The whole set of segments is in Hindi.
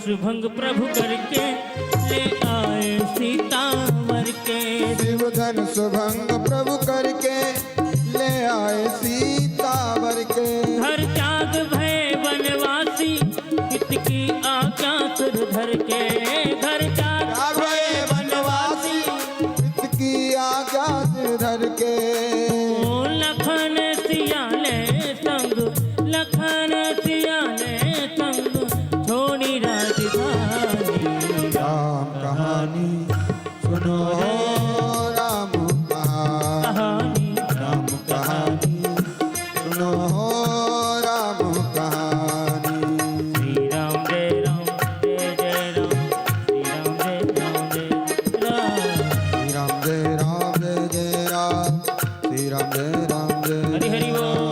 भंग प्रभु करके ले आए सीतावर के। शिव धनुष भंग प्रभु करके ले आए सीतावर के। घर त्याग भय वनवासी हित की आज्ञा सुर धर के। घर त्याग भय वनवासी हित की आज्ञा सुर धर के। लखन सियाले संग, लखन सियाले संग छोड़ी राजधानी। राम कहानी सुनो, राम कहानी, राम कहानी सुनो, राम कहानी। श्री राम जय राम जय जय राम, श्री राम जय राम जय राम, श्री राम जय राम जय जय राम, श्री राम जय राम जय हरि हरि बोल।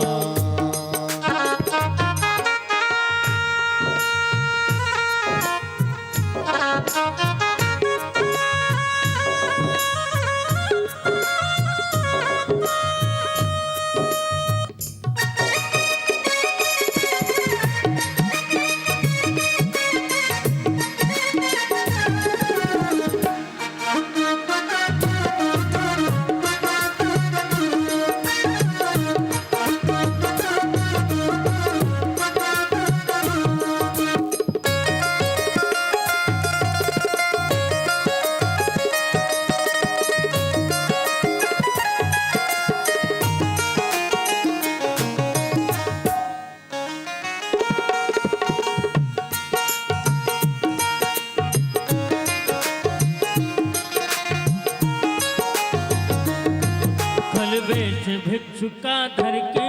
वेश भिक्षु का धर के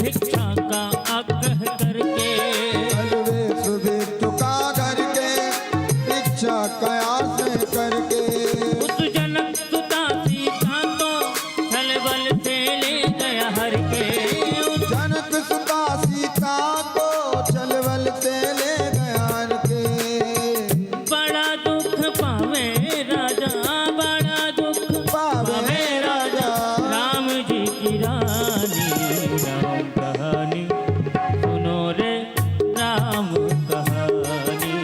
भिक्षा का आग्रह करके। वेश भिक्षु का धर के भिक्षा का आग्रह करके। उस जनक सुता सीता तो छल बल से ले गया हर के। उस जनक सुता सीता को छल बल से ले गया हर के। बड़ा दुख पावे राजा, बड़ा दुख पावे राजा राम जी की रानी। राम कहानी सुनो रे राम कहानी।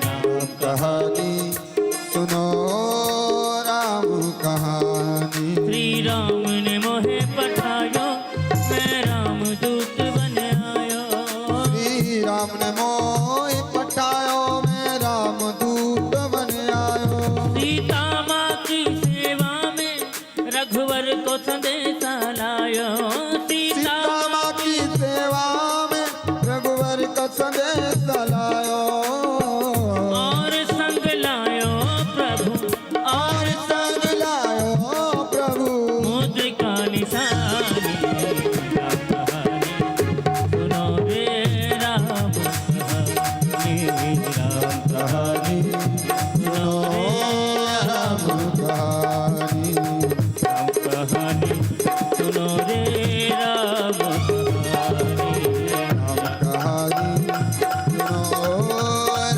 राम कहानी सुनो, राम कहानी। श्री राम ने मोहे पठायो, मैं राम दूत बन आयो। श्री राम ने मोह पठायो, मैं राम दूत बन आयो। सीता माँ की सेवा में रघुवर को संदेशा लायो। सीता माँ की सेवा में रघुवर का संदेश लायो। और संग लायो प्रभु, और संग लायो प्रभु मुद्रिका निशानी। राम कहानी सुनो रे राम कहानी। राम कहानी सुनो, राम कहानी। राम कहानी सुनो रे राम कहानी। राम कहानी सुनो,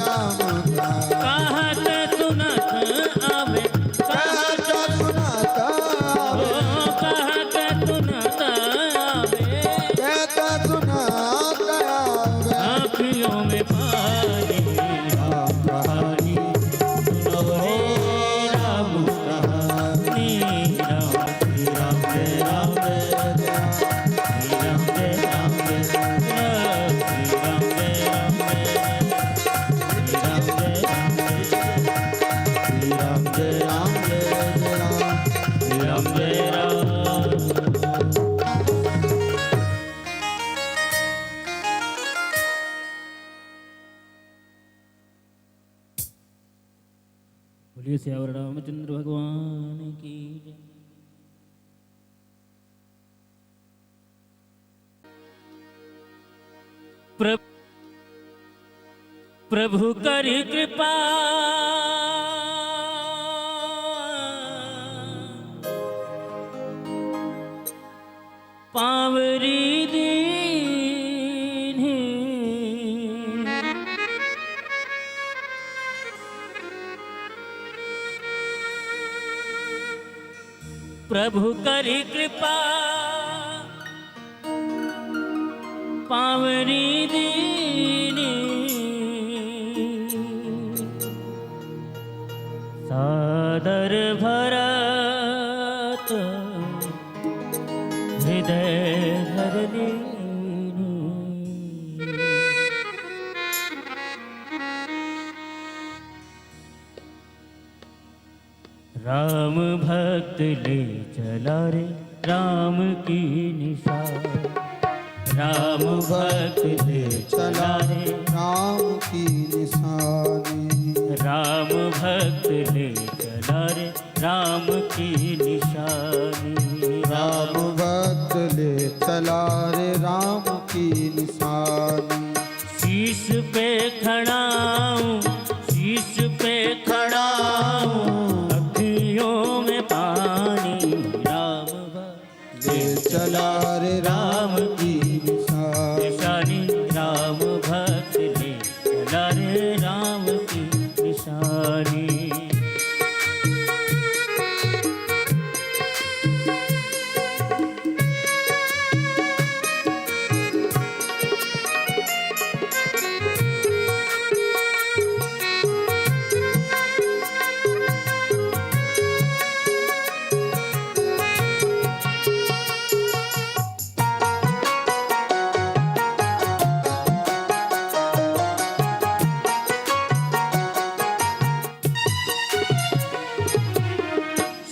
राम कहानी। कहत सुनत आवे, कहत सुनत आवे, कहत सुनत आवे, कहत सुनत आवे। आँखियों में पानी। राम कहानी सुनो रे राम कहानी। राम श्री राम जय राम जय राम, श्री राम जय राम जय राम, श्री राम जय राम जय राम, श्री राम जय राम जय राम, श्री राम जय राम जय राम, श्री राम जय राम। बोलिए श्यावर रामचंद्र भगवान की जय। प्रभु कर कृपा पावरी दीन प्रभु कर कृपा पावरी दीन राम भक्त ले चला रे राम की निशान। राम भक्त ले चला रे राम की निशानी। राम भक्त ले चला रे राम की निशानी। राम भक्त ले चला रे राम की निशानी। शीश पे खड़ा हूँ, शीश पे खड़ा हूँ, अखियों में पानी। राम भक्त ले चला रे राम की निशानी। निशानी। राम भक्त ले चला रे राम की निशानी।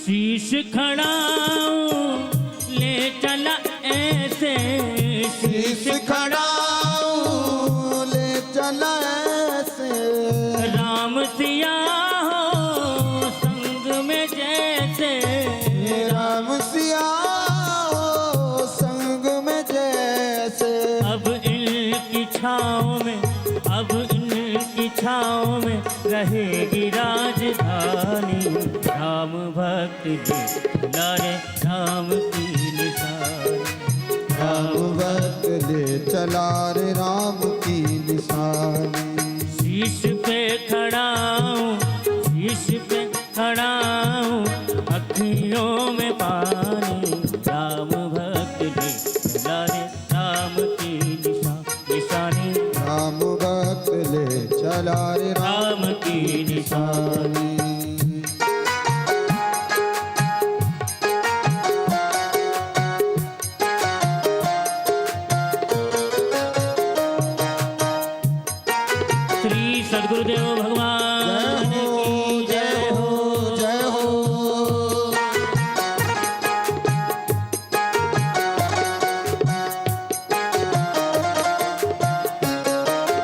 शीश खड़ा हूँ, ले चला ऐसे। शीश खड़ा हूँ, ले चला ऐसे। राम सिया हो संग में जैसे। राम सिया हो संग में जैसे। अब इनकी छाँव में, अब इनकी छाँव में रहेगी राजधानी। राम भक्त ले चला रे राम की निशानी। राम भक्त ले चला रे राम की निशानी। शीश पे खड़ा हूँ, शीश पे खड़ा हूँ, अखियों में पानी। राम भक्त ले चला रे राम की निशानी। राम भक्त ले चला रे राम की निशानी। श्री सद्गुरुदेव भगवान की जय हो। जय हो।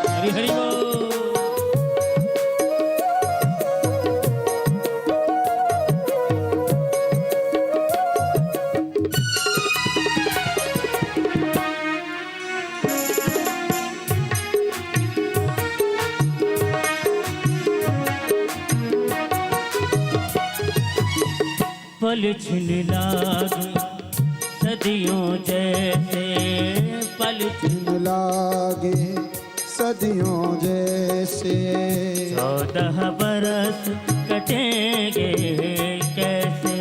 हरि हरि बोल। पल छिन लागे सदियों जैसे। पल छिन लागे सदियों जैसे। 14 बरस कटेंगे कैसे।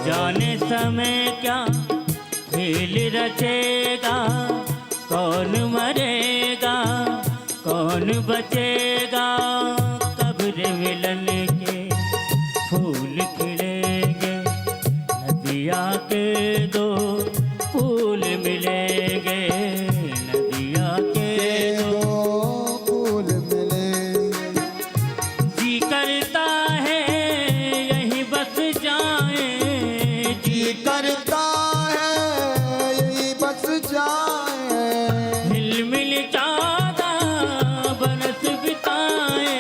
जाने समय क्या खेल रचेगा। कौन मरेगा कौन बचेगा। कब्र मिलन के फूल खिलेंगे। नदिया के दो फूल मिलेंगे। नदिया के दो फूल मिलेंगे। जी करता है यही बस जाए। जी करता है यही बस जाए। हिल मिल 14 बरस बिताए।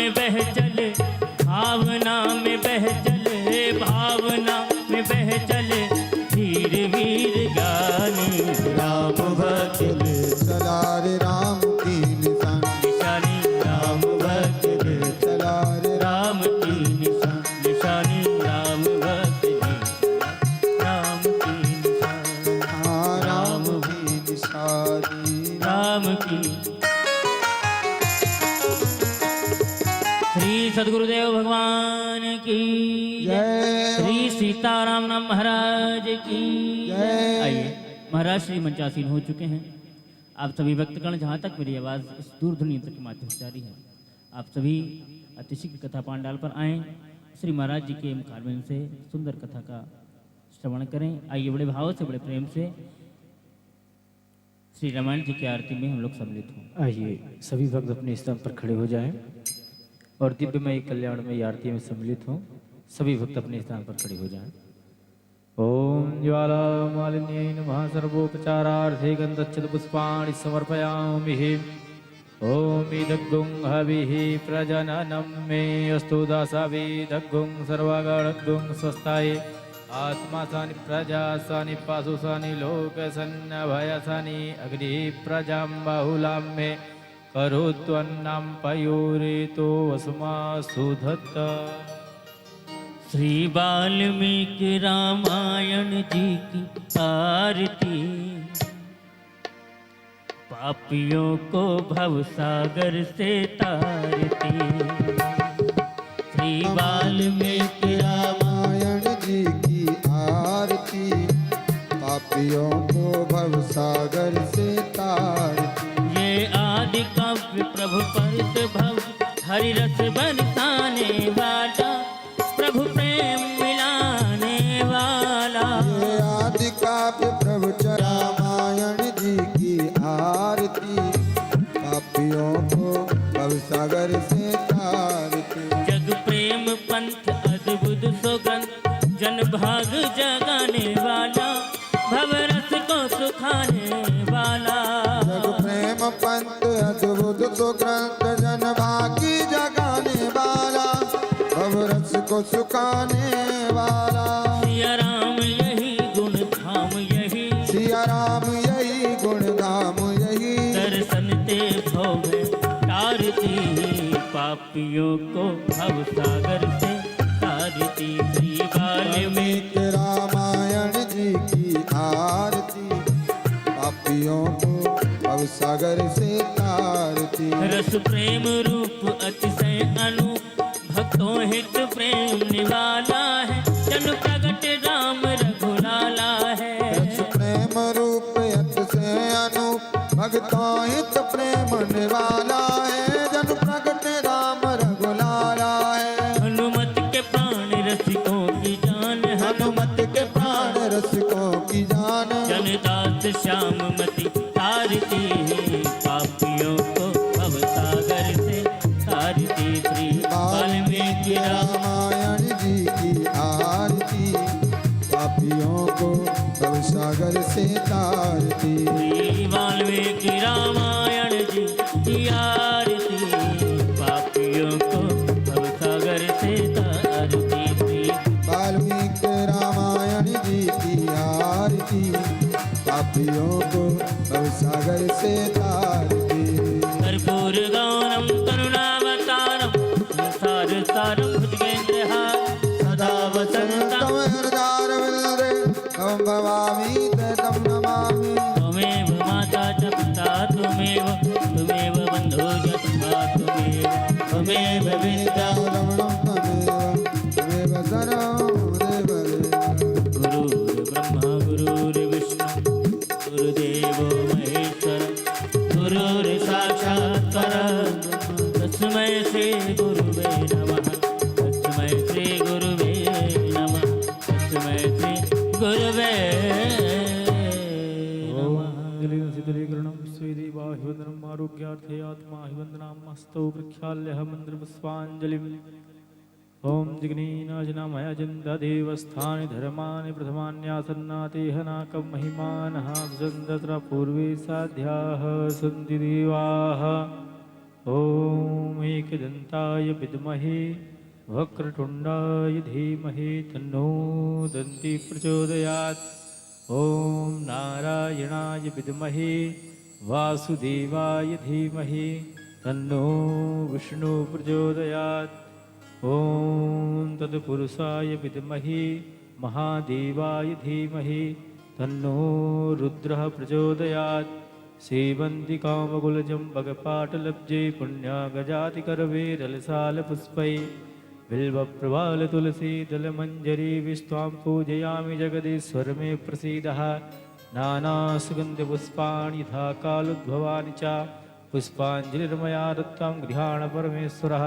में बह चले, भावना में बह चले, भावना में बह चले, धीर वीर ज्ञानी राम भक्त चला रे राम की निशानी, राम भक्त चला रे राम की निशानी, राम भक्त राम की निशानी, राम की निशानी राम की। श्री सद्गुरुदेव भगवान की जय। श्री सीताराम नाम महाराज की जय। आइए, महाराज श्री मंचासीन हो चुके हैं। आप सभी भक्तगण, जहाँ तक मेरी आवाज़ इस दूरध्वनि यंत्र के माध्यम से जा रही है, आप सभी अतिशीघ्र कथा पांडाल पर आएँ, श्री महाराज जी के मुखारबिंद से सुंदर कथा का श्रवण करें। आइए, बड़े भाव से, बड़े प्रेम से श्री रामायण जी की आरती में हम लोग सम्मिलित हों। आइए सभी भक्त अपने स्थान पर खड़े हो जाएं और दिव्यमय कल्याण में आरती में सम्मिलित हों। सभी भक्त अपने स्थान पर खड़े हो जाएं। ओम ज्वाला मालिन्यै नमः सर्वोपचारार्थे गन्धच्छद पुष्पाणि समर्पयामि। ओम इदग्गुं हविः प्रजननं मे अस्तु दासाविदग्गुं सर्वगणग्गुं स्वस्ताय आत्मा सानि प्रजा सानि पासु सानि लोकसन्न भयसानि अग्नि प्रजां बाहुलां मे करोत्वन्नां पयोरितो वसुमासु धत्ता। श्री वाल्मीकि रामायण जी की आरती, पापियों को भवसागर से तारती। श्री वाल्मीकि रामायण जी की आरती, पापियों को भवसागर से तारती। ये आदि काव्य प्रभु परत भव, हरि रस बरसाने वाला, प्रभु प्रेम मिलाने वाला। ये आदि काव्य प्रभु रामायण जी की आरती, पापियों को भवसागर से तारती। जग प्रेम पंथ अद्भुत सुगंध, जन भाग जगाने वाला, भवरस को सुखाने वाला। जग प्रेम पंथ अद्भुत सुग्रंथ, जन भागी जगाने वाला, भवरस को सुखाने वाला। सिया राम यही गुण धाम यही, सिया राम यही गुण धाम यही। दर्शन ते भव तारती, पापियों को भवसागर से तारती। श्री वाल्मीकि रामायण जी की आरती, पापियों को भवसागर से तारती। रस प्रेम रूप अतिशय अनूप, भक्तों हित प्रेम निवाला है, जन प्रगट राम रघुलाला है। रस प्रेम रूप अतिशय अनूप, भक्तों हित प्रेम निवाला है, जन प्रगट राम रघुलाला है। हनुमत के प्राण रसिकों की जान, हनुमत के प्राण रसिकों की जान। जनदास श्याम मति तारती, पापियों को भवसागर से तारती। श्री वाल्मीकि रामायण जी की आरती, पापियों को भवसागर से तारती। श्री वाल्मीकि रामायण जी की आरती, पापियों को भवसागर से तारती। श्री वाल्मीकि रामायण जी की आरती, पापियों को भवसागर से तारती। कर्पूर गौरम करुणावतारम, संसार सारम भुजगेन्द्रहार, सदा वसन्तं हृदयारविन्दे त्वं भवामि तं नमामि। त्वमेव माता च पिता त्वमेव, त्वमेव बन्धो च सखा त्वमेव, त्वमेव विद्या रमणं त्वमेव सर्वं देवदेव। गुरुर्ब्रह्मा गुरुर्विष्णु गुरुदेवो महेश्वर, गुरुर्साक्षात् परब्रह्म, तस्मै श्री गुरुवे नमः, तस्मै श्री गुरुवे नमः, तस्मै श्री गुरुवे नमः। सिद्धलीकरणं स्वेदेवाहिवन्दनम् आरोग्यार्थे आत्माहिवन्दनाम् हस्तौ प्रख्याल्यः मन्त्रपुष्पाञ्जलिम्। ओम जिग्नीनाशनामया चिन्तादेवस्थानि धर्माणि प्रथमान्यासन्नातेह नाकं महिमानः सुचन्दत्र पूर्वे साध्याः सन्ति देवाः। ॐ एकदन्ताय विद्महे वक्रतुण्डाय धीमहि तन्नो दन्ति प्रचोदयात्। ॐ नारायणाय विद्महे वासुदेवाय धीमहि तन्नो विष्णु प्रचोदयात्। ॐ तत्पुरुषाय विद्महे महादेवाय धीमहि तन्नो रुद्रः प्रचोदयात्। सेवन्ति कामकुलजम्बकपाटलब्जे पुण्यागजातिकरवेरलसालपुष्पै बिल्वप्रवालतुलसीदलमञ्जरी विस्त्वां पूजयामि जगदीश्वर मे प्रसीदः। नानासुगन्धपुष्पाणि यथा कालोद्भवानि च पुष्पाञ्जलिर्मया दत्तां गृहाण परमेश्वरः।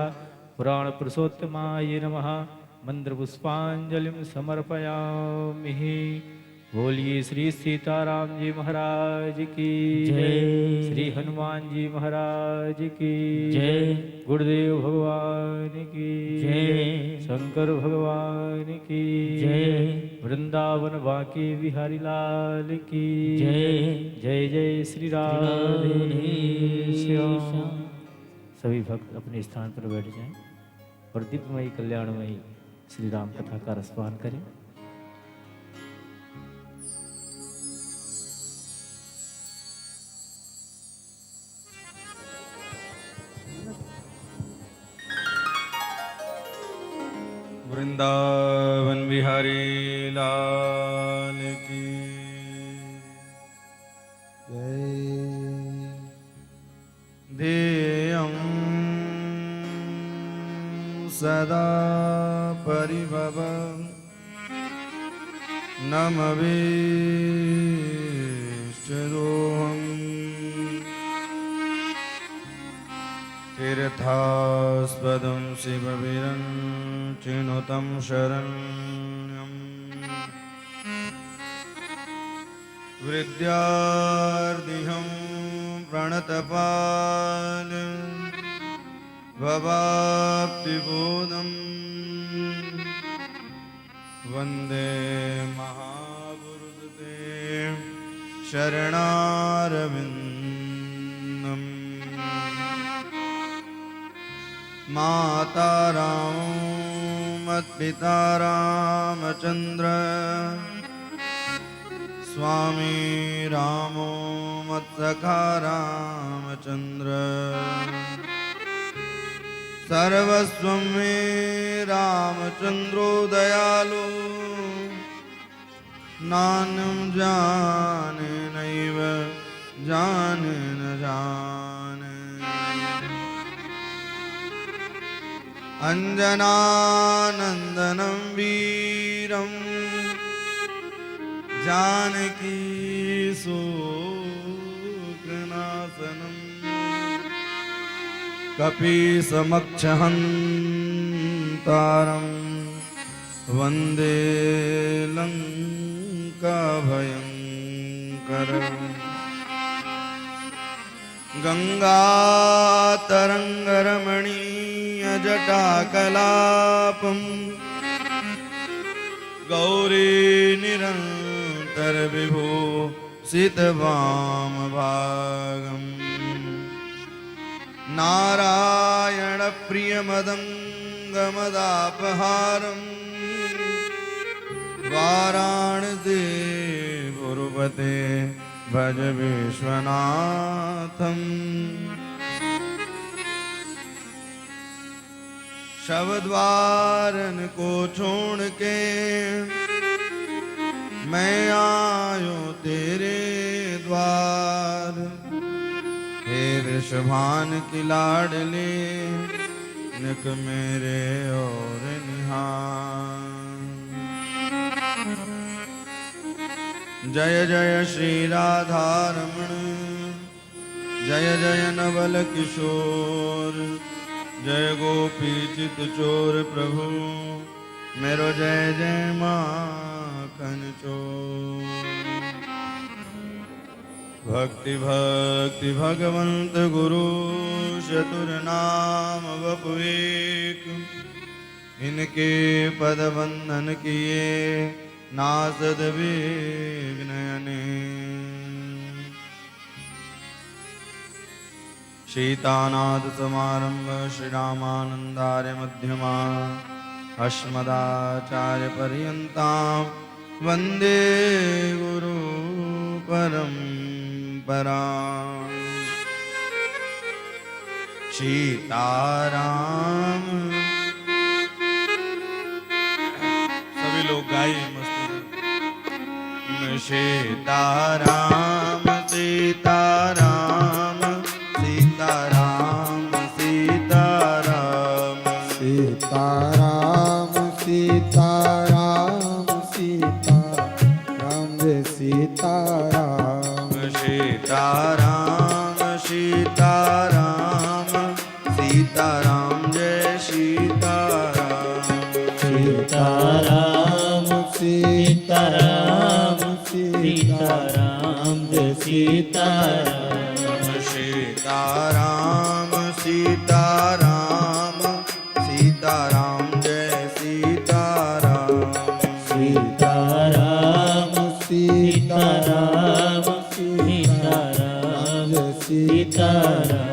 पुराणपुरुषोत्तमाय नमः। मन्त्रपुष्पाञ्जलिं समर्पयामि। बोलिए श्री सीताराम जी महाराज की जय। श्री हनुमान जी महाराज की जय। गुरुदेव भगवान की जय। शंकर भगवान की जय। वृंदावन बांके बिहारी लाल की जय। जय जय श्री राधे श्याम। श्याम। सभी भक्त अपने स्थान पर बैठ जाएं और दिव्यमयी कल्याणमयी श्री राम कथा का रसपान करें। वृंदावन बिहारी लाल की जय। ध्येयं सदा परिभव नमवेष्टदोहम् तीर्थास्पदं शिवविरञ्चिनुतं शरण्यम् विद्यार्थिहं प्रणतपाल भवाप्तिबोधम् वन्दे महापुरुषते शरणारविन्दम्। माता रामो मत्पिता रामचन्द्र स्वामी रामो मत्सखा रामचन्द्र सर्वस्वं मे रामचन्द्रो दयालु नान्यं जाने नैव जाने न जाने। अंजनानंदनं वीरं जानकी शोकनाशनं कपीसमक्षहन्तारं वन्दे लङ्काभयङ्करम्। गङ्गातरङ्गरमणीयजटाकलापम् गौरी निरन्तरविभूषितवामभागम् नारायणप्रियमदङ्गमदापहारम् वाराणसी पुरपते भज विश्वनाथम्। शवद्वारन को छोड़ के मैं आयो तेरे द्वार। हे वृषभान की लाडली निक मेरे और निहार। जय जय श्री राधारमण जय जय नवल किशोर जय गोपी चित चोर प्रभु मेरो जय जय माखन चोर। भक्ति भक्ति भगवंत गुरु चतुर नाम वपु एक। इनके पद बंधन किए नासद विघ्न अनेक। सीतानाथसमारम्भ श्रीरामानन्दार्य मध्यमा अस्मदाचार्यपर्यन्तां वन्दे गुरुपरम्पराम्। सीताराम सभी लोग गाइए मस्त। सीताराम सीताराम सीताराम सीताराम सीताराम सीताराम सीताराम जय सीताराम। सीताराम सीताराम सीताराम जय सीताराम। सीताराम सीताराम सीताराम जय सीताराम। सीताराम सीताराम सीताराम जय सीताराम। सीताराम सीताराम सीताराम जय सीताराम।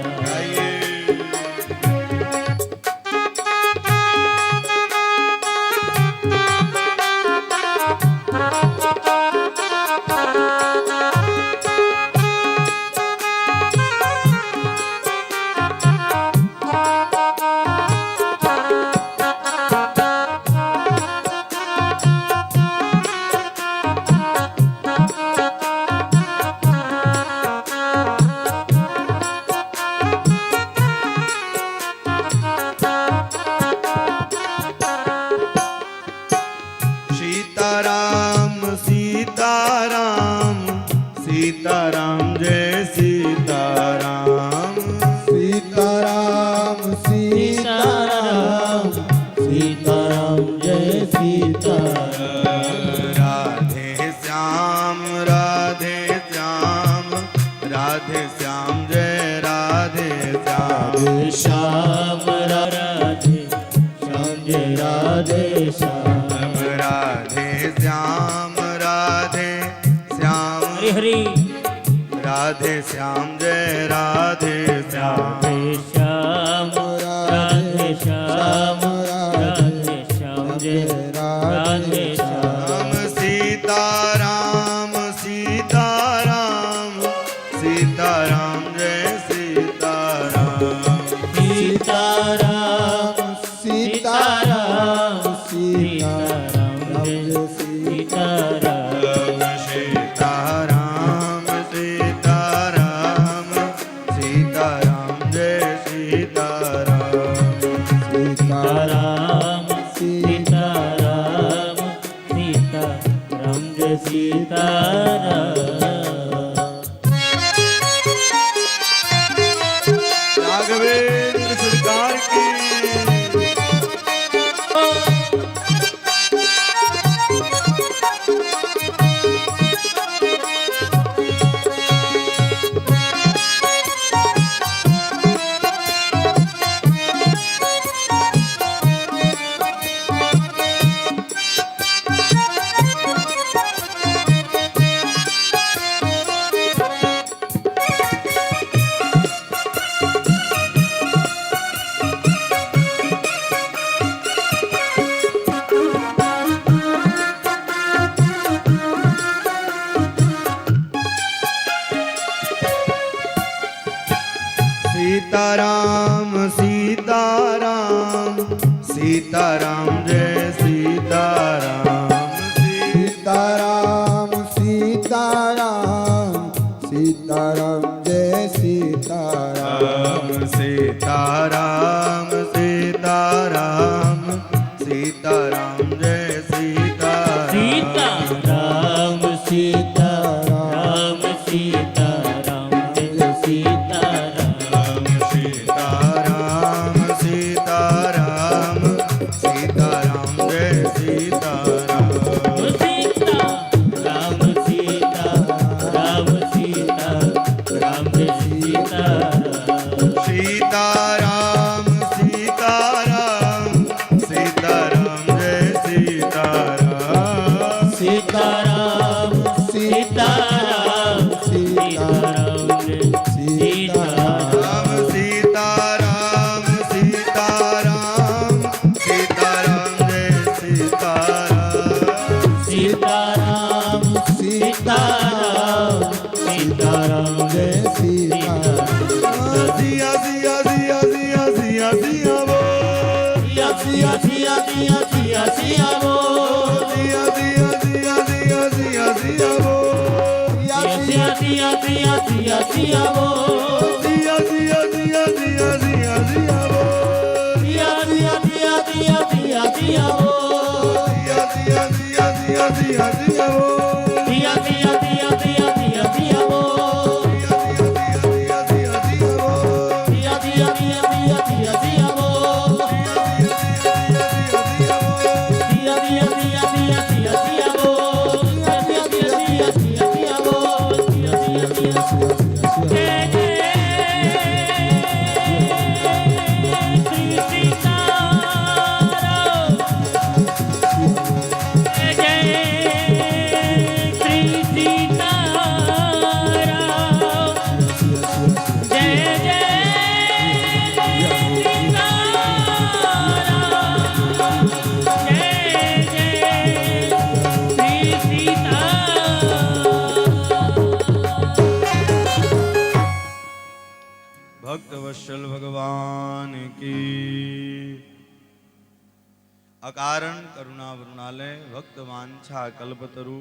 सीताराम सीताराम सीताराम जय सीताराम। सीताराम सीताराम सीताराम जय सीताराम। राधे श्याम राधे श्याम राधे श्याम जय राधे श्याम। श्याम राधे श्याम जय राधे श्याम। राधे श्याम राधे श्याम हरि हरि राधे श्याम जय राधे श्याम। राधे श्याम राधे श्याम राधे श्याम जय राधे श्याम। सीताराम सीताराम सीताराम जय सीताराम। सीताराम सीताराम सीताराम जय सीताराम। सीताराम सीताराम सीताराम जय सीताराम। सीताराम सीताराम सीताराम जय सीताराम। राघवेंद्र सरकार की। सीताराम सीताराम सीताराम जय सीताराम। सीताराम सीताराम सीताराम जय सीताराम। सीताराम सीताराम सीताराम जय सीताराम। सीताराम सीताराम सीताराम जय सीताराम। सीताराम सीताराम सीताराम सिया सिया सिया सिया सिया वो सिया सिया सिया सिया सिया सिया वो सिया सिया सिया सिया सिया सिया वो सिया सिया सिया सिया सिया सिया वो सिया सिया सिया सिया सिया सिया वो सिया सिया सिया सिया सिया सिया वो सिया सिया सिया सिया सिया सिया वो सिया सिया सिया सिया वो सिया सिया सिया सिया सिया सिया वो सिया सिया सिया सिया सिया सिया वो सिया सिया सिया सिया सिया वो सिया सिया सिया जय जय श्री सीताराम जय जय श्री सीताराम जय जय भक्त वत्सल भगवान की अकारण करुणा वरुणालय भक्त वांछा कल्पतरु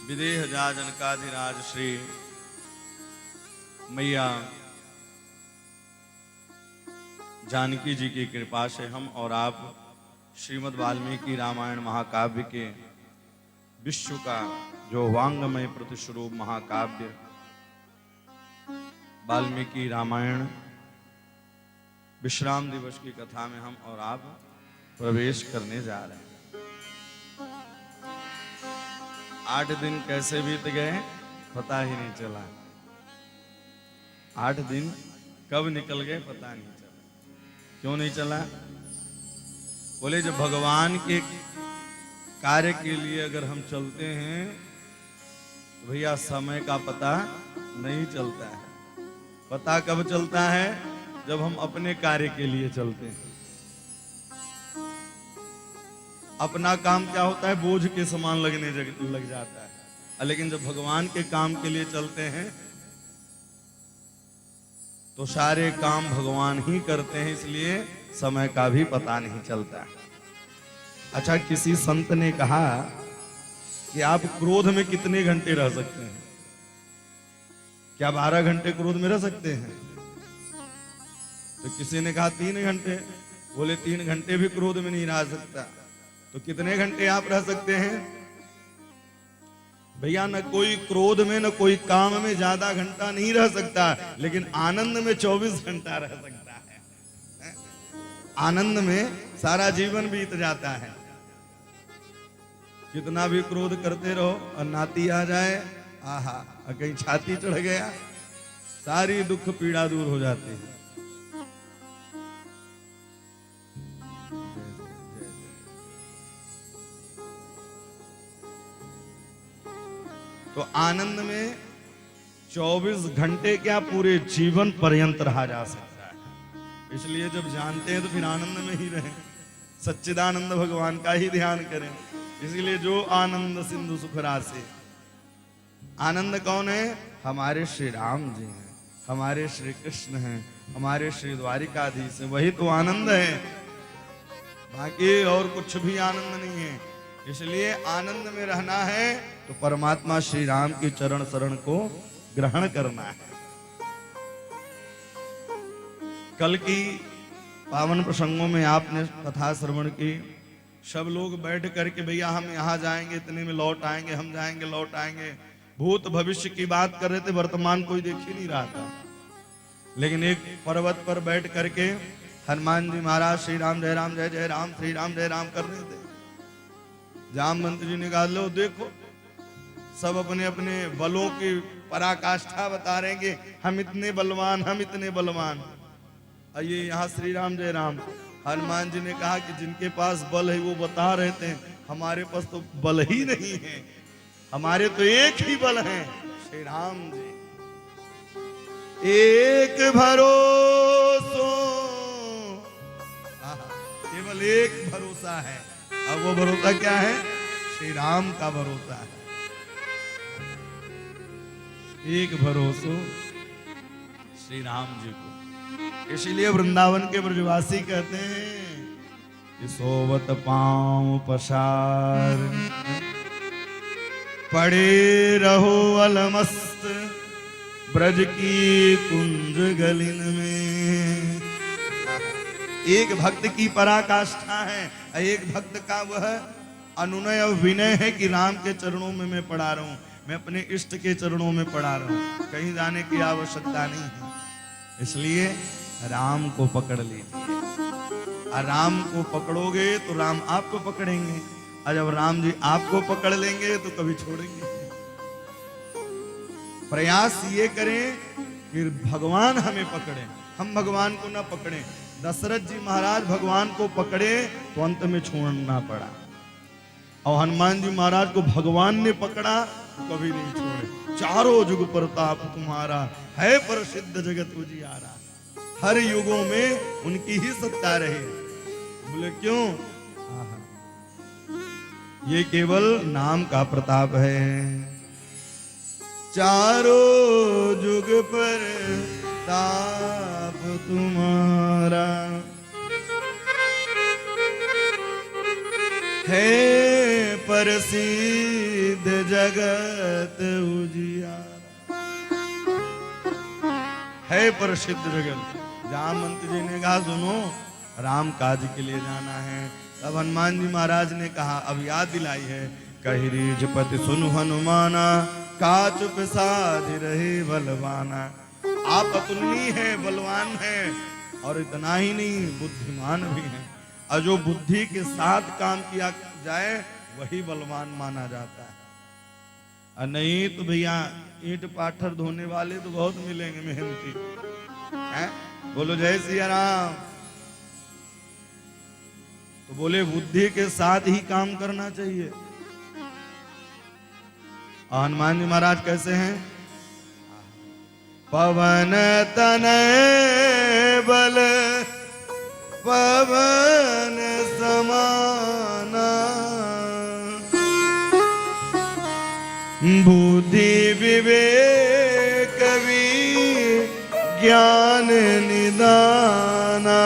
विदेह जा जनकाधिराज श्री मैया जानकी जी की कृपा से हम और आप श्रीमद् वाल्मीकि रामायण महाकाव्य के विश्व का जो वांगमय प्रतिस्वरूप महाकाव्य वाल्मीकि रामायण विश्राम दिवस की कथा में हम और आप प्रवेश करने जा रहे हैं। 8 दिन कैसे बीत गए पता ही नहीं चला। 8 दिन कब निकल गए पता नहीं चला। क्यों नहीं चला? बोले जब भगवान के कार्य के लिए अगर हम चलते हैं तो भैया समय का पता नहीं चलता है। पता कब चलता है? जब हम अपने कार्य के लिए चलते हैं। अपना काम क्या होता है? बोझ के समान लग जाता है। लेकिन जब भगवान के काम के लिए चलते हैं तो सारे काम भगवान ही करते हैं, इसलिए समय का भी पता नहीं चलता। अच्छा, किसी संत ने कहा कि आप क्रोध में कितने घंटे रह सकते हैं? क्या 12 घंटे क्रोध में रह सकते हैं? तो किसी ने कहा 3 घंटे। बोले 3 घंटे भी क्रोध में नहीं रह सकता, तो कितने घंटे आप रह सकते हैं? भैया न कोई क्रोध में न कोई काम में ज्यादा घंटा नहीं रह सकता, लेकिन आनंद में 24 घंटा रह सकता है। आनंद में सारा जीवन बीत जाता है। कितना भी क्रोध करते रहो और नाती आ जाए, आहा, और कहीं छाती चढ़ गया, सारी दुख पीड़ा दूर हो जाती है। तो आनंद में 24 घंटे क्या पूरे जीवन पर्यंत रहा जा सकता है। इसलिए जब जानते हैं तो फिर आनंद में ही रहें, सच्चिदानंद भगवान का ही ध्यान करें। इसलिए जो आनंद सिंधु सुख राशि, आनंद कौन है? हमारे श्री राम जी हैं, हमारे श्री कृष्ण हैं, हमारे श्री द्वारिकाधीश हैं, वही तो आनंद है। बाकी और कुछ भी आनंद नहीं है। इसलिए आनंद में रहना है तो परमात्मा श्री राम की चरण शरण को ग्रहण करना है। कल की पावन प्रसंगों में आपने कथा श्रवण की। सब लोग बैठ करके भैया हम यहाँ जाएंगे, इतने में लौट आएंगे, हम जाएंगे लौट आएंगे, भूत भविष्य की बात कर रहे थे। वर्तमान कोई देख ही नहीं रहा था। लेकिन एक पर्वत पर बैठ करके हनुमान जी महाराज श्री राम जय राम जय जय राम श्री राम जय राम कर रहे थे। जामवंत जी ने कहा लो देखो, सब अपने अपने बलों की पराकाष्ठा बता रहे हैं, हम इतने बलवान, हम इतने बलवान। ये यहाँ श्री राम जय राम। हनुमान जी ने कहा कि जिनके पास बल है वो बता रहे थे, हमारे पास तो बल ही नहीं है, हमारे तो एक ही बल है, श्री राम जी। एक भरोसो, केवल एक भरोसा है। अब वो भरोसा क्या है? श्री राम का भरोसा है। एक भरोसो श्री राम जी को। इसीलिए वृंदावन के ब्रजवासी कहते हैं कि सोवत पांव पसार पड़े रहो अलमस्त ब्रज की कुंज गलिन में। एक भक्त की पराकाष्ठा है, एक भक्त का वह अनुनय और विनय है कि राम के चरणों में मैं पड़ा रहा हूं, मैं अपने इष्ट के चरणों में पड़ा रहा हूं, कहीं जाने की आवश्यकता नहीं है। इसलिए राम को पकड़ लीजिए, और राम को पकड़ोगे तो राम आपको पकड़ेंगे, और जब राम जी आपको पकड़ लेंगे तो कभी छोड़ेंगे। प्रयास ये करें कि भगवान हमें पकड़े, हम भगवान को ना पकड़े। दशरथ जी महाराज भगवान को पकड़े तो अंत में छोड़ना पड़ा, और हनुमान जी महाराज को भगवान ने पकड़ा तो कभी नहीं छोड़े। चारों युग प्रताप तुम्हारा है प्रसिद्ध जगत उजियारा। हर युगों में उनकी ही सत्ता रहे। बोले क्यों? ये केवल नाम का प्रताप है। चारों युग पर ताप तुम्हारा है प्रसिद्ध जगत उजियारा। है प्रसिद्ध जगत। जामवंत जी ने कहा सुनो राम काज के लिए जाना है। तब हनुमान जी महाराज ने कहा अब याद दिलाई है, कही रीझपति सुनु हनुमाना काचुप साध रहे बलवाना। आप अतुलनीय है, बलवान है, और इतना ही नहीं बुद्धिमान भी है। और जो बुद्धि के साथ काम किया जाए वही बलवान माना जाता है। और नहीं तो भैया ईंट पाथर धोने वाले तो बहुत मिलेंगे मेहनती हैं? बोलो जय सिया राम। तो बोले बुद्धि के साथ ही काम करना चाहिए। हनुमान जी महाराज कैसे हैं? पवन तनय बल पवन समाना बुद्धि विवेक ज्ञान निदाना।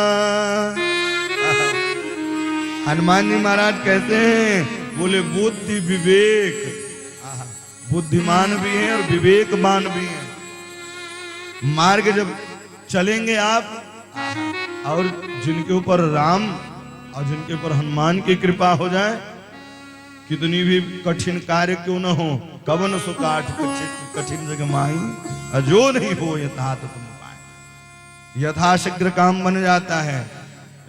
हनुमान जी महाराज कहते हैं, बोले बुद्धि विवेक, बुद्धिमान भी हैं और विवेकवान भी हैं। मार्ग जब चलेंगे आप, और जिनके ऊपर राम और जिनके ऊपर हनुमान की कृपा हो जाए, कितनी भी कठिन कार्य क्यों न हो, कवन सो काठ कठिन जग माही, जो नहीं हो यथार्थ तुम पाए, यथाशीघ्र काम बन जाता है।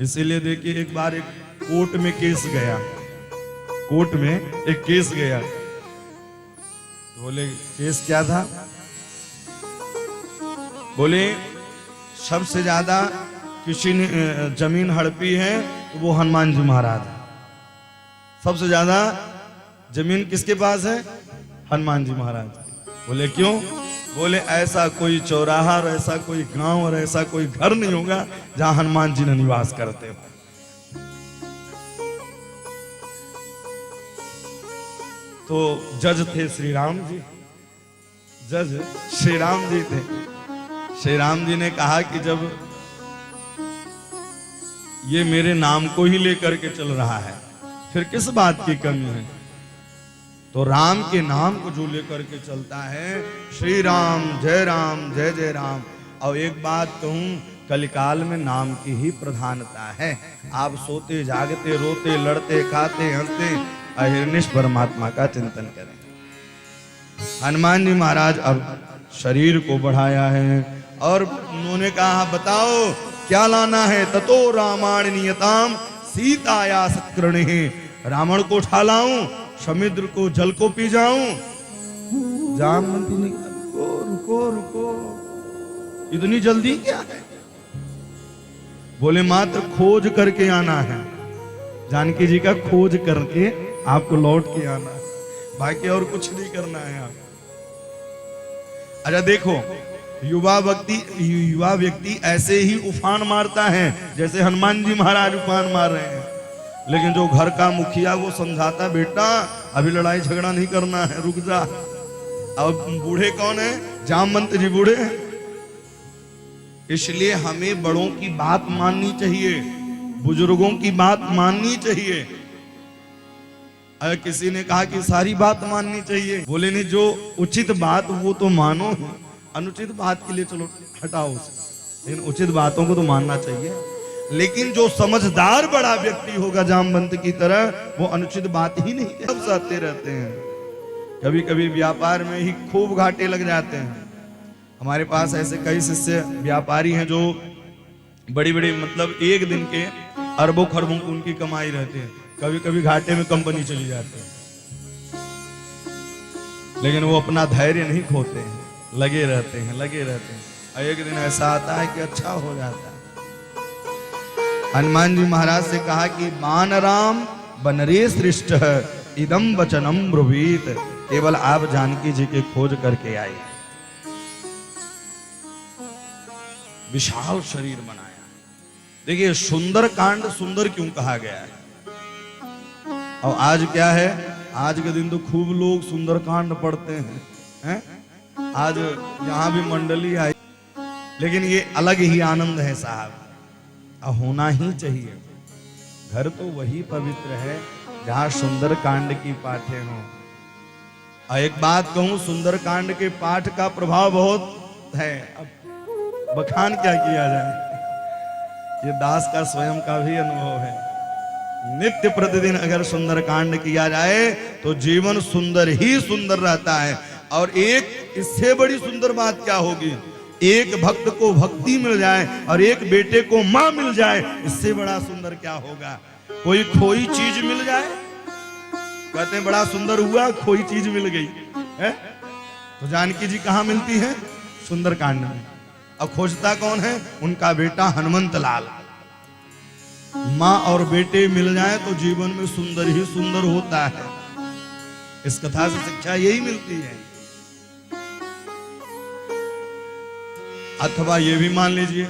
इसीलिए देखिए एक बार एक कोर्ट में केस गया, कोर्ट में एक केस गया। तो बोले केस क्या था? बोले सबसे ज्यादा किसी ने जमीन हड़पी है तो वो हनुमान जी महाराज। सबसे ज्यादा जमीन किसके पास है? हनुमान जी महाराज। बोले क्यों? बोले ऐसा कोई चौराहा और ऐसा कोई गांव और ऐसा कोई घर नहीं होगा जहां हनुमान जी ने निवास करते हो। तो जज थे श्री राम जी, जज श्री राम जी थे। श्री राम जी ने कहा कि जब ये मेरे नाम को ही लेकर के चल रहा है फिर किस बात की कमी है? तो राम के नाम को जो लेकर के चलता है, श्री राम जय राम। और एक बात कहूं, कलिकाल में नाम की ही प्रधानता है। आप सोते जागते रोते लड़ते खाते हंसते अहिर्निश परमात्मा का चिंतन करें। हनुमान जी महाराज अब शरीर को बढ़ाया है और उन्होंने कहा बताओ क्या लाना है? ततो रामायण नियताम सीताया सत्कृणे। रावण को उठा लाऊं, समुद्र को जल को पी जाऊं? जामवंती ने कहा रुको रुको, इतनी जल्दी क्या है? बोले मात्र खोज करके आना है, जानकी जी का खोज करके आपको लौट के आना है, बाकी और कुछ नहीं करना है आप। अच्छा देखो, युवा व्यक्ति ऐसे ही उफान मारता है जैसे हनुमान जी महाराज उफान मार रहे हैं। लेकिन जो घर का मुखिया वो समझाता बेटा अभी लड़ाई झगड़ा नहीं करना है, रुक जा। अब बूढ़े कौन है? जामवंत जी बूढ़े हैं। इसलिए हमें बड़ों की बात माननी चाहिए, बुजुर्गों की बात माननी चाहिए। अगर किसी ने कहा कि सारी बात माननी चाहिए, बोले नहीं, जो उचित बात वो तो मानो, अनुचित बात के लिए चलो हटाओ उसे, लेकिन उचित बातों को तो मानना चाहिए। लेकिन जो समझदार बड़ा व्यक्ति होगा जामवंत की तरह, वो अनुचित बात ही नहीं कहते रहते हैं। कभी कभी व्यापार में ही खूब घाटे लग जाते हैं। हमारे पास ऐसे कई शिष्य व्यापारी हैं जो बड़ी बड़ी मतलब एक दिन के अरबों खरबों की उनकी कमाई रहती है, कभी कभी घाटे में कंपनी चली जाती है, लेकिन वो अपना धैर्य नहीं खोते हैं, लगे रहते हैं, लगे रहते हैं। और एक दिन ऐसा आता है कि अच्छा हो जाता है। हनुमान जी महाराज से कहा कि बान राम बनरे श्रेष्ठ इदम वचनम ब्रुवीत, केवल आप जानकी जी के खोज करके आए। विशाल शरीर बनाया। देखिए सुंदर कांड सुंदर क्यों कहा गया है? और आज क्या है, आज के दिन तो खूब लोग सुंदर कांड पढ़ते हैं, आज यहाँ भी मंडली आई, लेकिन ये अलग ही आनंद है साहब, होना ही चाहिए। घर तो वही पवित्र है जहाँ सुंदर कांड की पाठे हों। और एक बात कहूं, सुंदर कांड के पाठ का प्रभाव बहुत है। अब बखान क्या किया जाए, ये दास का स्वयं का भी अनुभव है। नित्य प्रतिदिन अगर सुंदर कांड किया जाए तो जीवन सुंदर ही सुंदर रहता है। और एक इससे बड़ी सुंदर बात क्या होगी, एक भक्त को भक्ति मिल जाए और एक बेटे को मां मिल जाए, इससे बड़ा सुंदर क्या होगा। कोई खोई चीज मिल जाए, कहते हैं बड़ा सुंदर हुआ, खोई चीज मिल गई है। तो जानकी जी कहां मिलती है? सुंदर कांड में। अब खोजता कौन है? उनका बेटा हनुमंत लाल। मां और बेटे मिल जाए तो जीवन में सुंदर ही सुंदर होता है। इस कथा से शिक्षा यही मिलती है। अथवा ये भी मान लीजिए,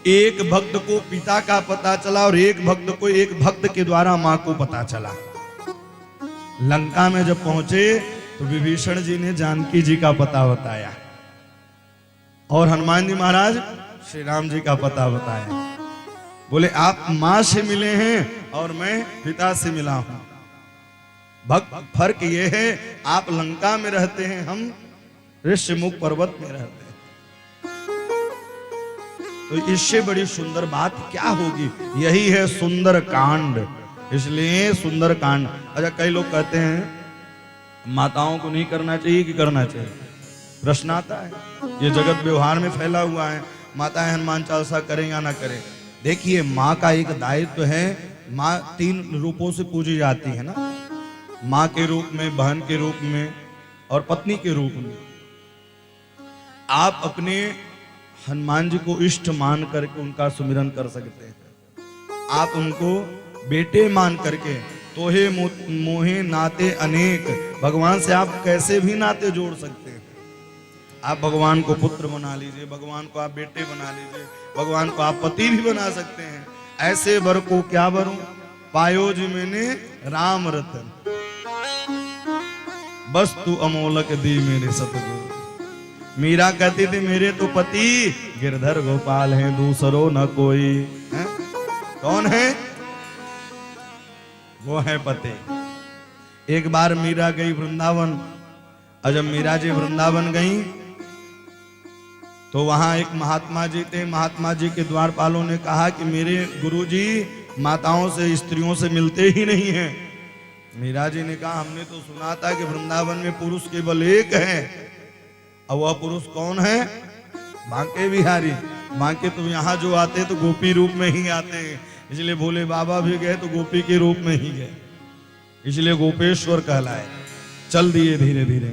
एक भक्त को पिता का पता चला और एक भक्त को एक भक्त के द्वारा मां को पता चला। लंका में जब पहुंचे तो विभीषण जी ने जानकी जी का पता बताया और हनुमान जी महाराज श्री राम जी का पता बताया। बोले आप मां से मिले हैं और मैं पिता से मिला हूं। भक्त फर्क ये है, आप लंका में रहते हैं, हम ऋषिमुख पर्वत में रहते हैं। तो इससे बड़ी सुंदर बात क्या होगी? यही है सुंदर कांड। इसलिए सुंदर कांड। अच्छा, कई लोग कहते हैं माताओं को नहीं करना चाहिए कि करना चाहिए? प्रश्न आता है, ये जगत व्यवहार में फैला हुआ है, माताएं हनुमान चालीसा करें या ना करें। देखिए माँ का एक दायित्व है। माँ 3 रूपों से पूजी जाती है ना, माँ के रूप में, बहन के रूप में और पत्नी के रूप में। आप अपने हनुमान जी को इष्ट मान करके उनका सुमिरन कर सकते हैं। आप उनको बेटे मान करके, तोहे मोहे नाते अनेक, भगवान से आप कैसे भी नाते जोड़ सकते हैं। आप भगवान को पुत्र बना लीजिए, भगवान को आप बेटे बना लीजिए, भगवान को आप पति भी बना सकते हैं। ऐसे वर को क्या वरूं, पायो जी मैंने राम रतन, बस तू अमोलक दी मेरे सतगुरु। मीरा कहती थी मेरे तो पति गिरधर गोपाल हैं, दूसरो न कोई है? कौन है? वो है पति। एक बार मीरा गई वृंदावन, और जब मीरा जी वृंदावन गई तो वहां एक महात्मा जी थे। महात्मा जी के द्वारपालों ने कहा कि मेरे गुरुजी माताओं से, स्त्रियों से मिलते ही नहीं हैं। मीरा जी ने कहा हमने तो सुना था कि वृंदावन में पुरुष केवल एक है, और वह पुरुष कौन है? बांके बिहारी। बांके तो यहाँ जो आते तो गोपी रूप में ही आते हैं, इसलिए भोले बाबा भी गए तो गोपी के रूप में ही गए, इसलिए गोपेश्वर कहलाए। चल दिए धीरे धीरे।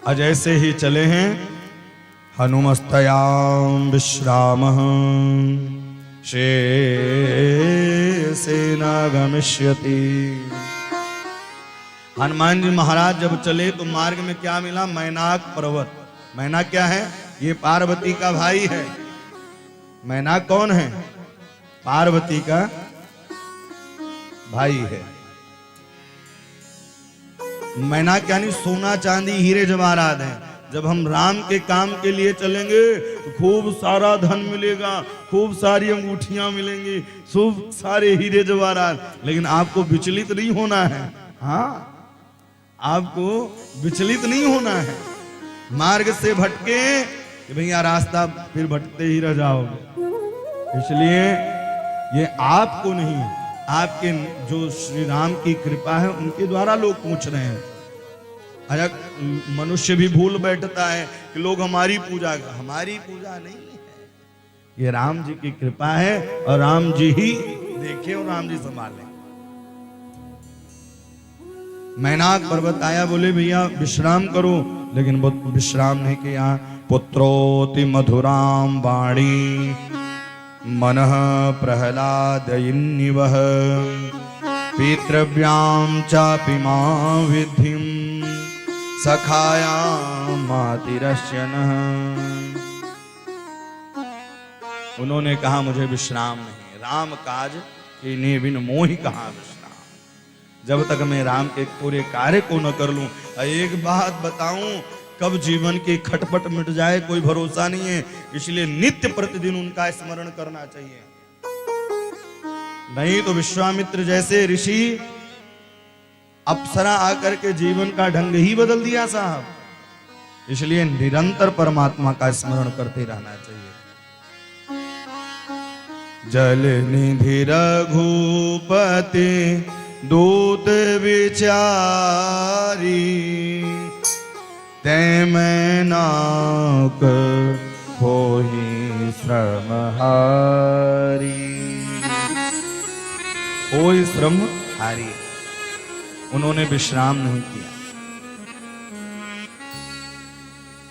आज ऐसे ही चले हैं। हनुमस्तयाम विश्राम शेषेण गमिष्यति। हनुमान जी महाराज जब चले तो मार्ग में क्या मिला? मैनाक पर्वत। मैनाक क्या है? ये पार्वती का भाई है। मैनाक कौन है? पार्वती का भाई है। मैनाक यानी सोना चांदी हीरे जवाहरात हैं। जब हम राम के काम के लिए चलेंगे तो खूब सारा धन मिलेगा, खूब सारी अंगूठियां मिलेंगी, खूब सारे हीरे जवाहरात। लेकिन आपको विचलित नहीं होना है। हाँ, आपको विचलित नहीं होना है। मार्ग से भटके कि भैया रास्ता फिर भटकते ही रह जाओगे। इसलिए ये आपको नहीं, आपके जो श्री राम की कृपा है उनके द्वारा लोग पूछ रहे हैं। अरे मनुष्य भी भूल बैठता है कि लोग हमारी पूजा, हमारी पूजा नहीं है, ये राम जी की कृपा है और राम जी ही देखे और राम जी संभाले। मैनाक पर्वत आया, बोले भैया विश्राम करो, लेकिन वो विश्राम नहीं किया। पुत्रोति मधुराम वाणी मनः प्रहलादयन्निवः पितृव्यां चापि मां विद्धिं सखायां मातिरस्य नः। उन्होंने कहा मुझे विश्राम नहीं, राम काज के ने बिन मोहि कहा विश्राम। जब तक मैं राम के पूरे कार्य को न कर लूं। एक बात बताऊं, कब जीवन की खटपट मिट जाए कोई भरोसा नहीं है। इसलिए नित्य प्रतिदिन उनका स्मरण करना चाहिए। नहीं तो विश्वामित्र जैसे ऋषि अप्सरा आकर के जीवन का ढंग ही बदल दिया साहब। इसलिए निरंतर परमात्मा का स्मरण करते रहना चाहिए। जल निधि रघुपति दूत विचारी तै मैनाक होहि श्रम हारी। कोई श्रम हारी, उन्होंने विश्राम नहीं किया,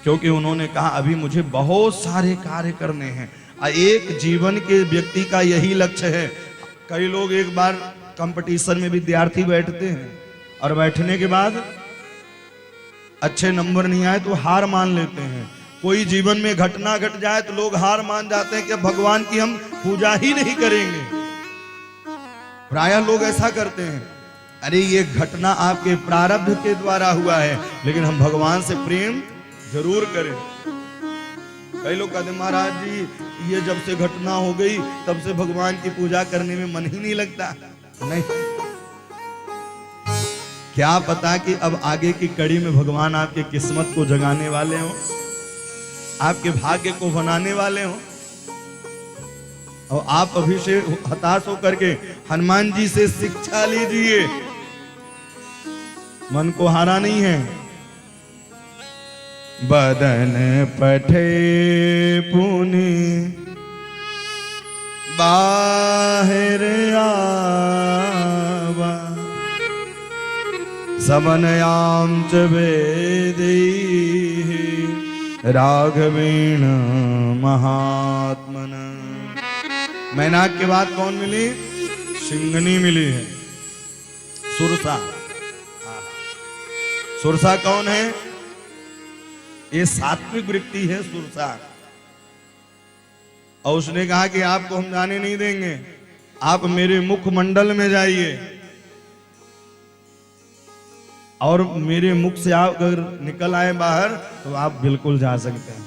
क्योंकि उन्होंने कहा अभी मुझे बहुत सारे कार्य करने हैं। एक जीवन के व्यक्ति का यही लक्ष्य है। कई लोग एक बार कंपटीशन में विद्यार्थी बैठते हैं और बैठने के बाद अच्छे नंबर नहीं आए तो हार मान लेते हैं। कोई जीवन में घटना घट जाए तो लोग हार मान जाते हैं कि भगवान की हम पूजा ही नहीं करेंगे। प्रायः लोग ऐसा करते हैं, अरे ये घटना आपके प्रारब्ध के द्वारा हुआ है, लेकिन हम भगवान से प्रेम जरूर करें। कई लोग कहते महाराज जी ये जब से घटना हो गई तब से भगवान की पूजा करने में मन ही नहीं लगता। नहीं, क्या पता कि अब आगे की कड़ी में भगवान आपके किस्मत को जगाने वाले हो, आपके भाग्य को बनाने वाले हो। और आप अभी से हताश होकर के हनुमान जी से शिक्षा लीजिए, मन को हारा नहीं है। बदन पठे पुनि बाहर आवा समनयाम च वेदी राघवेण महात्मन। मैनाक के बाद कौन मिली? सिंघनी मिली है, सुरसा। सुरसा कौन है? ये सात्विक वृत्ति है सुरसा। और उसने कहा कि आपको हम जाने नहीं देंगे, आप मेरे मुखमंडल में जाइए और मेरे मुख से आप अगर निकल आए बाहर तो आप बिल्कुल जा सकते हैं।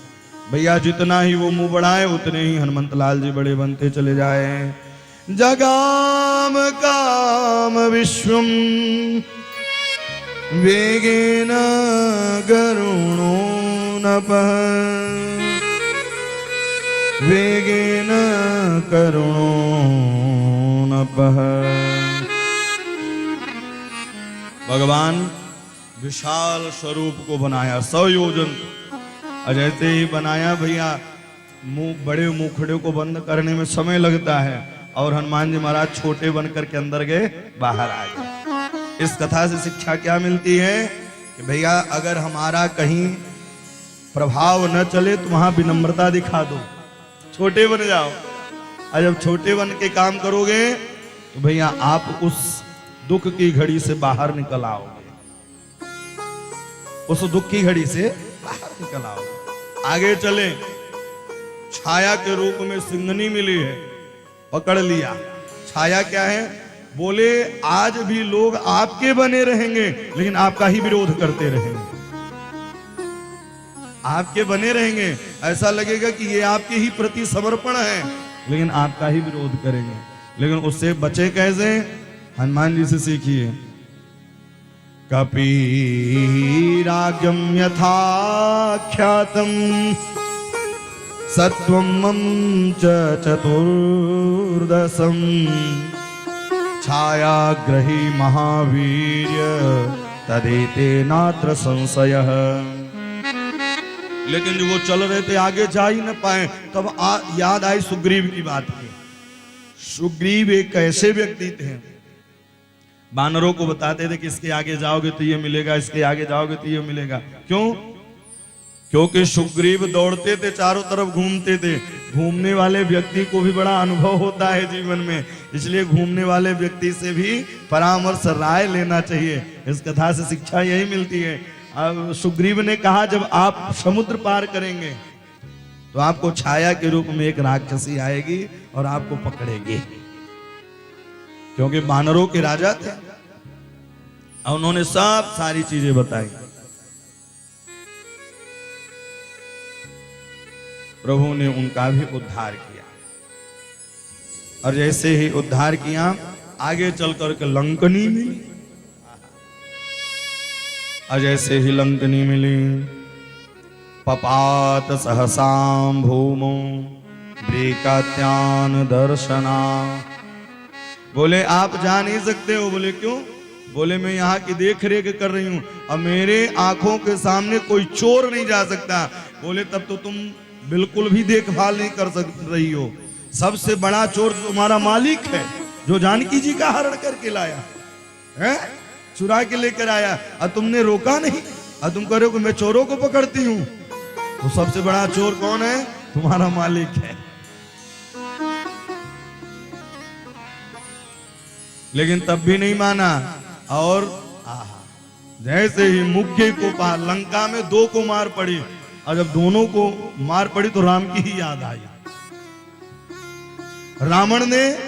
भैया जितना ही वो मुंह बढ़ाए उतने ही हनुमंत लाल जी बड़े बनते चले जाए। जगाम काम विश्वम वेगेन गरुणो नपः वेगेन करुणो नपः। भगवान विशाल स्वरूप को बनाया 100 योजन। जैसे ही बनाया भैया मुंह बड़े मुखड़े को बंद करने में समय लगता है और हनुमान जी महाराज छोटे बनकर के अंदर गए, बाहर आ गए। इस कथा से शिक्षा क्या मिलती है कि भैया अगर हमारा कहीं प्रभाव न चले तो वहां विनम्रता दिखा दो, छोटे बन जाओ। और जब छोटे बन के काम करोगे तो भैया आप उस दुख की घड़ी से बाहर निकल आओगे, उस दुख की घड़ी से बाहर निकल आओगे। आगे चले, छाया के रूप में सिंघनी मिली है, पकड़ लिया। छाया क्या है? बोले आज भी लोग आपके बने रहेंगे लेकिन आपका ही विरोध करते रहेंगे, आपके बने रहेंगे, ऐसा लगेगा कि ये आपके ही प्रति समर्पण है लेकिन आपका ही विरोध करेंगे। लेकिन उससे बचे कैसे? हनुमान जी से सीखिए। कपीराज्ञं यथा ख्यातम् सत्वं च चतुर्दशम् छायाग्रही महावीर्य तदेते नात्र संशयः। लेकिन जो वो चल रहे थे आगे जा ही न पाए, तब याद आई सुग्रीव की बात की। सुग्रीव एक ऐसे व्यक्ति थे, वानरों को बताते थे कि इसके आगे जाओगे तो ये मिलेगा, इसके आगे जाओगे तो ये मिलेगा। क्यों? क्योंकि सुग्रीव दौड़ते थे, चारों तरफ घूमते थे। घूमने वाले व्यक्ति को भी बड़ा अनुभव होता है जीवन में, इसलिए घूमने वाले व्यक्ति से भी परामर्श राय लेना चाहिए। इस कथा से शिक्षा यही मिलती है। अब सुग्रीव ने कहा जब आप समुद्र पार करेंगे तो आपको छाया के रूप में एक राक्षसी आएगी और आपको पकड़ेगी, क्योंकि वानरों के राजा थे। और उन्होंने सब सारी चीजें बताई। प्रभु ने उनका भी उद्धार किया, और जैसे ही उद्धार किया आगे चल करके लंकनी मिली। और जैसे ही लंकनी मिली पपात सहसाम भूमो ब्रेकात्यान दर्शना। बोले आप जा नहीं सकते हो। बोले क्यों? बोले मैं यहाँ की देख रेख कर रही हूँ, अब मेरे आंखों के सामने कोई चोर नहीं जा सकता। बोले तब तो तुम बिल्कुल भी देखभाल नहीं कर रही हो। सबसे बड़ा चोर तुम्हारा मालिक है, जो जानकी जी का हरण करके लाया है, चुरा के लेकर आया, और तुमने रोका नहीं, और तुम कह रहे हो कि मैं चोरों को पकड़ती हूं। तो सबसे बड़ा चोर कौन है? तुम्हारा मालिक है। लेकिन तब भी नहीं माना। और जैसे ही मुख्य को पार, लंका में 2 को मार पड़ी, और जब दोनों को मार पड़ी तो राम की ही याद आई। रावण ने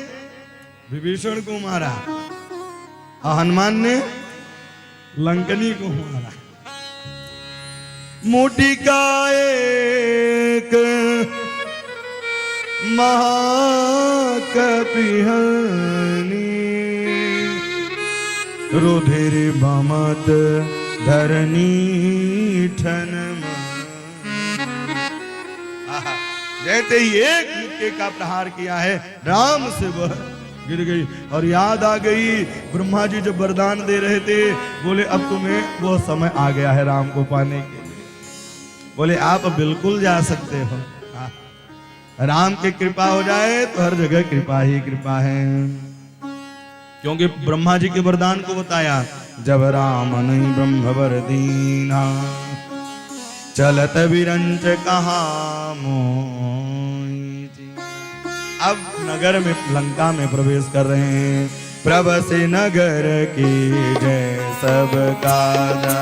विभीषण को मारा और हनुमान ने लंकनी को मारा। मोटी का एक महाकपिहनी रुधिर बमत धरनी ठन। जैसे ही एक मुक्के का प्रहार किया है, राम से वह गिर गई। और याद आ गई, ब्रह्मा जी जब वरदान दे रहे थे, बोले अब तुम्हें वो समय आ गया है राम को पाने के लिए। बोले आप बिल्कुल जा सकते हो। राम की कृपा हो जाए तो हर जगह कृपा ही कृपा है। क्योंकि ब्रह्मा जी के वरदान को बताया, जब राम नहीं ब्रह्म वर दीना चलत विरंच कहा मोई जी। अब नगर में, लंका में प्रवेश कर रहे हैं। प्रभ से नगर की जय सब काजा,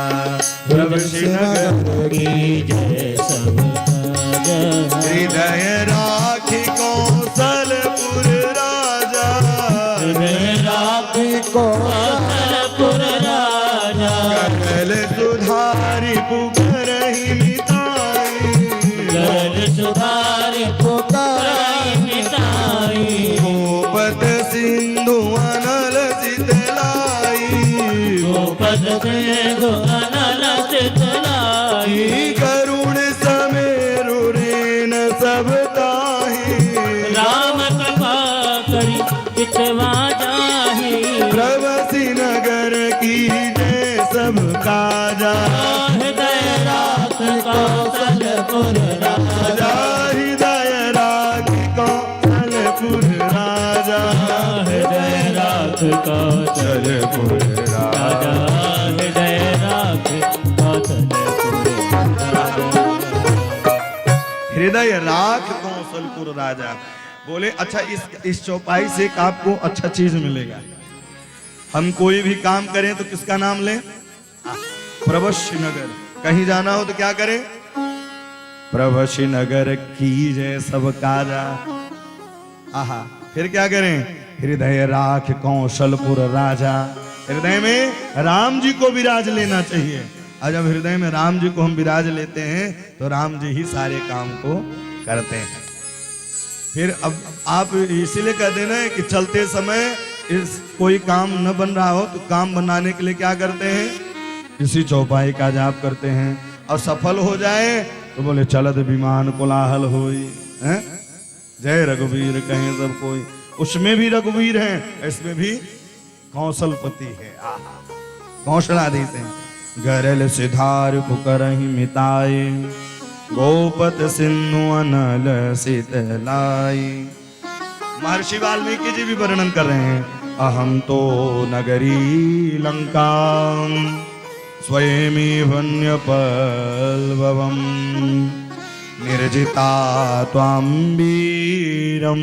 प्रभ से नगर की जय सब काजा। हृदय राखी कौशलपुर राजा, हृदय राखी कौशलपुर राजा। कल सुधारी पुकारहि मिताई, कल सुधारी पुकारहि मिताई। गोपद सिंधु अनल शीतलाई, गोपद सिंधु अनल शीतलाई। करुण समेरु रेन सब ताहि, राम कृपा करी हितवा जाहि। प्रवसी नगर की जय सब काजा, हृदय राख कौशलपुर राजा। हृदय राख कौशलपुर राजा, हृदय राख कौशलपुर राजा। हृदय राख कौशलपुर राजा। हृदय राख कौशलपुर राजा। बोले अच्छा इस चौपाई से एक आपको अच्छा चीज मिलेगा। हम कोई भी काम करें तो किसका नाम लें? प्रवश्य नगर। कहीं जाना हो तो क्या करें? प्रवश्य नगर की जय सब काजा। आहा, फिर क्या करें? हृदय राख कौशलपुर राजा। हृदय में राम जी को विराज लेना चाहिए, और जब हृदय में राम जी को हम विराज लेते हैं तो राम जी ही सारे काम को करते हैं। फिर अब आप इसीलिए कहते हैं कि चलते समय इस कोई काम न बन रहा हो तो काम बनाने के लिए क्या करते हैं, इसी चौपाई का जाप करते हैं, और सफल हो जाए तो बोले चलत विमान कोलाहल होई, हैं? जय रघुवीर कहें सब कोई। उसमें भी रघुवीर हैं, इसमें भी कौशलपति है, कौशलाधीश हैं। गरल सिधार पुकरहि मिताए, गोपत सिन्नु अनल शीतलाई। महर्षि वाल्मीकि जी भी वर्णन कर रहे हैं, अहम तो नगरी लंका स्वयमी वन्यपल्लवम निर्जिता त्वां वीरं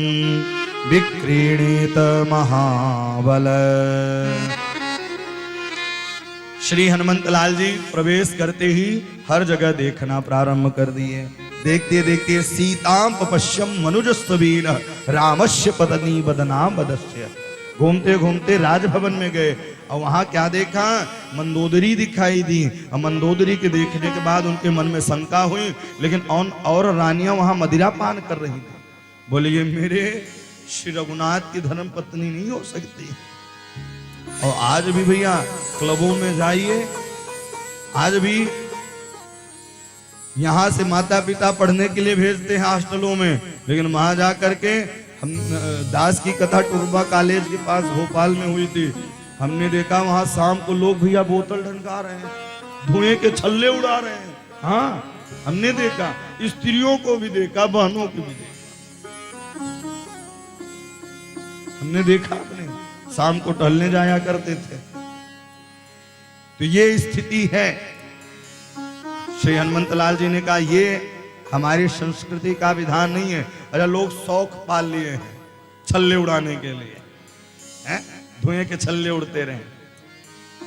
विक्रीडित महाबल। श्री हनुमंत लाल जी प्रवेश करते ही हर जगह देखना प्रारंभ कर दिए। देखते देखते सीताम पश्यम मनुजस्वीन रामस्य पत्नी बदना बदस्य। घूमते घूमते राजभवन में गए और वहां क्या देखा, मंदोदरी दिखाई दी। और मंदोदरी के देखने के बाद उनके मन में शंका हुई, लेकिन और रानियां वहां मदिरा पान कर रही थी। बोले ये मेरे श्री रघुनाथ की धर्म पत्नी नहीं हो सकती। और आज भी भैया क्लबों में जाइए, आज भी यहां से माता पिता पढ़ने के लिए भेजते हैं हॉस्टलों में, लेकिन वहां जा करके हम दास की कथा टुरबा कॉलेज के पास भोपाल में हुई थी। हमने देखा वहां शाम को लोग भैया बोतल ढनका रहे हैं, धुएं के छल्ले उड़ा रहे हैं। हाँ हमने देखा, स्त्रियों को भी देखा, बहनों को भी देखा, हमने देखा। अपने शाम को टहलने जाया करते थे। तो ये स्थिति है। श्री हनुमंत लाल जी ने कहा ये हमारी संस्कृति का विधान नहीं है। अरे लोग शौक पाल लिए हैं छल्ले उड़ाने के लिए, हैं? धुएं के छल्ले उड़ते रहे।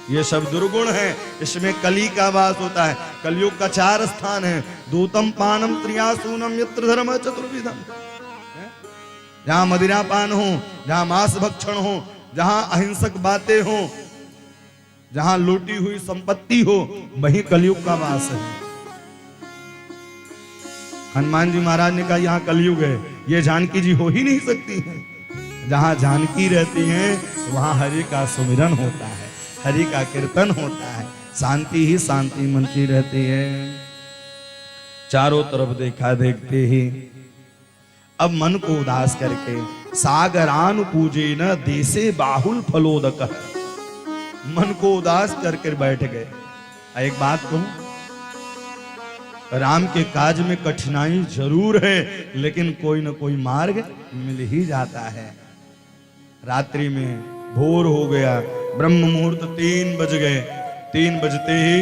ये सब दुर्गुण है, इसमें कली का वास होता है। कलयुग का 4 स्थान है, दूतम पानम त्रियासूनम यत्र धर्म चतुर्विधम। जहां मदिरा पान हो, जहां मांस भक्षण हो, जहां अहिंसक बातें हो, जहां लूटी हुई संपत्ति हो, वही कलयुग का वास है। हनुमान जी महाराज ने कहा यहाँ कलयुग है, ये जानकी जी हो ही नहीं सकती है। जहां जानकी रहती हैं वहां हरि का सुमिरन होता है, हरि का कीर्तन होता है, शांति ही शांति मनती रहती है। चारों तरफ देखा, देखते ही अब मन को उदास करके सागरान पूजे न देसे बाहुल फलोदक, मन को उदास करके बैठ गए। एक बात कहूं, राम के काज में कठिनाई जरूर है, लेकिन कोई न कोई मार्ग मिल ही जाता है। रात्रि में भोर हो गया, ब्रह्म मुहूर्त 3 बज गए। 3 बजते ही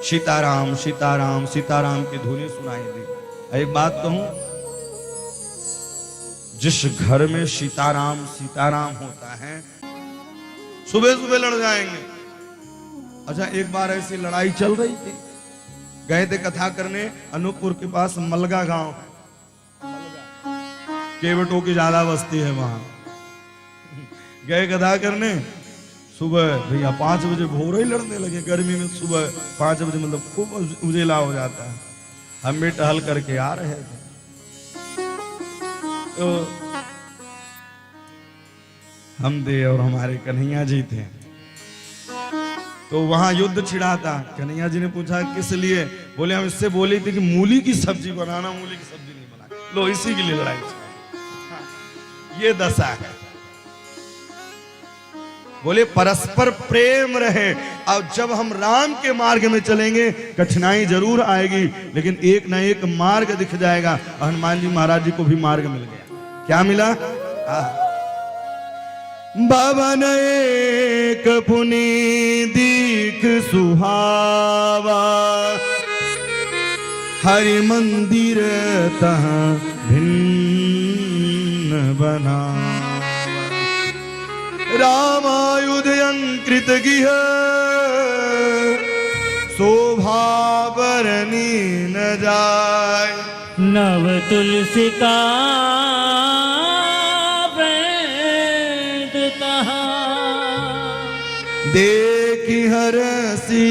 सीताराम सीताराम सीताराम की धुनें सुनाई दी। एक बात कहूं, जिस घर में सीताराम सीताराम होता है, सुबह सुबह लड़ जाएंगे। अच्छा एक बार ऐसी लड़ाई चल रही थी, गए थे कथा करने, अनूपपुर के पास मलगा गांव है, केवटों की ज्यादा बस्ती है वहां। गए कथा करने, सुबह भैया 5 बजे भोर ही लड़ने लगे। गर्मी में सुबह 5 बजे मतलब खूब उजेला हो जाता है। हम भी टहल करके आ रहे थे, तो हम थे और हमारे कन्हैया जी थे। तो वहां युद्ध छिड़ा था। कन्हैया जी ने पूछा किस लिए? बोले हम इससे बोली थी कि मूली की सब्जी बनाना, मूली की सब्जी नहीं बनाई। लो इसी के लिए लड़ाई छिड़ी। ये दशा है। बोले परस्पर प्रेम रहे। और जब हम राम के मार्ग में चलेंगे कठिनाई जरूर आएगी, लेकिन एक न एक मार्ग दिख जाएगा। हनुमान जी महाराज जी को भी मार्ग मिल गया। क्या मिला? भवन एक पुनि दीख सुहावा, हरि मंदिर तह भिन्न बना। रामायुध अंकृत गिह शोभा बरनी न जाय। नव तुलसी का वृंद तहा, देखी हरसी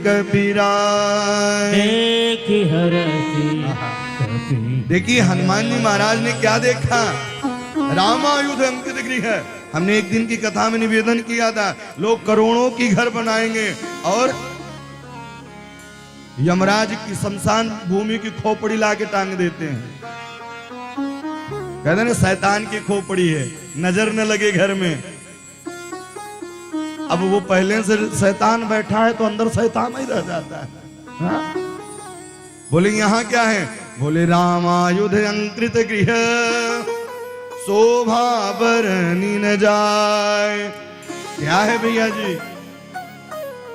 कबीराय। देखी हरसी कबीर। देखिए हनुमान जी महाराज ने क्या देखा, रामायुध अंकित गृह। हमने एक दिन की कथा में निवेदन किया था, लोग करोड़ों की घर बनाएंगे और यमराज की शमशान भूमि की खोपड़ी लाके टांग देते हैं। कहते हैं ना शैतान की खोपड़ी है, नजर न लगे घर में। अब वो पहले से शैतान बैठा है तो अंदर शैतान ही रह जाता है। हाँ? बोले यहाँ क्या है, बोले रामायुध अंकृत गृह शोभा बरनी न जाय। क्या है भैया जी,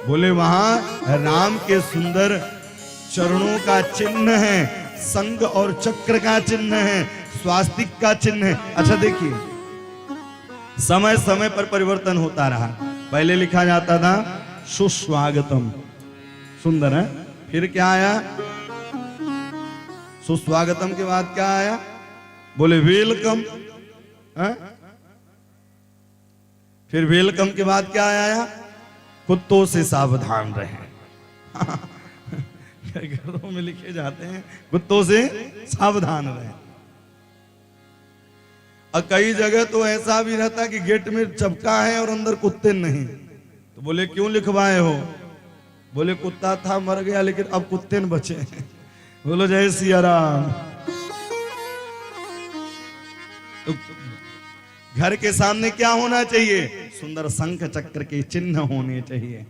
बोले वहां राम के सुंदर चरणों का चिन्ह है, संग और चक्र का चिन्ह है, स्वास्तिक का चिन्ह है। अच्छा देखिए, समय समय पर परिवर्तन होता रहा। पहले लिखा जाता था सुस्वागतम, सुंदर है। फिर क्या आया, सुस्वागतम के बाद क्या आया, बोले वेलकम है? फिर वेलकम के बाद क्या आया, कुत्तों से सावधान रहें। घरों में लिखे जाते हैं कुत्तों से सावधान रहें। और कई जगह तो ऐसा भी रहता कि गेट में चपका है और अंदर कुत्ते नहीं, तो बोले क्यों लिखवाए हो, बोले कुत्ता था मर गया लेकिन अब कुत्ते न बचे हैं। बोलो जय सिया राम। तो घर के सामने क्या होना चाहिए, सुंदर शंख चक्र के चिन्ह होने चाहिए।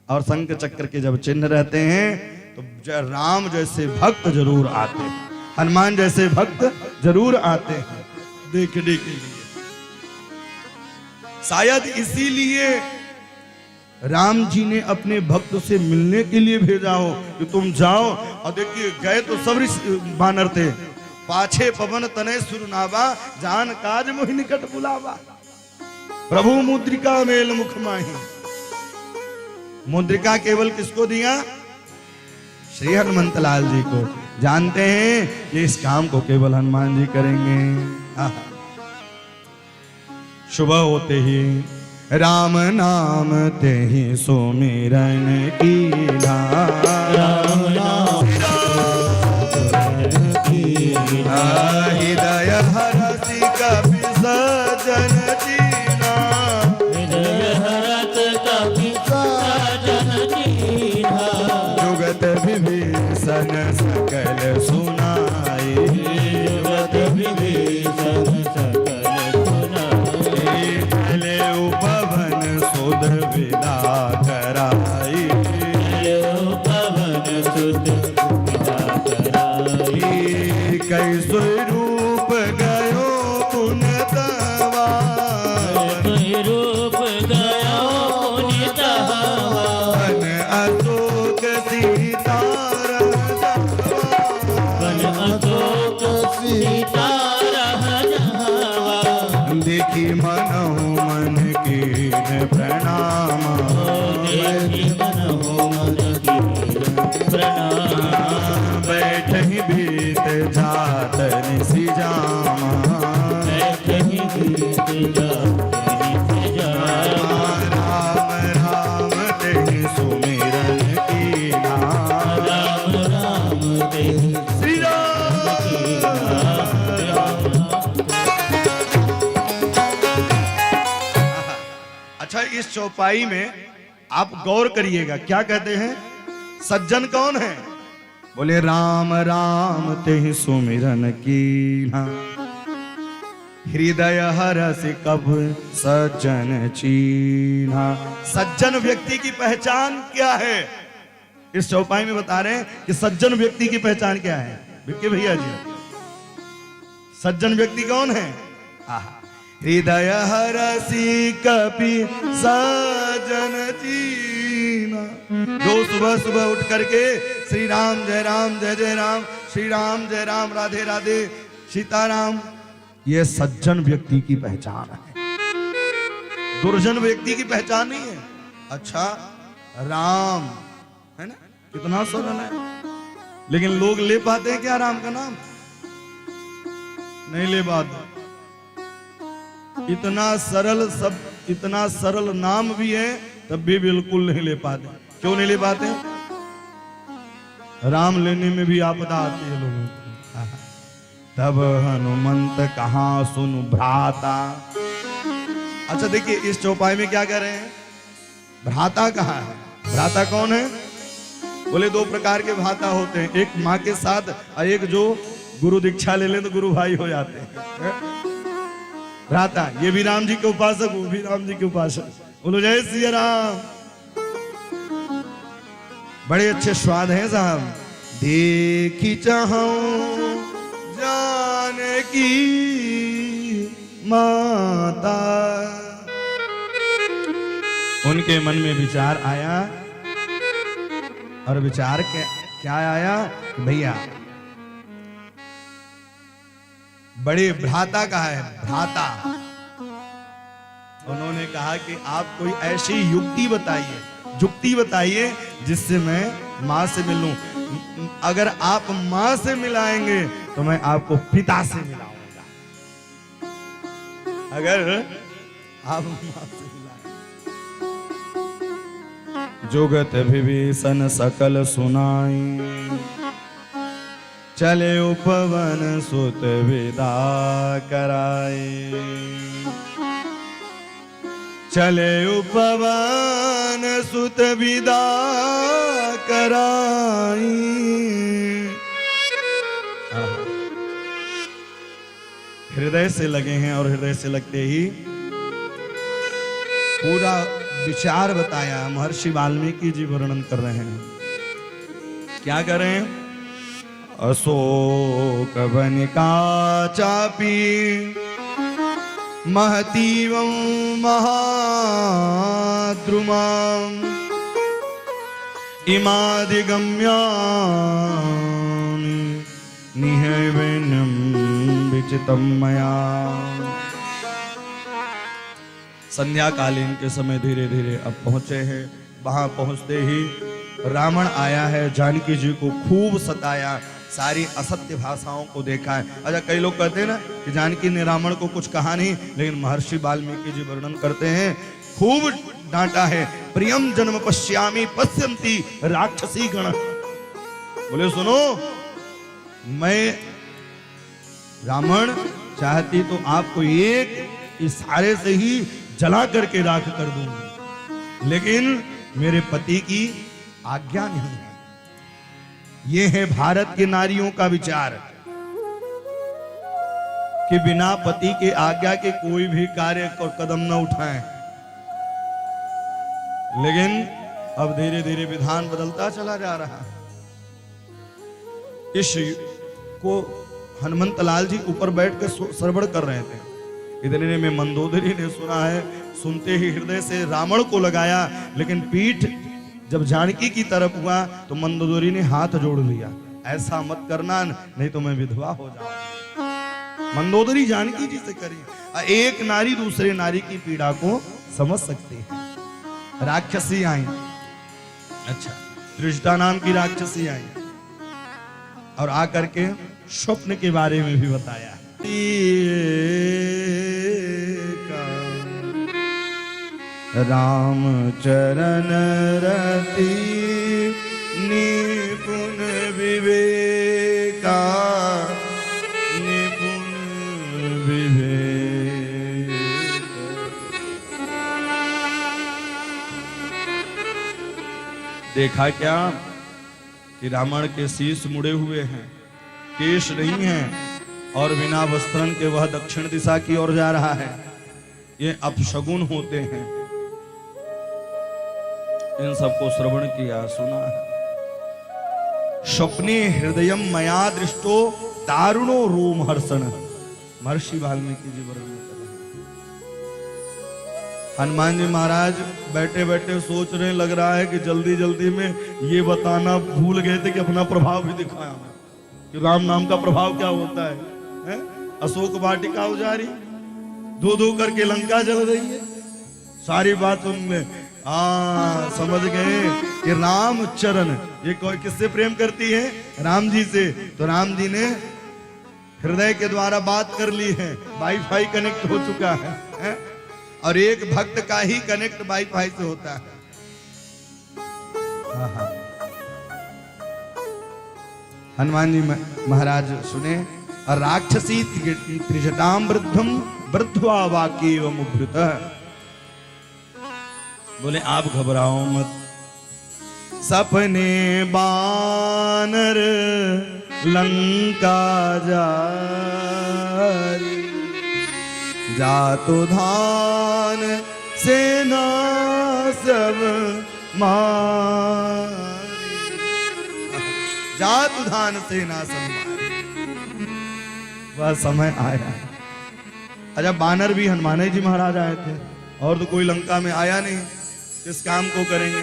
और शंख चक्र के जब चिन्ह रहते हैं तो राम जैसे भक्त जरूर आते हैं, हनुमान जैसे भक्त जरूर आते हैं देखने के लिए। शायद इसीलिए राम जी ने अपने भक्त से मिलने के लिए भेजा हो कि तुम जाओ। और देखिए गए तो सब बानर थे, पाछे पवन तनय सुरनावा, जान काज मोहि निकट बुलावा। प्रभु मुद्रिका मेल मुख माही। मुद्रिका केवल किसको दिया, श्री हनुमंत लाल जी को। जानते हैं कि इस काम को केवल हनुमान जी करेंगे। सुबह होते ही राम नाम ते ही सुमिरन कीना, राम नाम हृदय हरसि कपि सजन दीना। हृदय हरत कपि सजन दीना। जुगत विभीषण सकल सुनाई, जुगत विभीषण सकल सुनाई। चले उपवन सुध विदा कराई, पवन सुत विदा कराई। कैसो रूप गयो पुन तवा, रूप गयो पुनित वन अशोक सीतार वन अशोक सीता देखी मनहु मन की प्रणाम, देखी मन हो मन की प्रणाम। बैठ ही बीत जात निसी जामा, बैठ ही बीत जात जामा। राम राम तेहि सुमिरन कीना, राम राम तेहि श्री राम। अच्छा इस चौपाई में आप गौर करिएगा, क्या कहते हैं, सज्जन कौन है, बोले राम राम तेहि सुमिरन कीना, हृदय हरस कब सज्जन चीन्हा। सज्जन व्यक्ति की पहचान क्या है, इस चौपाई में बता रहे हैं कि सज्जन व्यक्ति की पहचान क्या है। विक्की भैया जी, सज्जन व्यक्ति कौन है, हृदय हरसी कपि सजन चीना। जो सुबह सुबह उठ करके श्री राम जय राम, श्री राम जय राम, राधे राधे सीताराम, ये सज्जन व्यक्ति की पहचान है, दुर्जन व्यक्ति की पहचान नहीं है। अच्छा राम है ना, कितना सरल है, लेकिन लोग ले पाते हैं क्या राम का नाम? नहीं ले पाते। इतना सरल सब, इतना सरल नाम भी है तब भी बिल्कुल नहीं ले पाते। क्यों नहीं ले पाते? राम लेने में भी आपदा आती है लोगों को। तब हनुमंत कहाँ सुन भ्राता। अच्छा देखिए इस चौपाई में क्या कह रहे हैं, भ्राता कहाँ है? भ्राता कौन है? बोले दो प्रकार के भ्राता होते हैं, एक माँ के साथ और एक जो गुरु दीक्षा ले ले तो गुरु भाई हो जाते हैं। भ्राता ये भी राम जी के उपासक, वो भी राम जी के उपासक। बोलो जय सिया राम। बड़े अच्छे स्वाद हैं साहब। देखी चाहूं जानकी माता, उनके मन में विचार आया, और विचार क्या आया कि भैया बड़े भ्राता का है, भ्राता। उन्होंने कहा कि आप कोई ऐसी युक्ति बताइए जिससे मैं माँ से मिलूं। अगर आप माँ से मिलाएंगे तो मैं आपको पिता से मिलाऊंगा। अगर आप माँ से मिलाएंगे। जुगत विभीषण सकल सुनाई, चले उपवन सुत विदा कराए। चले उपवन सुत विदा कराई। हृदय से लगे हैं और हृदय से लगते ही पूरा विचार बताया। महर्षि वाल्मीकि जी वर्णन कर रहे हैं, क्या कर रहे हैं? अशोक वनिका चापी महतीवं महाद्रुमां इमादिगम्यानि निहैवनं विचितं मया। संध्याकालीन के समय धीरे धीरे अब पहुंचे हैं। वहां पहुंचते ही रावण आया है, जानकी जी को खूब सताया, सारी असत्य भाषाओं को देखा है। अच्छा कई लोग कहते हैं ना कि जानकी ने रावण को कुछ कहा नहीं, लेकिन महर्षि वाल्मीकि जी वर्णन करते हैं खूब डांटा है। प्रियम जन्म पश्यामी पश्यन्ति राक्षसी गण। बोले सुनो, मैं रावण चाहती तो आपको एक इशारे से ही जला करके राख कर दूंगी, लेकिन मेरे पति की आज्ञा नहीं है। ये है भारत की नारियों का विचार कि बिना पति के आज्ञा के कोई भी कार्य और कदम न उठाएं। लेकिन अब धीरे धीरे विधान बदलता चला जा रहा है। इस को हनुमंत लाल जी ऊपर बैठ कर श्रवण कर रहे थे। इतने में मंदोदरी ने सुना है। सुनते ही हृदय से रावण को लगाया, लेकिन पीठ जब जानकी की तरफ हुआ तो मंदोदरी ने हाथ जोड़ लिया, ऐसा मत करना नहीं तो मैं विधवा हो जाऊंगा। मंदोदरी जानकी जी से करी। एक नारी दूसरे नारी की पीड़ा को समझ सकती है। राक्षसी आई, अच्छा त्रिजटा नाम की राक्षसी आई और आकर के स्वप्न के बारे में भी बताया। राम चरण रति निपुण विवेका, निपुण विवेक। देखा क्या कि रावण के शीश मुड़े हुए हैं, केश नहीं है, और बिना वस्त्रन के वह दक्षिण दिशा की ओर जा रहा है। ये अपशगुन होते हैं। इन सबको श्रवण किया, सुना। स्वप्ने हृदयम मया दृष्टो दारुणो रोमहर्षण। महर्षि वाल्मीकि जी वर्णन कर रहे हैं। हनुमान जी महाराज बैठे बैठे सोच रहे, लग रहा है कि जल्दी जल्दी में ये बताना भूल गए थे कि अपना प्रभाव भी दिखाया कि राम नाम का प्रभाव क्या होता है? अशोक वाटिका उजारी, धो धो करके लंका जल रही है। सारी बात उनमें हाँ समझ गए कि राम चरण, ये कोई किससे प्रेम करती है? राम जी से। तो राम जी ने हृदय के द्वारा बात कर ली है, वाईफाई कनेक्ट हो चुका है? और एक भक्त का ही कनेक्ट वाईफाई से होता है। हाँ। हनुमान जी महाराज सुने, और राक्षसी त्रिजटाम वृद्धम वृद्धवा वाक्य मुभृत। बोले आप घबराओ मत, सपने बानर लंका जातो धान सेना सब मारी, जातु धान सेना सब मारी। वह समय आया। अच्छा, बानर भी हनुमान जी महाराज आए थे, और तो कोई लंका में आया नहीं, किस काम को करेंगे?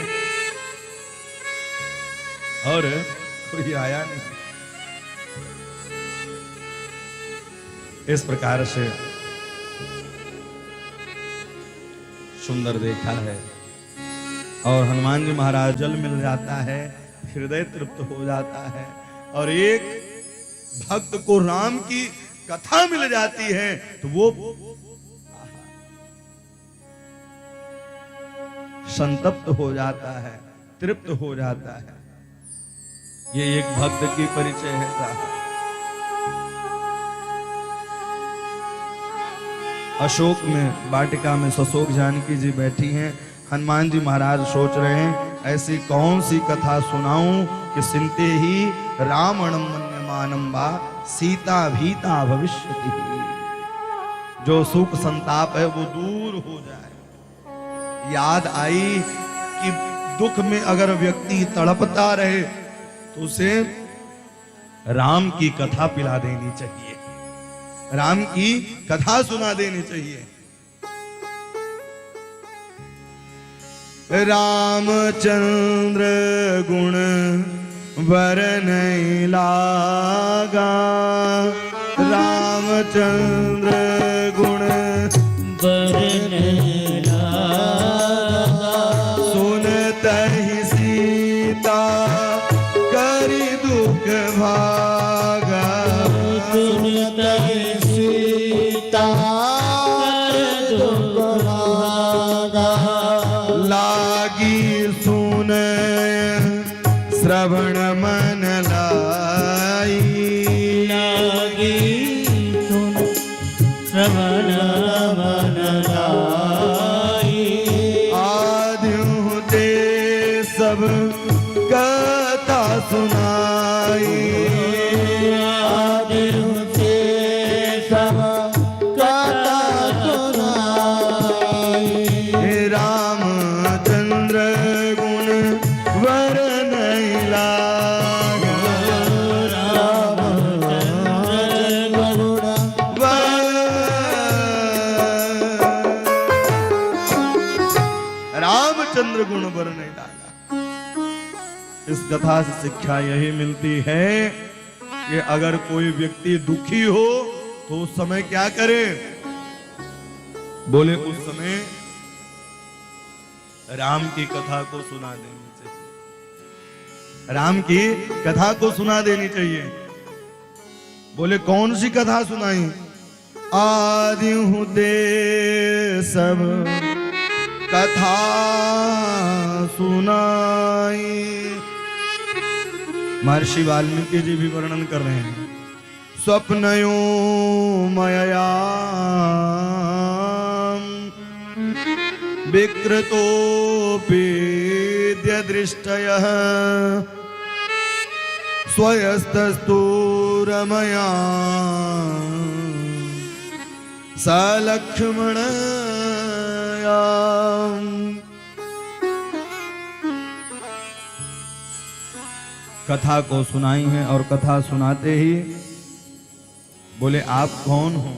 और कोई आया नहीं। इस प्रकार से सुंदर देखा है। और हनुमान जी महाराज, जल मिल जाता है, हृदय तृप्त हो जाता है, और एक भक्त को राम की कथा मिल जाती है तो वो संतप्त हो जाता है, तृप्त हो जाता है। ये एक भक्त की परिचय है साहब। अशोक में वाटिका में सशोक जानकी जी बैठी हैं। हनुमान जी महाराज सोच रहे हैं ऐसी कौन सी कथा सुनाऊं कि सुनते ही रावणम मन्यमानम वा सीता भीता भविष्यति, जो सुख संताप है वो दूर हो जाए। याद आई कि दुख में अगर व्यक्ति तड़पता रहे तो उसे राम की कथा पिला देनी चाहिए, राम की कथा सुना देनी चाहिए। रामचंद्र गुण वरनै लागा, रामचंद्र गुण वरनै लागा, सुनतहि सीता करि दुख भागा, सुनतहि सीता कर दुख भागा, लागी सुन श्रवण मन लाई, लागी सुन श्रवण मन लाई, आद्यों ते सब कथा सुनाई, आदियों से सब कथा सुनाई। हे रामचंद्र गुण वरनै लागा, रामचंद्र गुण वरनै लागा। इस कथा से शिक्षा यही मिलती है कि अगर कोई व्यक्ति दुखी हो तो उस समय क्या करे? बोले उस समय राम की कथा को सुना देनी चाहिए, राम की कथा को सुना देनी चाहिए। बोले कौन सी कथा सुनाई? आदि दे सब कथा सुनाई। महर्षि वाल्मीकि जी भी वर्णन कर रहे हैं। स्वप्नयो मया विकृतोपेद्य दृष्टयः स्वयस्तस्तु रमया स लक्ष्मणया। कथा को सुनाई है और कथा सुनाते ही बोले आप कौन हो?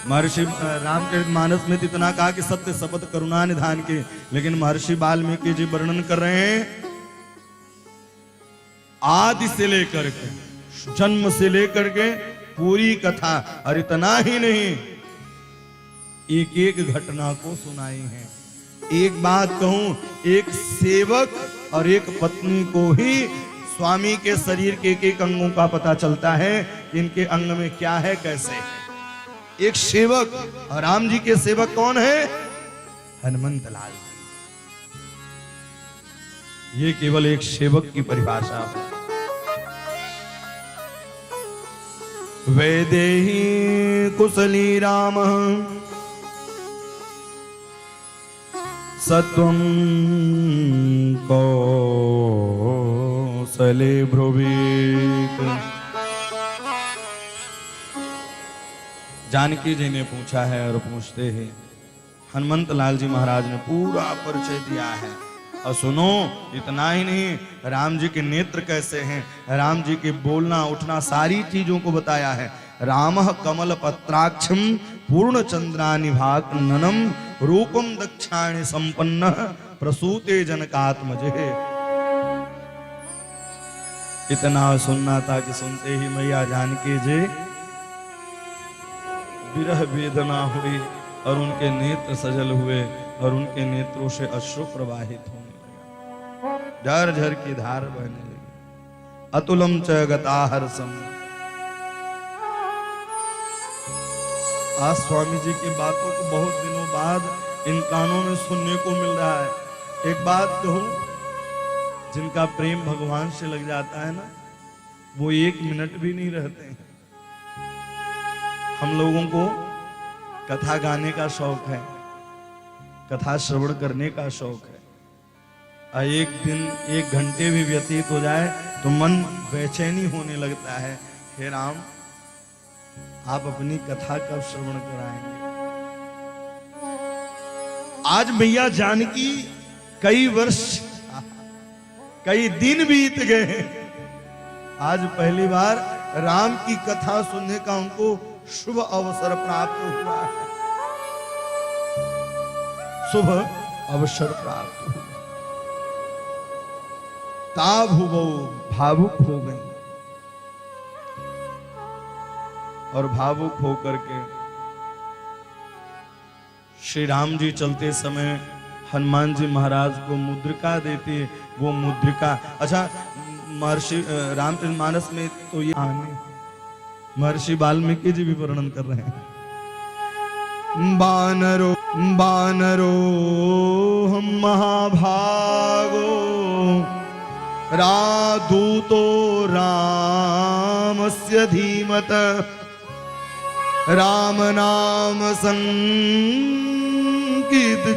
महर्षि रामचरितमानस में इतना कहा कि सत्य शपथ करुणा निधान के, लेकिन महर्षि वाल्मीकि जी वर्णन कर रहे हैं आदि से लेकर के, जन्म से लेकर के पूरी कथा। और इतना ही नहीं, एक एक घटना को सुनाई है। एक बात कहूं, एक सेवक और एक पत्नी को ही स्वामी के शरीर के एक अंगों का पता चलता है कि इनके अंग में क्या है, कैसे है। एक सेवक, और राम जी के सेवक कौन है? हनुमंत लाल। ये केवल एक सेवक की परिभाषा है। वैदेही कुशली राम सत्वं कौशले ब्रुवीत। जानकी जी ने पूछा है और पूछते हैं, हनुमंत लाल जी महाराज ने पूरा परिचय दिया है। और सुनो, इतना ही नहीं, राम जी के नेत्र कैसे हैं, राम जी के बोलना उठना, सारी चीजों को बताया है। रामः कमल पत्राक्षम पूर्ण चंद्रानिभाक ननम रूपम दक्षाणी संपन्न प्रसूते जनकात्मजे। इतना सुनना था कि सुनते ही मैया जानकी जी विरह वेदना हुई और उनके नेत्र सजल हुए और उनके नेत्रों से अश्रु प्रवाहित होने लगा, झर झर की धार बहने लगी। अतुलम च गता हर्षम। आज स्वामी जी की बातों को बहुत दिनों बाद इन कानों में सुनने को मिल रहा है। एक बात कहूं, जिनका प्रेम भगवान से लग जाता है ना, वो एक मिनट भी नहीं रहते हैं। हम लोगों को कथा गाने का शौक है, कथा श्रवण करने का शौक है, और एक दिन एक घंटे भी व्यतीत हो जाए तो मन बेचैनी होने लगता है। हे राम, आप अपनी कथा कब श्रवण कराएंगे? आज मैया जानकी कई वर्ष, कई दिन बीत गए, आज पहली बार राम की कथा सुनने का उनको शुभ अवसर प्राप्त हुआ है। शुभ अवसर प्राप्त हुआ। ताब वो भावुक हो गई और भावुक होकर के श्री राम जी चलते समय हनुमान जी महाराज को मुद्रिका देते। वो मुद्रिका, अच्छा, महर्षि रामचरितमानस में तो ये महर्षि वाल्मीकि जी भी वर्णन कर रहे हैं। बानरो बानरो हम महाभागो रादूतो रामस्य धीमत राम नाम संकीर्त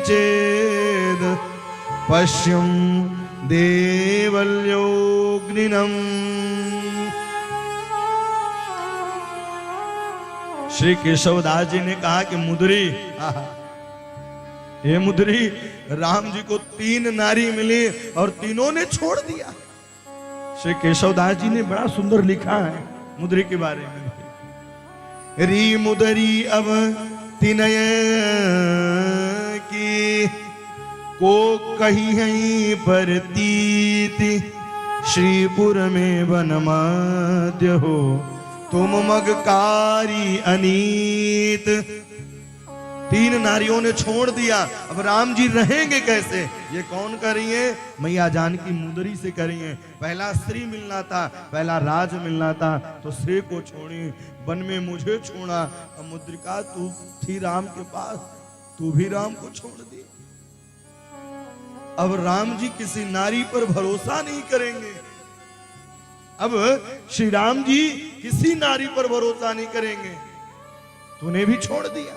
चेद पश्यम देवल्योग्निनम। श्री केशवदास जी ने कहा कि मुद्री, हे मुद्री, राम जी को 3 नारी मिली और तीनों ने छोड़ दिया। श्री केशवदास जी ने बड़ा सुंदर लिखा है मुद्री के बारे में। री मुदरी अब तिनय की को कही है परतीति श्रीपुर में वन मध्य हो तुम मगकारी अनीत। 3 नारियों ने छोड़ दिया, अब राम जी रहेंगे कैसे? ये कौन कर रही है? मैया जानकी मुदरी से कर रही है। पहला स्त्री मिलना था, पहला राज मिलना था, तो स्त्री को छोड़ी, वन में मुझे छोड़ा। अब मुद्रिका तू थी राम के पास, तू भी राम को छोड़ दी। अब राम जी किसी नारी पर भरोसा नहीं करेंगे। अब श्री राम जी किसी नारी पर भरोसा नहीं करेंगे, तूने भी छोड़ दिया।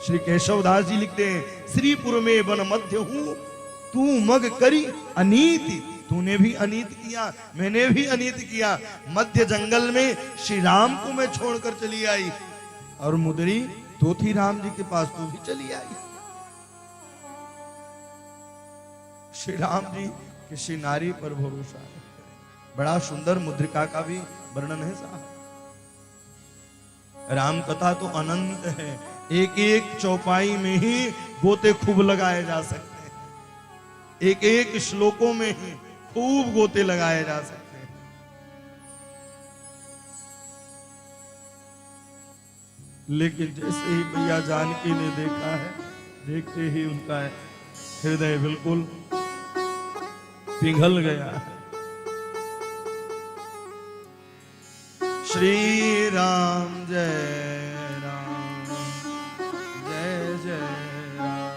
श्री केशवदास जी लिखते हैं, श्रीपुर में वन मध्य हूं तू मग करी अनीति। तूने भी अनीत किया, मैंने भी अनीत किया। मध्य जंगल में श्री राम को मैं छोड़कर चली आई, और मुदरी तो थी राम जी के पास, तू भी चली आई। श्री राम जी किसी नारी पर भरोसा नहीं। बड़ा सुंदर मुद्रिका का भी वर्णन है साहब। राम कथा तो अनंत है, एक एक चौपाई में ही गोते खूब लगाए जा सकते हैं, एक एक श्लोकों में ही खूब गोते लगाए जा सकते हैं। लेकिन जैसे ही भैया जानकी ने देखा है, देखते ही उनका हृदय बिल्कुल पिघल गया। श्री राम जय राम, जय जय राम।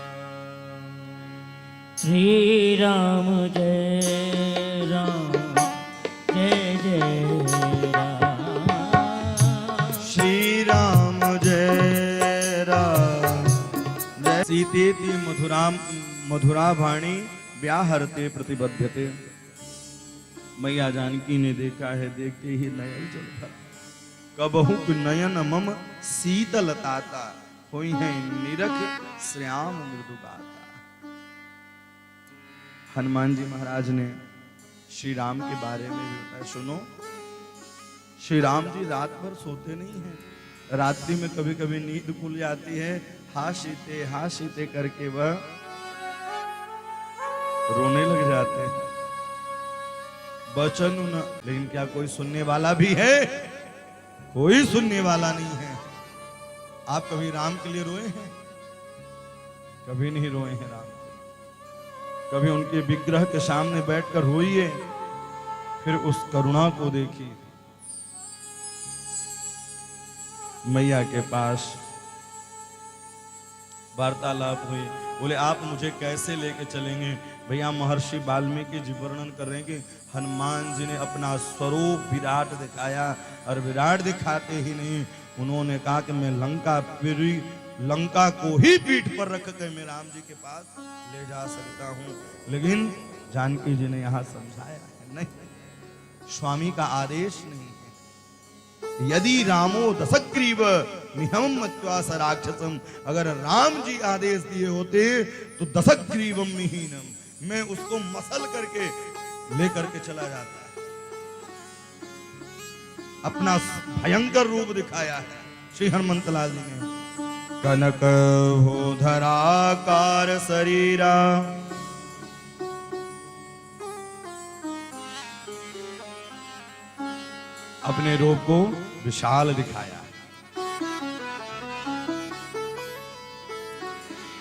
श्री राम जय राम, जय जय राम। श्री राम जय राम, जय सीतेति मधुरा वाणी व्याहरते प्रतिबद्धते। मैया जानकी ने देखा है, देखते ही नयन जल भरा। कबहु नयन मम शीतलताता, होई है निरख श्याम मृदुगाता। हनुमान जी महाराज ने श्री राम के बारे में भी बताया। सुनो, श्री राम जी रात भर सोते नहीं हैं। रात्रि में कभी कभी नींद खुल जाती है, हा सीते करके वह रोने लग जाते हैं। वचन न, लेकिन क्या कोई सुनने वाला भी है? कोई सुनने वाला नहीं है। आप कभी राम के लिए रोए हैं? कभी नहीं रोए हैं राम। कभी उनके विग्रह के सामने बैठकर रोइए, फिर उस करुणा को देखिए। मैया के पास वार्तालाप हुई। बोले आप मुझे कैसे लेके चलेंगे? भैया महर्षि वाल्मीकि जी वर्णन कर रहे हैं कि हनुमान जी ने अपना स्वरूप विराट दिखाया, और विराट दिखाते ही नहीं, उन्होंने कहा कि मैं लंका को ही पीठ पर रख कर मैं राम जी के पास ले जा सकता हूं। लेकिन जानकी जी ने यहां समझाया है, नहीं, स्वामी का आदेश नहीं है। यदि रामो दशग्रीव निहम मत्वा स राक्षसम, अगर राम जी आदेश दिए होते तो दशग्रीवम निहीनम, मैं उसको मसल करके लेकर के चला जाता। अपना भयंकर रूप दिखाया है श्री हनुमंत लाल जी ने। कनक हो धराकार शरीरा, अपने रूप को विशाल दिखाया।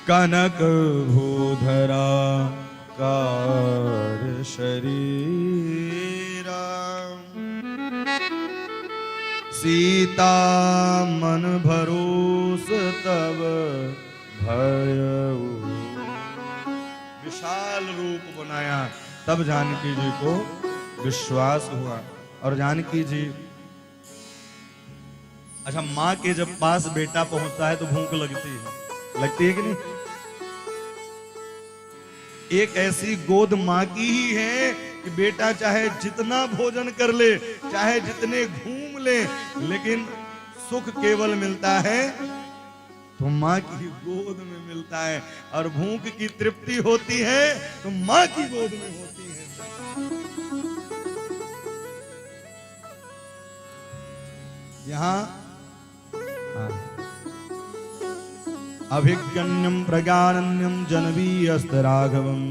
कनक भूधरा कार शरीरा, सीता मन भरोस तब भयउ। विशाल रूप बनाया, तब जानकी जी को विश्वास हुआ। और जानकी जी, अच्छा, माँ के जब पास बेटा पहुंचता है तो भूख लगती है कि नहीं? एक ऐसी गोद माँ की ही है कि बेटा चाहे जितना भोजन कर ले, चाहे जितने घूम ले, लेकिन सुख केवल मिलता है तो माँ की गोद में मिलता है। और भूख की तृप्ति होती है तो माँ की गोद में होती है। यहाँ अभिज्ञन्यम प्रज्ञानन्यम जनवीयस्तराघवम,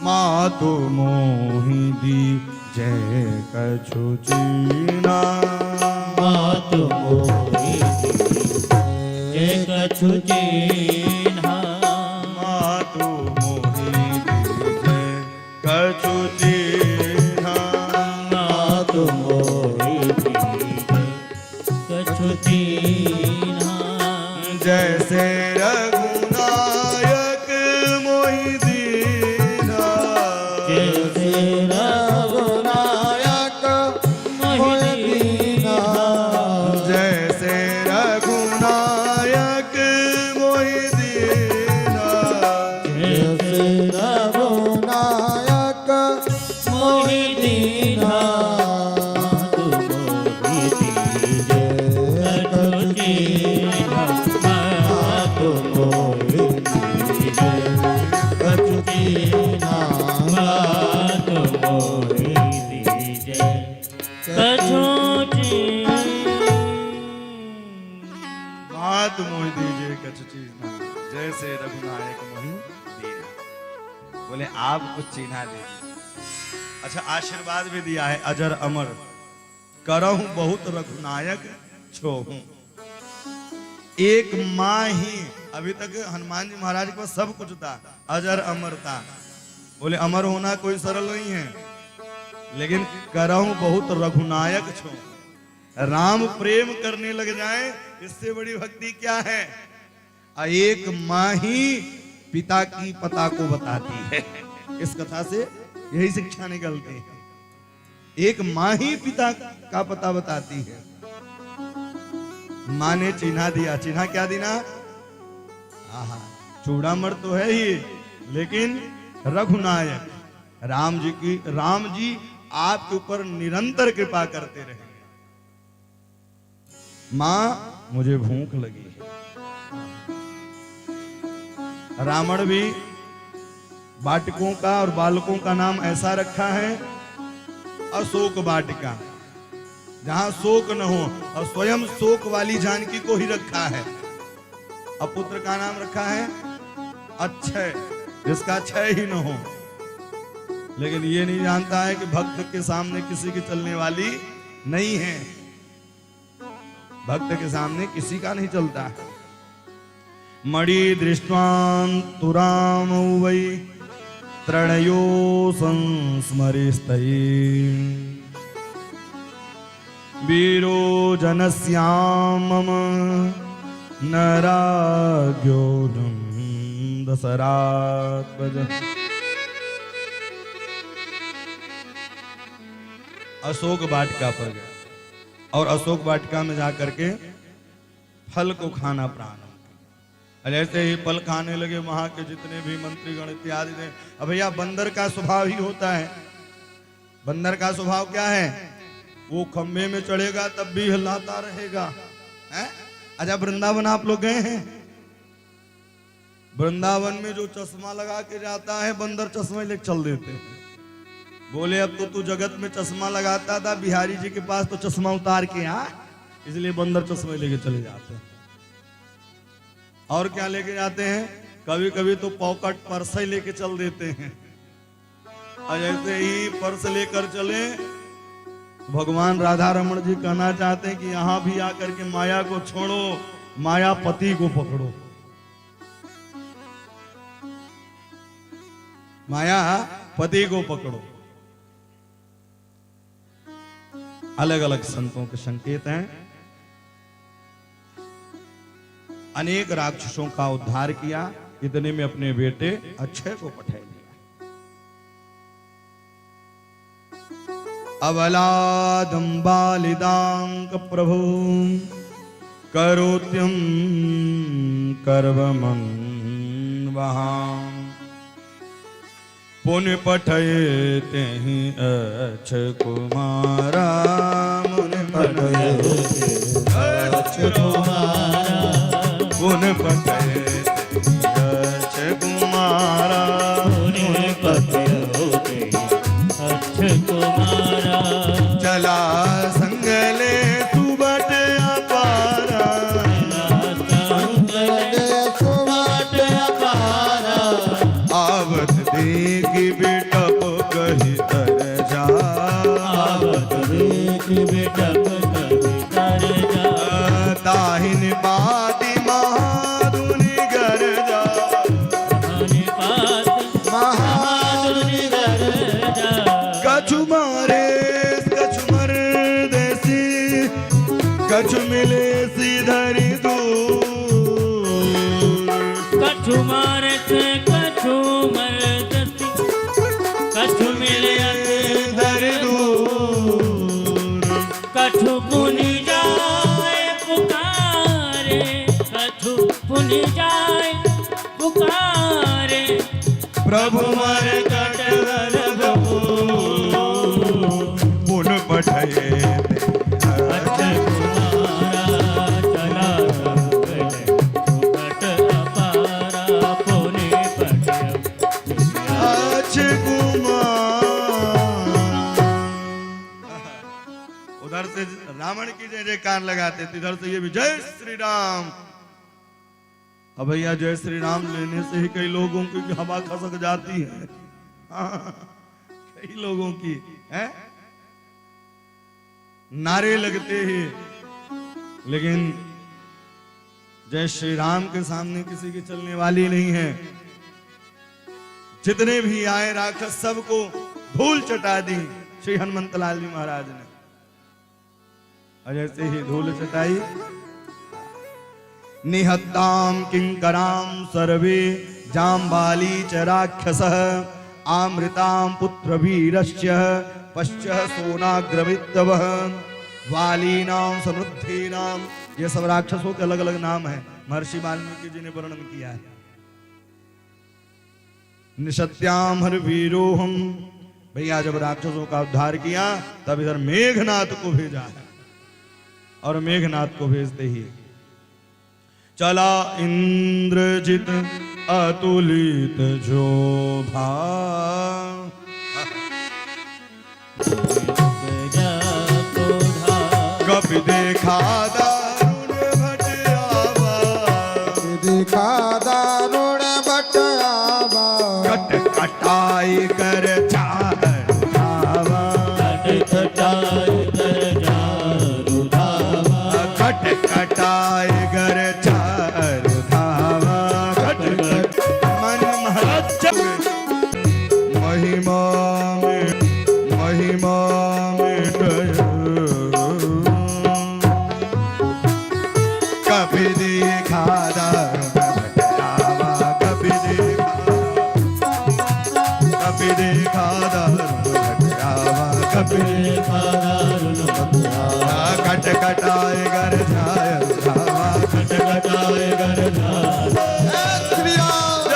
मातु मोहि दी जय कछु चीना। मातु मोहि दी जय कछु चीन्हा, मातु मोहि दी जय कछु चीना। मातु मोहि दी कछु चीन्हा, जैसे रघुनायक मोहि दीना। जैसे रघुनायक मोहि दीना, जैसे रघुनायक मोहि दीना। जैसे रघुनायक मोहि दीना। मातु मोहि दीजिए कछु चीज ना, जैसे रघुनायक मोहि दीना। बोले आप कुछ चिन्हा दीजिए। अच्छा, आशीर्वाद भी दिया है, अजर अमर करहु बहुत रघुनायक छोहू। एक माँ ही, अभी तक हनुमान जी महाराज के पास सब कुछ था, अजर अमर था। बोले अमर होना कोई सरल नहीं है, लेकिन करहूं बहुत रघुनायक छो। राम प्रेम करने लग जाए, इससे बड़ी भक्ति क्या है। एक माँ ही पिता की पता को बताती है। इस कथा से यही शिक्षा निकलती है। एक माँ ही पिता का पता बताती है। माँ ने चिन्हा दिया। चिन्हा क्या दिया? आहा, चूड़ामण तो है ही, लेकिन रघुनायक राम जी आपके ऊपर निरंतर कृपा करते रहे। माँ मुझे भूख लगी है। रावण भी बाटिकों का और बालकों का नाम ऐसा रखा है, अशोक वाटिका, जहां शोक न हो, और स्वयं शोक वाली जानकी को ही रखा है। अब पुत्र का नाम रखा है अक्षय, जिसका क्षय ही न हो। लेकिन ये नहीं जानता है कि भक्त के सामने किसी की चलने वाली नहीं है। भक्त के सामने किसी का नहीं चलता है। मणि दृष्टान तुराम वै त्रणयो संस्मरिस्तये वीरो जनस्यामम नराज्ञो दशरात्मज। अशोक वाटिका पर गया और अशोक वाटिका में जाकर के फल को खाना प्रारंभ। ऐसे ही फल खाने लगे वहां के जितने भी मंत्रीगण इत्यादि ने। अब भैया बंदर का स्वभाव ही होता है। बंदर का स्वभाव क्या है? वो खंबे में चढ़ेगा तब भी हिलाता रहेगा, हैं? अच्छा, वृंदावन आप लोग गए हैं? वृंदावन में जो चश्मा लगा के जाता है, बंदर चश्मे लेके चल देते हैं। बोले अब तो तू जगत में चश्मा लगाता था, बिहारी जी के पास तो चश्मा उतार के आ, इसलिए बंदर चश्मे लेके चले जाते हैं। और क्या लेके जाते हैं? कभी कभी तो पॉकेट पर्स ही लेके चल देते हैं। और ऐसे ही पर्स लेकर चले, भगवान राधा रमण जी कहना चाहते हैं कि यहां भी आकर के माया को छोड़ो, मायापति को पकड़ो। माया पति को पकड़ो। अलग अलग संतों के संकेत हैं। अनेक राक्षसों का उद्धार किया, इतने में अपने बेटे अक्षय को पठा दिया। अबलादं बालिदांक प्रभु करोत्यं कर्वमं वहां पुण्य पठयते ही अक्षय कुमारा। मुनि पठयते अक्षय कुमारा, पुण्य पठयते अक्षय कुमारा, पुण्य पठयते अक्षय कुमारा। चला संगले तू बट अपारा, आवत देखी बिटप कही तर जा, आवत देखी बिटप कही तर जा। ताहिन बाती महाधुनि गर जा, ताहिन बाती महाधुनि गर जा। कछु मारे कछु मर देसी, कछु मिले सीधरी दूर। कछु मारे से कछु मर देसी, कछु मिले सीधरी दूर। कछु पुनि जाए पुकारे, कछु पुनि जाए पुकारे। प्रभु मर कटवर पुन पठये अक्षय कुमारा। चला संगले सुकट अपारा, पुनि पठय अक्षय कुमार। उधर से रावण की जय जयकार लगाते थे, इधर से ये भी जय श्री राम। अब भैया जय श्री राम लेने से ही कई लोगों की हवा खसक जाती है। कई लोगों की है, नारे लगते हैं, लेकिन जय श्री राम के सामने किसी की चलने वाली नहीं है। जितने भी आए राक्षस सबको धूल चटा दी श्री हनुमंत लाल जी महाराज ने। और जैसे ही धूल चटाई, निहत्ताम किंकराम सर्वे जाम्बाली च राक्षसः आमृताम पुत्र वीरस्य पश्च सोनाग्रवित्तवः वालीनाम समृद्धीनाम। ये सब राक्षसों के अलग अलग नाम है, महर्षि वाल्मीकि जी ने वर्णन किया है। निशत्याम हर वीरोहम। भैया जब राक्षसों का उद्धार किया तब इधर मेघनाथ को भेजा है, और मेघनाथ को भेजते ही चला इंद्रजित अतुलित जोधा। कभी देखा दारुण भट आवा, देखा दारुण भट आवा, कट कटाई कर चार धावा, कट कटाई कर चारु धावा, कट कटाई कर चार धावा, कट कट मन महराज महिमा में कभी देखा दारुण भट आवा, कभी देखा दारुण भट आवा, कभी देखा दारुण भट आवा, कट कटाए घर जाय धावा, कट कटाए कर चारु। श्री राम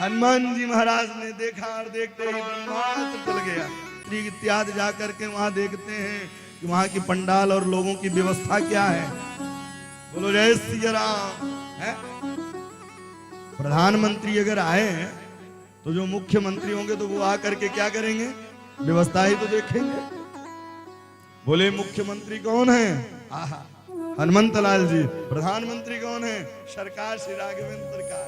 हनुमान जी महाराज ने देखा और देखते ही ब्रह्मास्त्र चल गया। इत्यादि जाकर के वहां देखते हैं कि वहां की पंडाल और लोगों की व्यवस्था क्या है। बोलो जय श्री राम। है प्रधानमंत्री अगर आए हैं तो जो मुख्यमंत्री होंगे तो वो आकर के क्या करेंगे, व्यवस्था ही तो देखेंगे। बोले मुख्यमंत्री कौन है? आहा हनुमंत लाल जी। प्रधानमंत्री कौन है? सरकार श्री राघवेंद्र सरकार।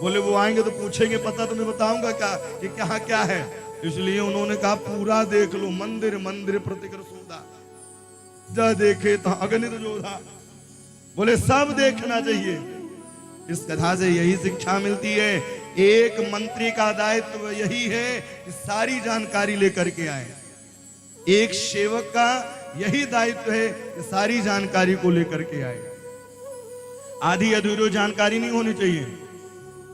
बोले वो आएंगे तो पूछेंगे पता तुम्हें बताऊंगा क्या कि कहाँ क्या है। इसलिए उन्होंने कहा पूरा देख लो, मंदिर मंदिर प्रतिकर सोदा, जा देखे तो अगणित जोधा। बोले सब देखना चाहिए। इस कथा से यही शिक्षा मिलती है, एक मंत्री का दायित्व यही है कि सारी जानकारी लेकर के आए। एक सेवक का यही दायित्व है कि सारी जानकारी को लेकर के आए। आधी अधूरी जानकारी नहीं होनी चाहिए,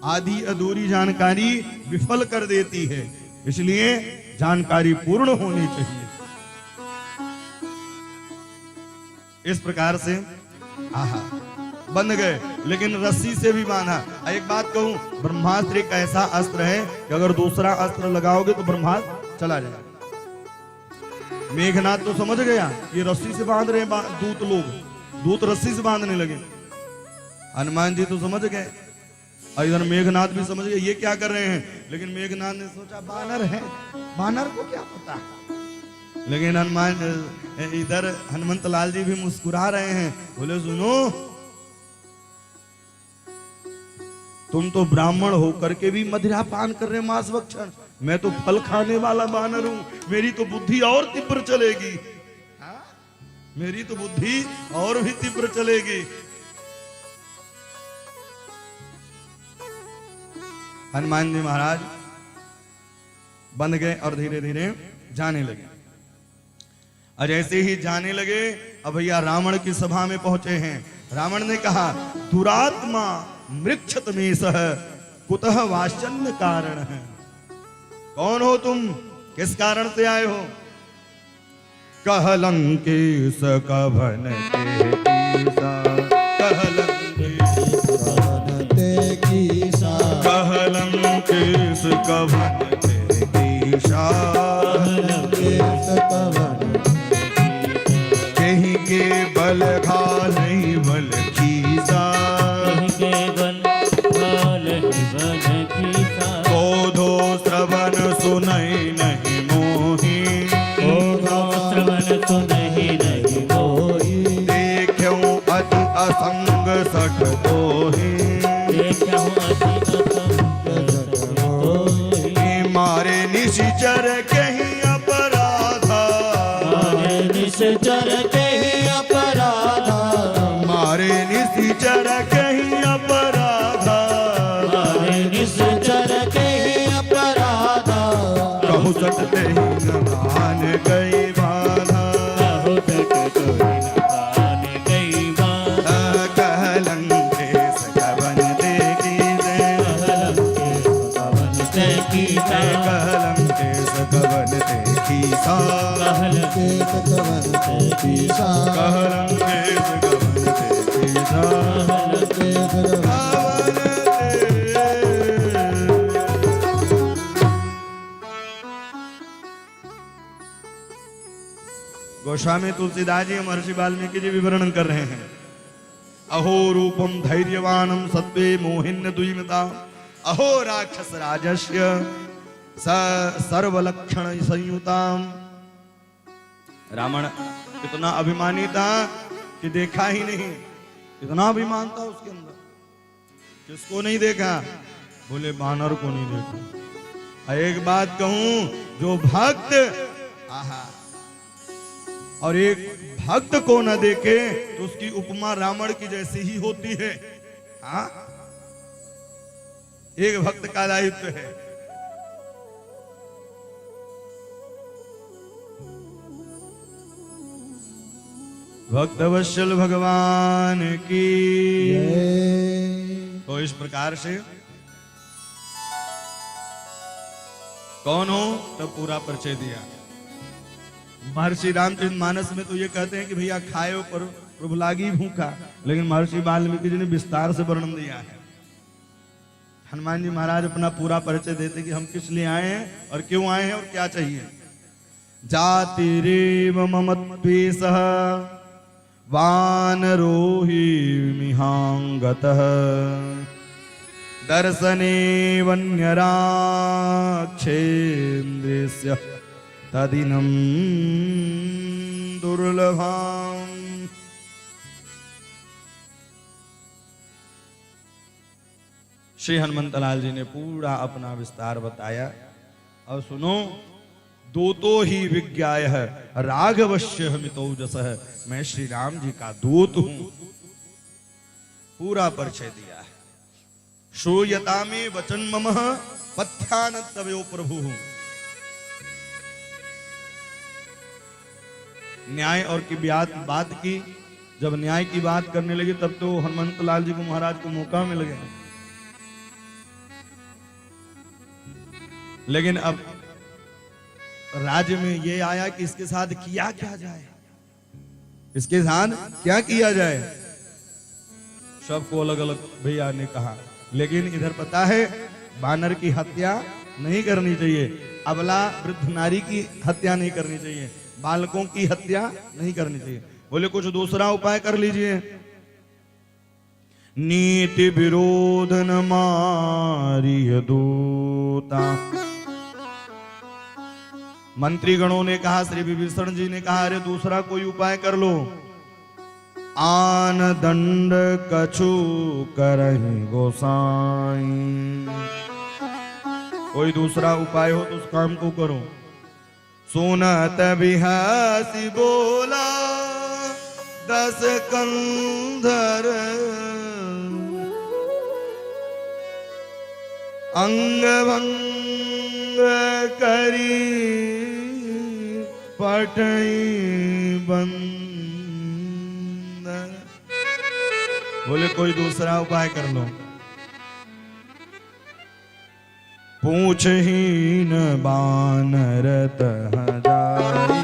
आधी अधूरी जानकारी विफल कर देती है। इसलिए जानकारी पूर्ण होनी चाहिए। इस प्रकार से आहा बंध गए, लेकिन रस्सी से भी बांधा। एक बात कहूं, ब्रह्मास्त्र एक ऐसा अस्त्र है कि अगर दूसरा अस्त्र लगाओगे तो ब्रह्मास्त्र चला जाएगा। मेघनाथ तो समझ गया ये रस्सी से बांध रहे दूत लोग, दूत रस्सी से बांधने लगे। हनुमान जी तो समझ गए, और इधर मेघनाथ भी समझ गए ये क्या कर रहे हैं। लेकिन मेघनाथ ने सोचा बानर है, बानर को क्या पता। लेकिन इधर हनुमंत लाल जी भी मुस्कुरा रहे हैं। बोले सुनो, तुम तो ब्राह्मण होकर के भी मदिरा पान कर रहे, मांस भक्षण। मैं तो फल खाने वाला बानर हूं, मेरी तो बुद्धि और तीव्र चलेगी। मेरी तो बुद्धि और भी तीव्र चलेगी। हनुमान जी महाराज बंध गए और धीरे धीरे जाने लगे। और जैसे ही जाने लगे, अब भैया रावण की सभा में पहुंचे हैं। रावण ने कहा दुरात्मा मृक्षत में सह कुतः वाचन्य कारण है। कौन हो तुम, किस कारण से आए हो? कहलंकेश कभन के ईसा, कहलंकेश कभन के ईसा, कहीं के बल खा नहीं बल खीसा, कोधो श्रवण सुनई नहीं मोही, देखूं अति असंग सठ तोही, मारे निशिचर कहीं निश्चर कहीं अपराधा, मारे निश्चर के अपराधा, कहु सटते ही मान गई बाधा, कहु सट कोई न कान गई बाधा, कहलंके सकवन देखी दे, कहलंके सकवन देखी सा, कहलंके सकवन देखी सा, कहलंके सकवन देखी सा, कहलंके सकवन देखी सा, कहलंके सकवन गोस्वामी तुलसीदास जी महर्षि वाल्मीकि जी विवरण कर रहे हैं। अहो रूपम धैर्यवानम सत्वे मोहिन्य द्विमता, अहो राक्षस राजस्य सर्वलक्षण संयुताम। रावण कितना अभिमानी था कि देखा ही नहीं, कितना अभिमान था उसके अंदर। किसको नहीं देखा? बोले बानर को नहीं देखा। एक बात कहूं, जो भक्त आहा और एक भक्त को न देखे तो उसकी उपमा रावण की जैसी ही होती है। हाँ, एक भक्त का दायित्व है। भक्त वत्सल भगवान की। तो इस प्रकार से कौन हो तब पूरा परिचय दिया। महर्षि रामचंद्र मानस में तो ये कहते हैं कि भैया खाए पर प्रभु लागी भूखा, लेकिन महर्षि वाल्मीकि जी ने विस्तार से वर्णन दिया है। हनुमान जी महाराज अपना पूरा परिचय देते कि हम किस लिए आए हैं और क्यों आए हैं और क्या चाहिए। जातिरेव ममत्वेषः वानरोहि मिहांगतः, दर्शने वन्यराक्षेन्द्रस्य तदिनं दुर्लभम्। श्री हनुमंतलाल जी ने पूरा अपना विस्तार बताया। अब सुनो, दूतो ही विज्ञाय है राघवस्य मितौजसः, मैं श्री राम जी का दूत हूं। पूरा परिचय दिया है। श्रूयता में वचन मम पथ्यान तवयो प्रभु। न्याय और की बात की, जब न्याय की बात करने लगे तब तो हनुमंतलाल जी को महाराज को मौका मिल गया। लेकिन अब राज्य में ये आया कि इसके साथ किया क्या जाए, इसके साथ क्या किया जाए। सबको अलग अलग भैया ने कहा, लेकिन इधर पता है बानर की हत्या नहीं करनी चाहिए, अबला वृद्ध नारी की हत्या नहीं करनी चाहिए, बालकों की हत्या नहीं करनी चाहिए। बोले कुछ दूसरा उपाय कर लीजिए। नीति विरोध न मारिय दूता। मंत्रीगणों ने कहा, श्री विभीषण जी ने कहा, अरे दूसरा कोई उपाय कर लो। आन दंड कछु करहि गोसाई। कोई दूसरा उपाय हो तो उस काम को करो। सुनत बिहासी बोला दस कंधर, अंग भंग करी पटई बंद। बोले कोई दूसरा उपाय कर लो। पूछहीन बानर तह जाई,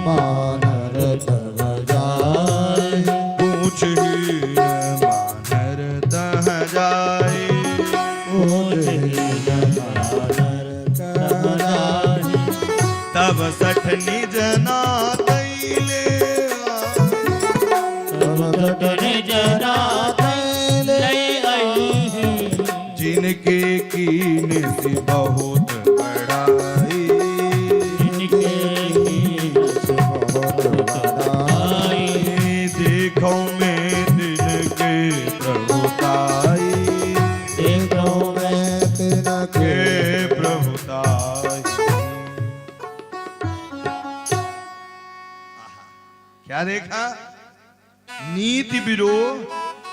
बानर तह जाई, पूछहीन बानर तह जाई, तब सठ निज नातैले, जिनके कीने से बहुत बड़ाई, देखो मैं तिनके प्रभुताई, देखो मैं तिनके प्रभुताई। क्या देखा? नीति बिरो,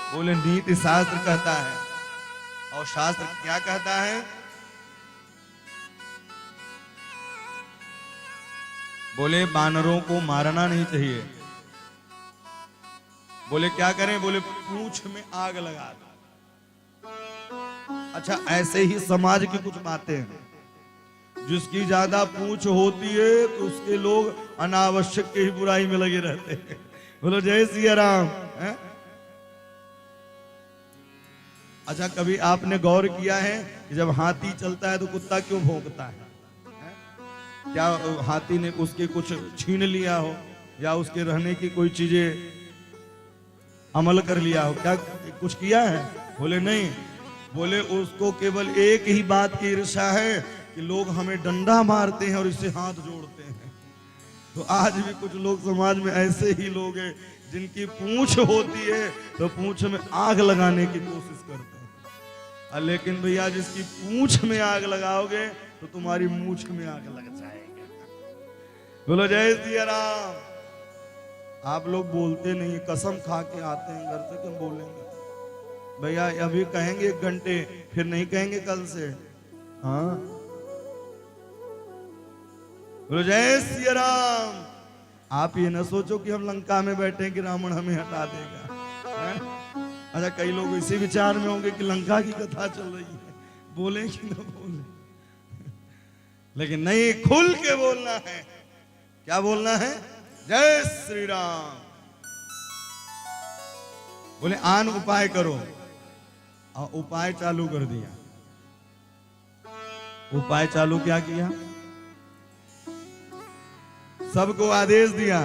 बोले नीति शास्त्र कहता है, और शास्त्र क्या कहता है? बोले बानरों को मारना नहीं चाहिए। बोले क्या करें? बोले पूंछ में आग लगा दो। अच्छा, ऐसे ही समाज की कुछ बातें हैं, जिसकी ज्यादा पूंछ होती है तो उसके लोग अनावश्यक के ही बुराई में लगे रहते हैं। बोलो जय सिया राम। है? अच्छा, कभी आपने गौर किया है कि जब हाथी चलता है तो कुत्ता क्यों भौंकता है? क्या हाथी ने उसके कुछ छीन लिया हो, या उसके रहने की कोई चीजें अमल कर लिया हो? क्या कुछ किया है? बोले नहीं। बोले उसको केवल एक ही बात की ईर्ष्या है कि लोग हमें डंडा मारते हैं और इससे हाथ जोड़ते हैं। तो आज भी कुछ लोग समाज में ऐसे ही लोग हैं जिनकी पूंछ होती है तो पूंछ में आग लगाने की कोशिश करते हैं। लेकिन भैया, जिसकी पूंछ में आग लगाओगे तो तुम्हारी मूछ में आग लग जाएगी। बोलो जय सिया राम। आप लोग बोलते नहीं, कसम खा के आते हैं घर से, क्यों बोलेंगे? भैया अभी कहेंगे 1 घंटे, फिर नहीं कहेंगे कल से। हाँ, बोलो जय सिया राम। आप ये ना सोचो कि हम लंका में बैठे कि रावण हमें हटा देगा। है? अच्छा, कई लोग इसी विचार में होंगे कि लंका की कथा चल रही है, बोले कि ना बोले। लेकिन नहीं, खुल के बोलना है। क्या बोलना है? जय श्री राम। बोले आन उपाय करो, और उपाय चालू कर दिया। उपाय चालू क्या किया? सबको आदेश दिया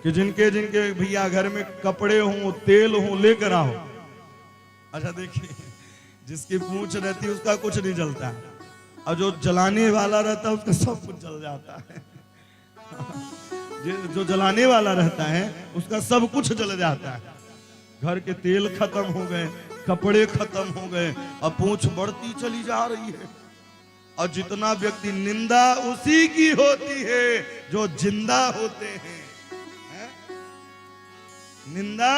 कि जिनके जिनके भैया घर में कपड़े हों, तेल हों, लेकर आओ। अच्छा देखिए, जिसकी पूंछ रहती है उसका कुछ नहीं जलता, और जो जलाने वाला रहता है उसका सब कुछ जल जाता है। जो जलाने वाला रहता है उसका सब कुछ जल जाता है। घर के तेल खत्म हो गए, कपड़े खत्म हो गए, और पूंछ बढ़ती चली जा रही है। और जितना व्यक्ति, निंदा उसी की होती है जो जिंदा होते हैं। निंदा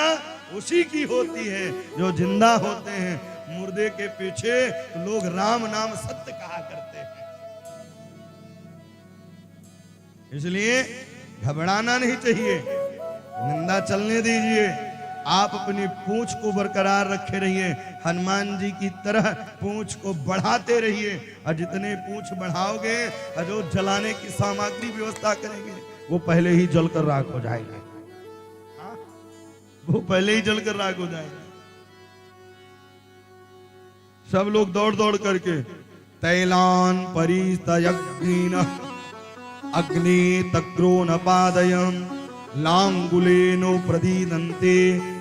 उसी की होती है जो जिंदा होते हैं। मुर्दे के पीछे लोग राम नाम सत्य कहा करते हैं। इसलिए घबराना नहीं चाहिए, निंदा चलने दीजिए। आप अपनी पूंछ को बरकरार रखे रहिए, हनुमान जी की तरह पूंछ को बढ़ाते रहिए। और जितने पूंछ बढ़ाओगे और जो जलाने की सामग्री व्यवस्था करेंगे वो पहले ही जलकर राख हो जाएंगे। वो पहले ही जलकर राख हो जाएंगे। सब लोग दौड़ दौड़ करके तैलान परिस्तयग्निन अग्नि तक्रो न पादयम लांगुलेनो प्रदीदन्ते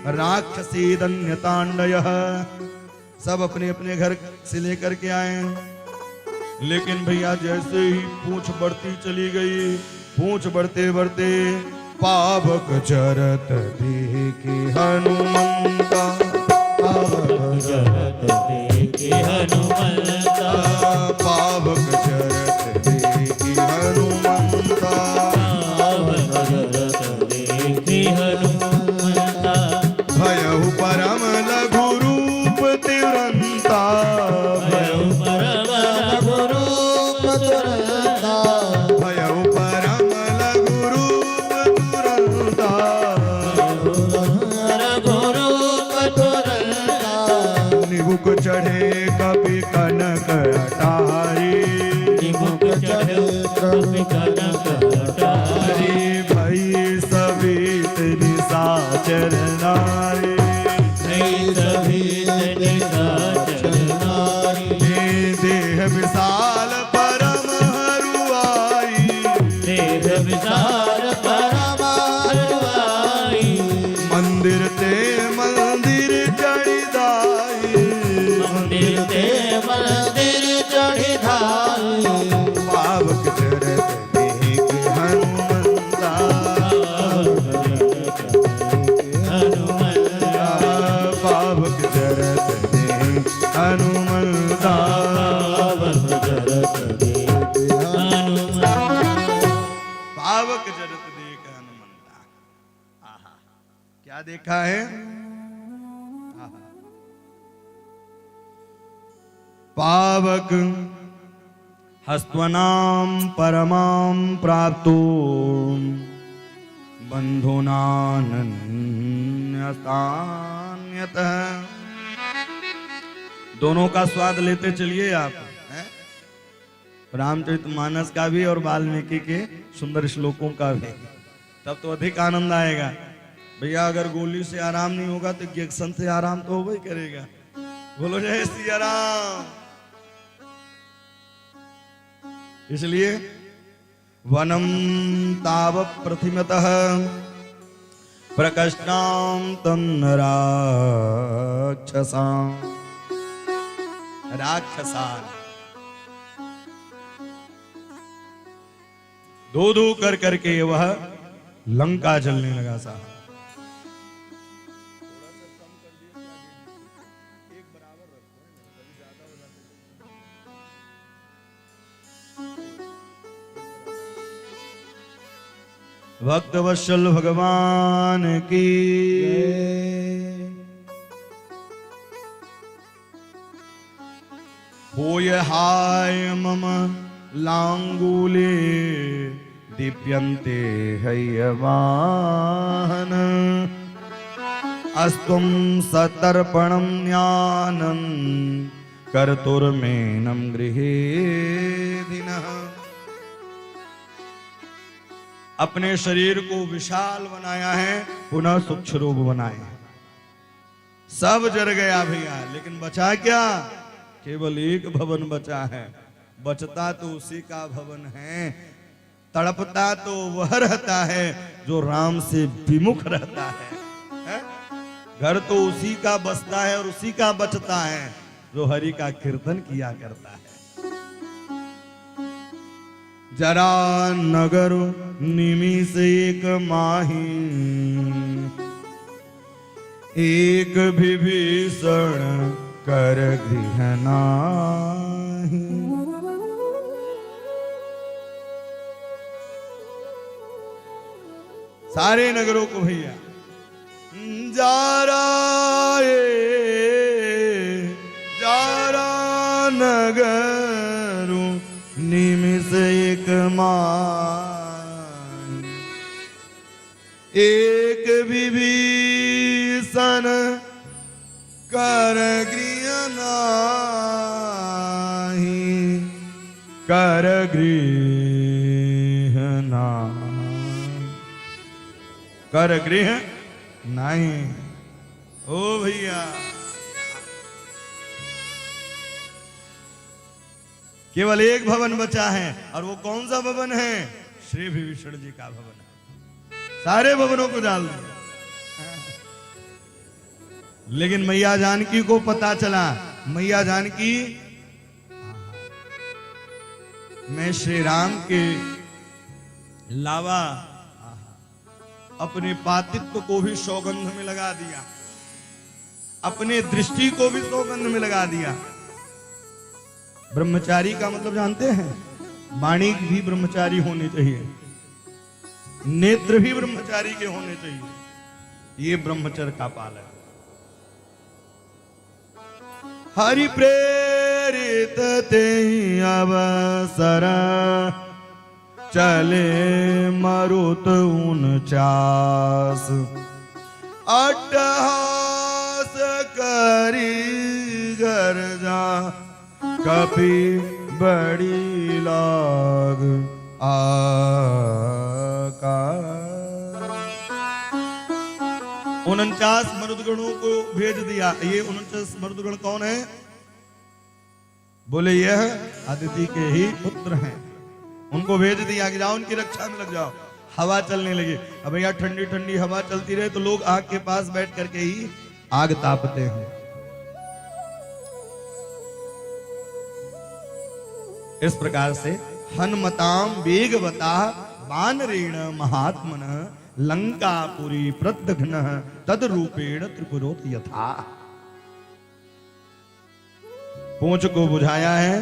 राक्षसेदन्यतांडयः। सब अपने अपने घर से लेकर के आए, लेकिन भैया जैसे ही पूंछ बढ़ती चली गई, पूंछ बढ़ते बढ़ते पावक चरत देखे हनुमंता, पावक चरत देखे हनुमंता, पावक चरत देखे हनुमंता, पावक चरत देखे हनुमंता, भयउ परम लघु रूप तिवरंता, भयउ परम लघु रूप तुरंता, भयउ परम लघु रूप तुरंता, लघु रूप तुरंता, निबुक चढ़े कपि कनक अटारी, निबुक चढ़े कपि कनक अटारी, भई सवित निशाचर नारी, भई सवित निशाचर नारी, देह विशाल परम हरुआई, देह विशाल परम हरुआई, मंदिर ते मंदिर चढ़िदाई, मंदिर ते मंदिर चढ़िधाई, पावक चरत देख हनुमंता, हनुमंता, पावक चरत देख हनुमंता, पावक चरत देख हनुमंता। पावक चरत देख हनुमंता। आहा, क्या देखा है? पावक हस्त्वनाम परमाम प्राप्तो बंधुनान्यतान्यतः। दोनों का स्वाद लेते चलिए आप, हैं? रामचरितमानस का भी और वाल्मीकि के सुंदर श्लोकों का भी, तब तो अधिक आनंद आएगा। भैया अगर गोली से आराम नहीं होगा तो इंजेक्शन से आराम तो होगा ही करेगा। बोलो जय सिया राम। इसलिए वनम ताव प्रथिमतः प्रकष्टाम तन्न राक्षसान दो दो कर करके वह लंका जलने लगा। साहब भक्त वत्सल भगवान की होय हाय मम लांगूले दीप्यन्ते हयवाहन अस्तुम सतर्पणं ज्ञानं कर्तुर्मेनं गृहे दिनः। अपने शरीर को विशाल बनाया है, पुनः सूक्ष्म रूप बनाए। सब जर गया भैया, लेकिन बचा क्या? केवल एक भवन बचा है। बचता तो उसी का भवन है, तड़पता तो वह रहता है जो राम से विमुख रहता है? घर तो उसी का बसता है और उसी का बचता है जो हरि का कीर्तन किया करता है। जरा नगर निमिष एक माही एक विभीषण कर गृह नाही। सारे नगरों को भैया जारा नगरों निमिष एक मान एक विभीषण कर गृह नाही। कर गृह नाही, कर गृह नहीं। ओ भैया केवल एक भवन बचा है, और वो कौन सा भवन है? श्री विभीषण जी का भवन है। सारे भवनों को डाल दिया। लेकिन मैया जानकी को पता चला, मैया जानकी मैं श्री राम के लावा अपने पातित्व को भी सौगंध में लगा दिया, अपने दृष्टि को भी सौगंध में लगा दिया। ब्रह्मचारी का मतलब जानते हैं? वाणी भी ब्रह्मचारी होने चाहिए, नेत्र भी ब्रह्मचारी के होने चाहिए। ये ब्रह्मचर्य का पालन। हरि प्रेरित ते अवसर चले मरुत 49 अट्टहास करी गर्जा कपि बड़ी लाग आकार। 49 मरुदगणों को भेज दिया। ये 49 मरुदगण कौन है? बोले यह अदिति के ही पुत्र हैं। उनको भेज दिया कि जाओ उनकी रक्षा में लग जाओ। हवा चलने लगी। अब भैया ठंडी ठंडी हवा चलती रहे तो लोग आग के पास बैठ करके ही आग तापते हैं। इस प्रकार से हनुमताम वेगवता वानरेण महात्मन लंकापुरी प्रदघ्न तद रूपेण त्रिपुरोत यथा। पूंछ को बुझाया है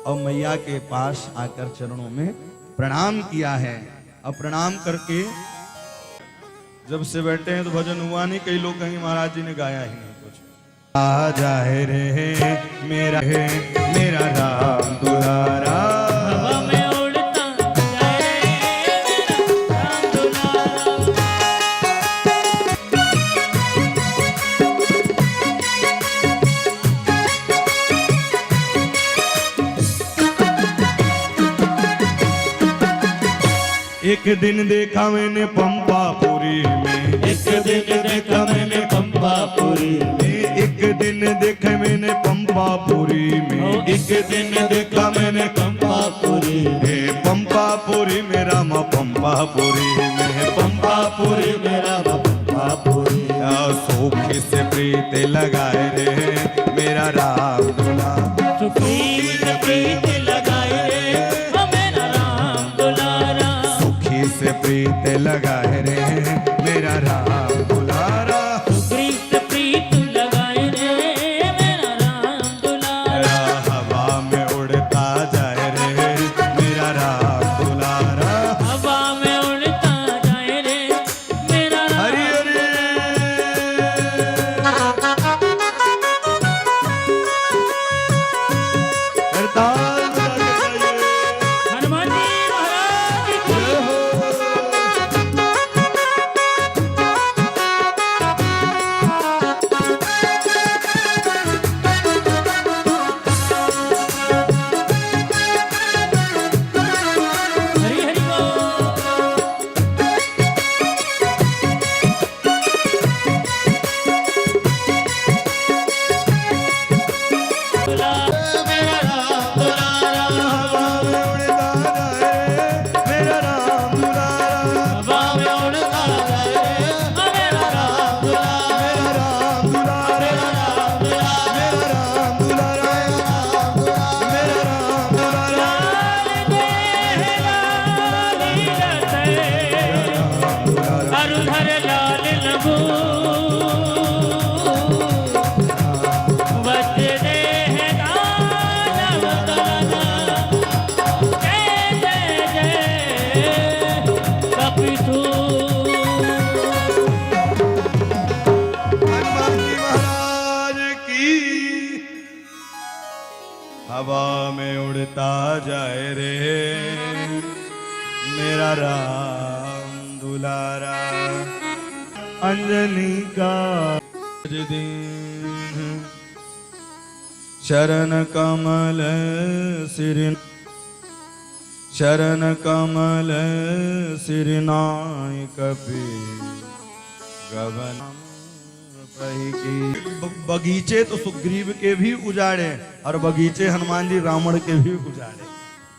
और मैया के पास आकर चरणों में प्रणाम किया है। और प्रणाम करके जब से बैठे हैं तो भजन हुआ नहीं। कई लोग कहेंगे महाराज जी ने गाया ही नहीं कुछ। आ जाए रे मेरा राम दुलारा, हवा में उड़ता जाए मेरा राम दुलारा। एक दिन देखा मैंने पंपापुरी में, एक दिन देखा मैंने पंपापुरी में, एक दिन देखा मैंने पंपापुरी में, एक दिन देखा मैंने पंपापुरी में, हे पंपापुरी में राम पंपापुरी में, पंपापुरी मेरा पंपापुरी। सोखी से प्रीत लगाए रे मेरा राम दुलारा, तो प्रीत लगाए रे ओ मेरा राम दुलारा, सुखी से प्रीत लगाए रे मेरा राम दुलारा, प्रीत लगाए रे मेरा राम दुलारा। हवा में उड़ता जाए रे मेरा राम दुलारा, हवा में उड़ता जाए रे मेरा राम। हरि हरि हरताल बजाइए। हनुमान जी महाराज की जय हो। हरि हरि मेरा राम दुलारा, हवा में उड़ता जाए मेरा राम दुलारा, हवा में उड़ता जाए रे ओ मेरा राम दुलारा, मेरा राम दुलारा, मेरा राम दुलारा, मेरा राम दुलारा, अरुधर लाल नभू बचने हैं दानव दलना। जय जय जय कपितु। हनुमान जी महाराज की। हवा में उड़ता जाए रे मेरा राम दुलारा, अंजनी का दिन शरण कमल सिर, शरण कमल सिरनाय कपि गगन पही की। बगीचे तो सुग्रीव के भी उजाड़े और बगीचे हनुमान जी रावण के भी उजाड़े।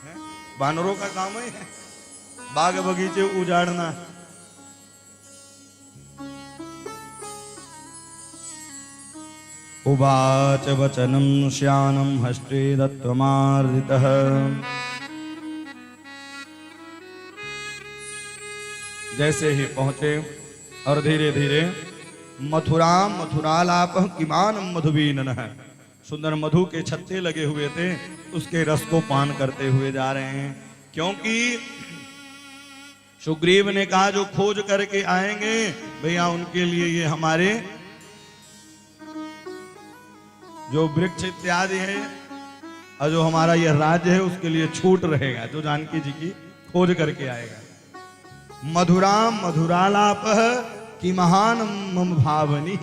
हैं? बानरों का काम ही है बाग बगीचे उजाड़ना। उवाच वचनम श्यानम हस्ते दत्तमार्दितः, जैसे ही पहुंचे और धीरे धीरे मथुराम मथुरालाप किमान मधुबीन है, सुंदर मधु के छत्ते लगे हुए थे, उसके रस को पान करते हुए जा रहे हैं। क्योंकि सुग्रीव ने कहा जो खोज करके आएंगे भैया उनके लिए ये हमारे जो वृक्ष इत्यादि है और जो हमारा यह राज्य है उसके लिए छूट रहेगा, जो जानकी जी की खोज करके आएगा। मधुराम मधुरालाप की महान मम भावनी,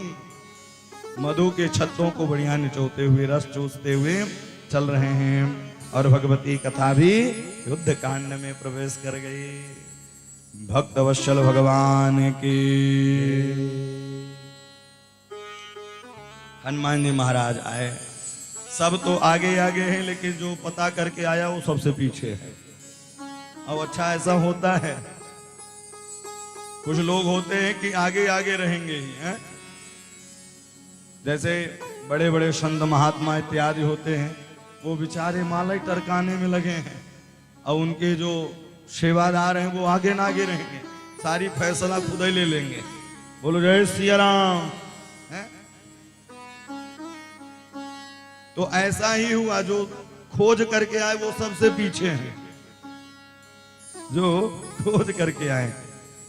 मधु के छत्तों को बढ़िया निचोते हुए रस चूसते हुए चल रहे हैं। और भगवती कथा भी युद्ध कांड में प्रवेश कर गई। भक्त वत्सल भगवान की। हनुमान जी महाराज आए, सब तो आगे आगे हैं लेकिन जो पता करके आया वो सबसे पीछे है। अब अच्छा ऐसा होता है, कुछ लोग होते हैं कि आगे आगे रहेंगे ही हैं। जैसे बड़े बड़े संत महात्मा इत्यादि होते हैं, वो बेचारे माला टरकाने में लगे हैं और उनके जो सेवादार हैं वो आगे ना आगे रहेंगे, सारी फैसला खुद ही ले लेंगे। बोलो जय सिया राम। हैं? तो ऐसा ही हुआ, जो खोज करके आए वो सबसे पीछे हैं, जो खोज करके आए।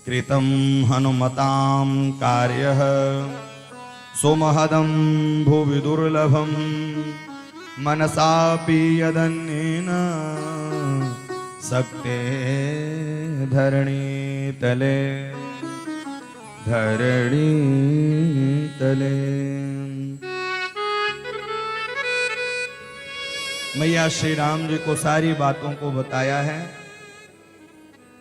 कृतं हनुमतां कार्यः सुमहदं भुवि दुर्लभं मनसापि यदन्येन सक्ते धरणीतले धरणीतले। मैया श्री राम जी को सारी बातों को बताया है,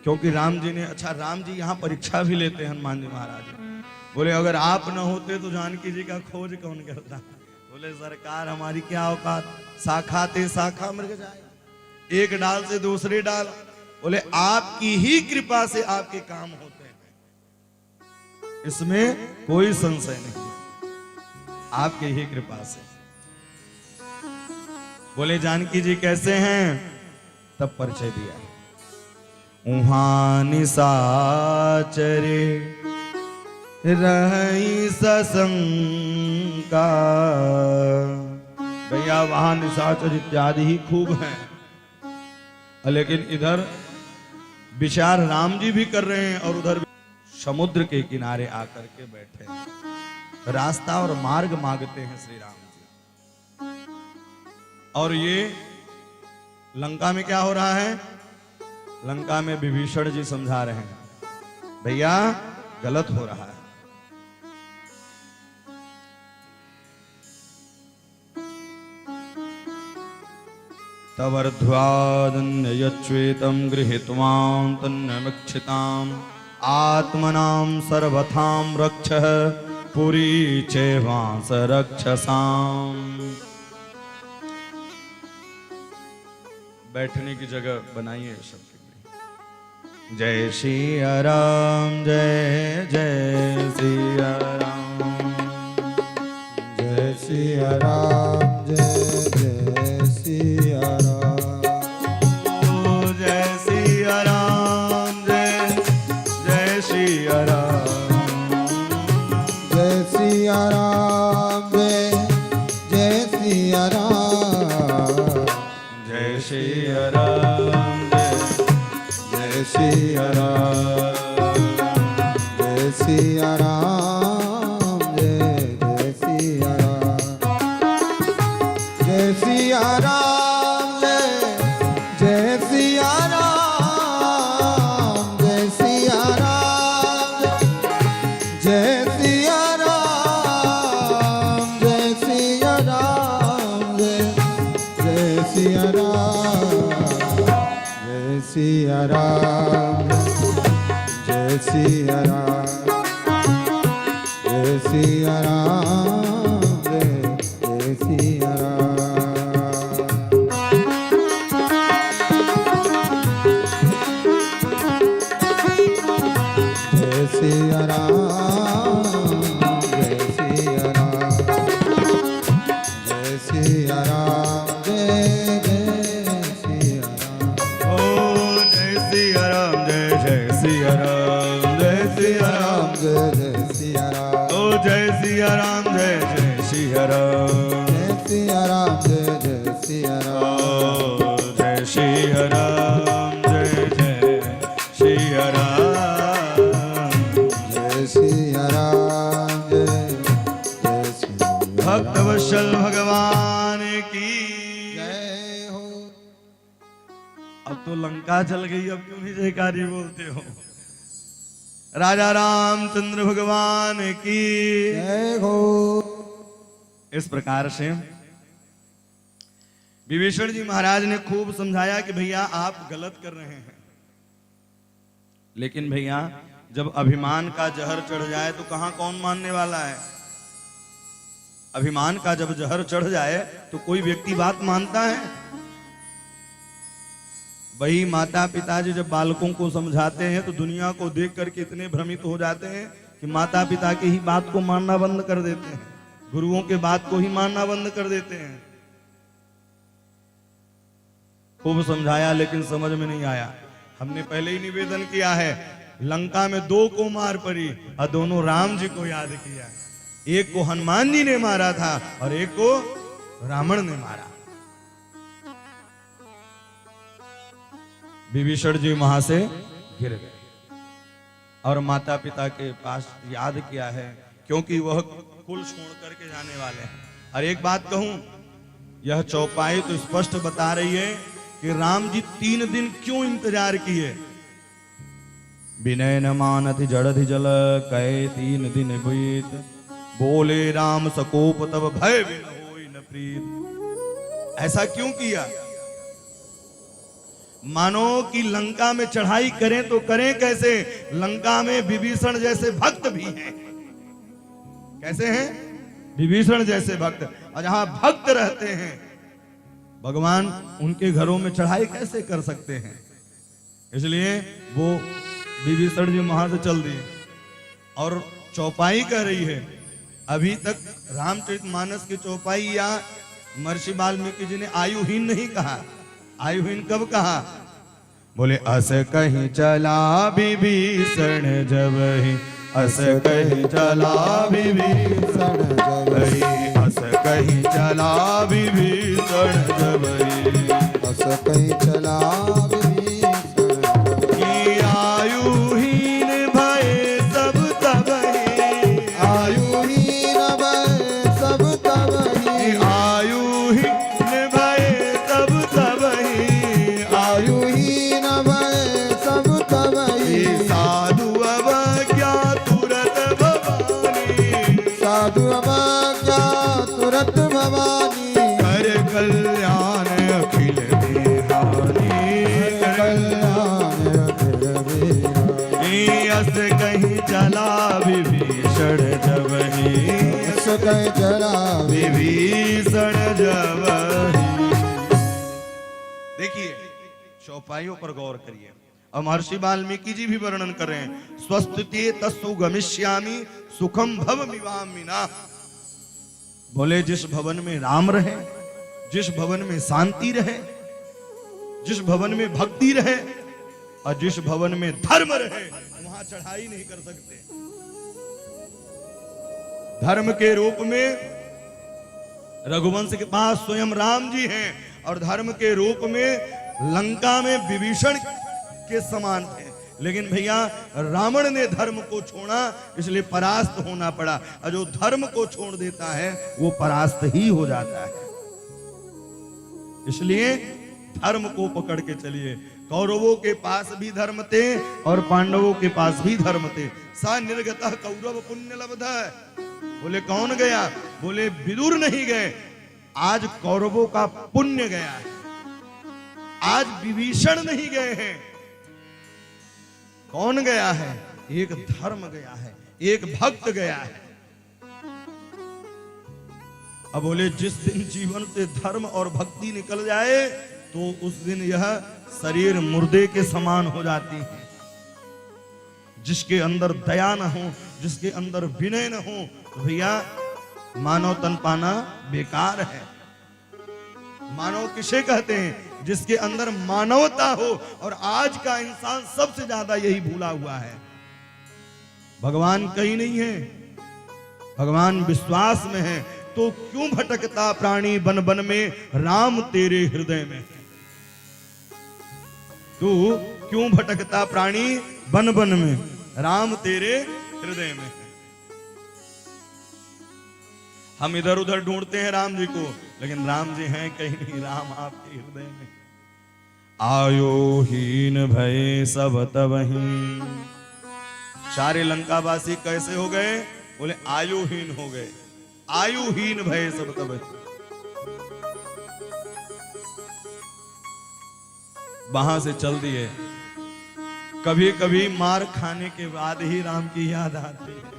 क्योंकि राम जी ने, अच्छा राम जी यहाँ परीक्षा भी लेते हैं हनुमान जी महाराज। बोले अगर आप न होते तो जानकी जी का खोज कौन करता। बोले सरकार हमारी क्या औकात, शाखा ते शाखा मृग जाए, एक डाल से दूसरी डाल। बोले आपकी ही कृपा से आपके काम होते हैं, इसमें कोई संशय नहीं, आपके ही कृपा से। बोले जानकी जी कैसे हैं, तब परिचय दिया। उहाँ निशाचरे रही सशंका। भैया वहां निशाचर इत्यादि ही खूब हैं, लेकिन इधर विचार राम जी भी कर रहे हैं और उधर समुद्र के किनारे आकर के बैठे हैं, रास्ता और मार्ग मांगते हैं श्री राम जी। और ये लंका में क्या हो रहा है, लंका में विभीषण जी समझा रहे हैं भैया गलत हो रहा है। तवर्ध्वादन्यच्वेतं गृहीत्वां तन्नमिक्षिताम् आत्मनां सर्वथां रक्षः पुरी चैवांस रक्षसाम्। बैठने की जगह बनाइए सबके लिए। जय सिया राम, जय जय सिया राम, जय सिया राम, जय जय सिया राम। ओ जय सिया राम, जय जय सिया राम, जय सिया राम, जय जय सिया राम। जय सिया राम, जय सिया राम, जय सिया राम, जय जय सिया राम। जय सिया राम, जय सिया राम, जय सिया राम, जय सिया राम, जय सिया राम, जय सिया राम, जय सिया राम, जय सिया राम, जय सिया राम। जय सिया राम, जय सिया राम, जय सिया राम, जय जय सिया राम। ओ जय सिया राम, जय जय सिया राम, जय सिया राम, जय जय सिया राम। ओ जय सिया राम, जय जय सिया राम, जय सिया राम, जय जय सिया ओ राम। जय सिया राम, जय जय सिया राम। जय सिया राम, जय जय सिया राम। भक्त वत्सल भगवान की जय हो। अब तो लंका चल गई, अब क्यों नहीं जयकारी बोलते हो। राजा रामचंद्र भगवान की जय हो। इस प्रकार से विभीषण जी महाराज ने खूब समझाया कि भैया आप गलत कर रहे हैं, लेकिन भैया जब अभिमान का जहर चढ़ जाए तो कहां कौन मानने वाला है। अभिमान का जब जहर चढ़ जाए तो कोई व्यक्ति बात मानता है। वही माता पिताजी जब बालकों को समझाते हैं तो दुनिया को देख करके इतने भ्रमित हो जाते हैं कि माता पिता की ही बात को मानना बंद कर देते हैं, गुरुओं के बात को ही मानना बंद कर देते हैं। खूब समझाया लेकिन समझ में नहीं आया। हमने पहले ही निवेदन किया है, लंका में 2 को मार पड़ी और दोनों राम जी को याद किया। एक को हनुमान जी ने मारा था और एक को रावण ने मारा। विभीषण जी वहां से गिर गए और माता पिता के पास याद किया है, क्योंकि वह कुल छोड़ करके जाने वाले हैं। और एक बात कहूं, यह चौपाई तो स्पष्ट बता रही है कि राम जी 3 दिन क्यों इंतजार किए। विनय न मानति जड़धि जल कहे 3 दिन बीत, बोले राम सकोप तब भय बिन होई न प्रीत। ऐसा क्यों किया? मानो कि लंका में चढ़ाई करें तो करें कैसे? लंका में विभीषण जैसे भक्त भी हैं। कैसे हैं? विभीषण जैसे भक्त। और जहां भक्त रहते हैं भगवान, उनके घरों में चढ़ाई कैसे कर सकते हैं? इसलिए वो विभीषण जी वहां से चल दिए। और चौपाई कह रही है, अभी तक रामचरितमानस की चौपाई या महर्षि वाल्मीकि जी ने आयुहीन नहीं कहा। आयुहीन कब कहा? बोले अस कहीं चला विभीषण जबहि, अस कहीं चला विभीषण जबहि, अस कहीं चला विभीषण जबहि, अस कहीं चला विभीषण कि आयुहीन भये सब तबहि, आयुहीन भय सब तबहि, आयुहीन भये सब तबहि, आयुहीन भय सब तबहि, साधु अवज्ञा तुरत भवानी, साधु अवज्ञा तुरत भवानी, कर कल्याण अखिल देहानी, कल्याण अखिल देहानी। अस कहीं चला विभीषण जबहि, अस कहीं चला विभीषण जबहि। देखिए, चौपाइयों पर गौर करिए। और महर्षि वाल्मीकि जी भी वर्णन कर रहे हैं, स्वस्तिते तस्सु गमिष्यामि सुखम भव मिवामिना। बोले जिस भवन में राम रहे, जिस भवन में शांति रहे, जिस भवन में भक्ति रहे और जिस भवन में धर्म रहे, वहां चढ़ाई नहीं कर सकते। धर्म के रूप में रघुवंश के पास स्वयं राम जी हैं और धर्म के रूप में लंका में विभीषण के समान थे। लेकिन भैया रावण ने धर्म को छोड़ा, इसलिए परास्त होना पड़ा। और जो धर्म को छोड़ देता है वो परास्त ही हो जाता है। इसलिए धर्म को पकड़ के चलिए। कौरवों के पास भी धर्म थे और पांडवों के पास भी धर्म थे। सा निर्गतः कौरव पुण्य लब्धः। बोले कौन गया? बोले विदुर नहीं गए, आज कौरवों का पुण्य गया है। आज विभीषण नहीं गए हैं। कौन गया है? एक धर्म गया है, एक भक्त गया है। अब बोले जिस दिन जीवन से धर्म और भक्ति निकल जाए तो उस दिन यह शरीर मुर्दे के समान हो जाती है। जिसके अंदर दया न हो, जिसके अंदर विनय न हो, तो भैया मानव तन पाना बेकार है। मानव किसे कहते हैं? जिसके अंदर मानवता हो। और आज का इंसान सबसे ज्यादा यही भूला हुआ है। भगवान कहीं नहीं है, भगवान विश्वास में है। तो क्यों भटकता प्राणी बन बन में, राम तेरे हृदय में। तू क्यों भटकता प्राणी बन बन में, राम तेरे हृदय में। हम इधर उधर ढूंढते हैं राम जी को, लेकिन राम जी हैं कहीं नहीं, राम आपके हृदय में। आयोहीन भय सब तबहि। सारे लंकावासी कैसे हो गए? बोले आयुहीन हो गए। आयुहीन भय सब तबहि। वहां से चल दिए। कभी कभी मार खाने के बाद ही राम की याद आती है।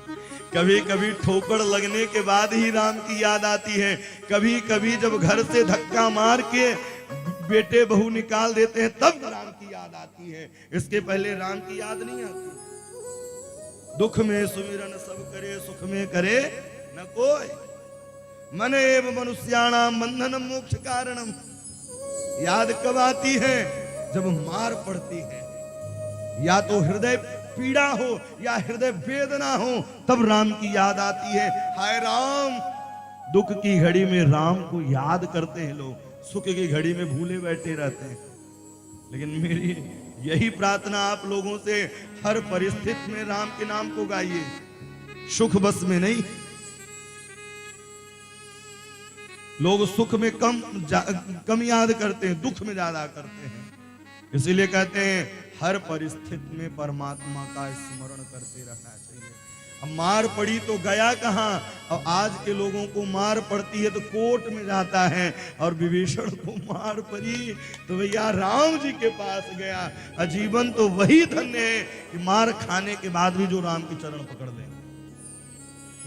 कभी कभी ठोकर लगने के बाद ही राम की याद आती है। कभी कभी जब घर से धक्का मार के बेटे बहू निकाल देते हैं तब राम की याद आती है। इसके पहले राम की याद नहीं आती। दुख में सुमिरन सब करे, सुख में करे न कोई। मन एव मनुष्याणाम बंधनम मोक्ष कारणम। याद कब आती है? जब मार पड़ती है, या तो हृदय पीड़ा हो या हृदय वेदना हो, तब राम की याद आती है। हाय राम। दुख की घड़ी में राम को याद करते हैं लोग, सुख की घड़ी में भूले बैठे रहते हैं। लेकिन मेरी यही प्रार्थना आप लोगों से हर परिस्थिति में राम के नाम को गाइए, सुख बस में नहीं। लोग सुख में कम याद करते हैं, दुख में ज्यादा करते हैं। इसीलिए कहते हैं हर परिस्थिति में परमात्मा का स्मरण करते रहना चाहिए। अब मार पड़ी तो गया कहां, और आज के लोगों को मार पड़ती है तो कोर्ट में जाता है, और विभीषण को मार पड़ी तो भैया राम जी के पास गया। जीवन तो वही धन्य है कि मार खाने के बाद भी जो राम के चरण पकड़ ले।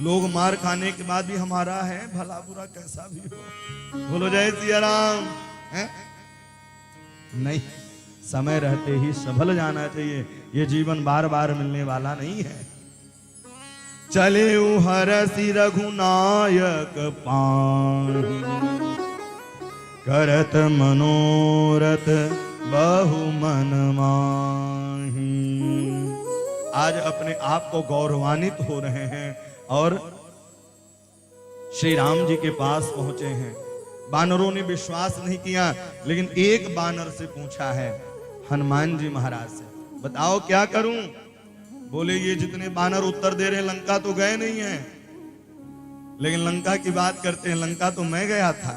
लोग मार खाने के बाद भी हमारा है, भला बुरा कैसा भी हो, बोलो जय सिया राम है? नहीं, समय रहते ही संभल जाना चाहिए। ये जीवन बार बार मिलने वाला नहीं है। चले हरसि रघुनायक पाहि, करत मनोरथ बहु मन माहि। आज अपने आप को गौरवान्वित हो रहे हैं और श्री राम जी के पास पहुंचे हैं। बानरों ने विश्वास नहीं किया, लेकिन एक बानर से पूछा है हनुमान जी महाराज से, बताओ क्या करूं? बोले ये जितने बानर उत्तर दे रहे हैं लंका तो गए नहीं हैं, लेकिन लंका की बात करते हैं, लंका तो मैं गया था।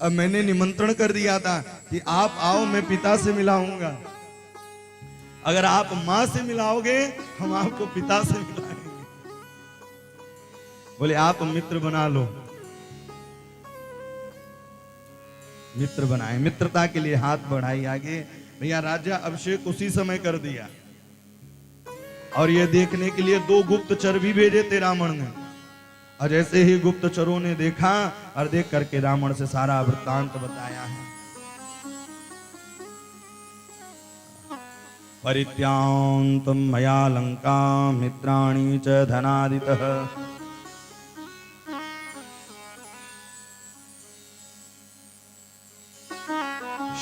अब मैंने निमंत्रण कर दिया था कि आप आओ, मैं पिता से मिलाऊंगा। अगर आप मां से मिलाओगे हम आपको पिता से मिलाएंगे। बोले आप मित्र बना लो। मित्र बनाए, मित्रता के लिए हाथ बढ़ाई आगे। भैया राजा अभिषेक उसी समय कर दिया, और ये देखने के लिए 2 गुप्तचर भी भेजे थे रावण ने। और जैसे ही गुप्तचरों ने देखा और देख करके रावण से सारा वृत्तांत बताया है। परित्यान्तं मया लंका मित्राणि च धनादितः।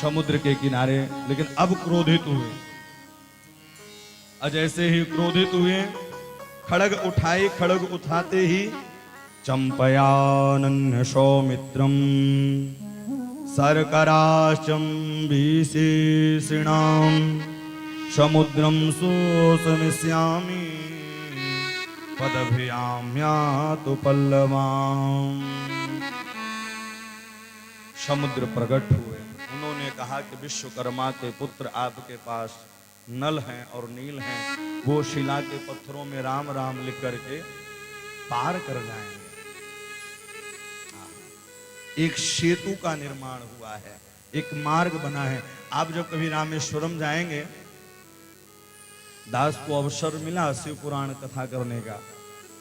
समुद्र के किनारे, लेकिन अब क्रोधित हुए। जैसे ही क्रोधित हुए खड़ग उठाए, खड़ग उठाते ही चंपयानन्य सौमित्रम सर्कराश्चम विशेषिणाम समुद्रम सोसमिष्यामि पदभ्याम्यातु पल्लवाम। समुद्र प्रकट हुए। उन्होंने कहा कि विश्वकर्मा के पुत्र आपके पास नल हैं और नील हैं, वो शिला के पत्थरों में राम राम लिख करके पार कर जाएंगे। एक सेतु का निर्माण हुआ है, एक मार्ग बना है। आप जब कभी रामेश्वरम जाएंगे, दास को अवसर मिला शिव पुराण कथा करने का,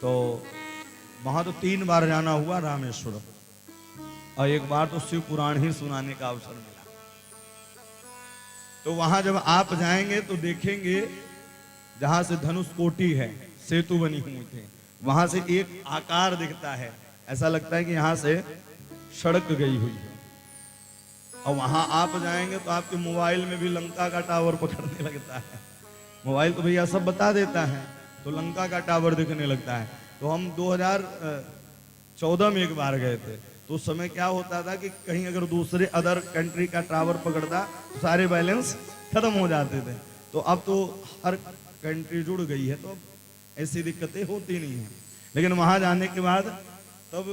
तो वहां तो 3 बार जाना हुआ रामेश्वरम, और एक बार तो शिव पुराण ही सुनाने का अवसर मिला। तो वहां जब आप जाएंगे तो देखेंगे जहां से धनुष कोटि है, सेतु बनी हुई थी, वहां से एक आकार दिखता है, ऐसा लगता है कि यहां से सड़क गई हुई है। और वहां आप जाएंगे तो आपके मोबाइल में भी लंका का टावर पकड़ने लगता है। मोबाइल तो भैया सब बता देता है, तो लंका का टावर दिखने लगता है। तो हम 2014 में एक बार गए थे, तो उस समय क्या होता था कि कहीं अगर दूसरे अदर कंट्री का टावर पकड़ता तो सारे बैलेंस खत्म हो जाते थे। तो अब तो हर कंट्री जुड़ गई है, तो अब ऐसी दिक्कतें होती नहीं है। लेकिन वहां जाने के बाद तब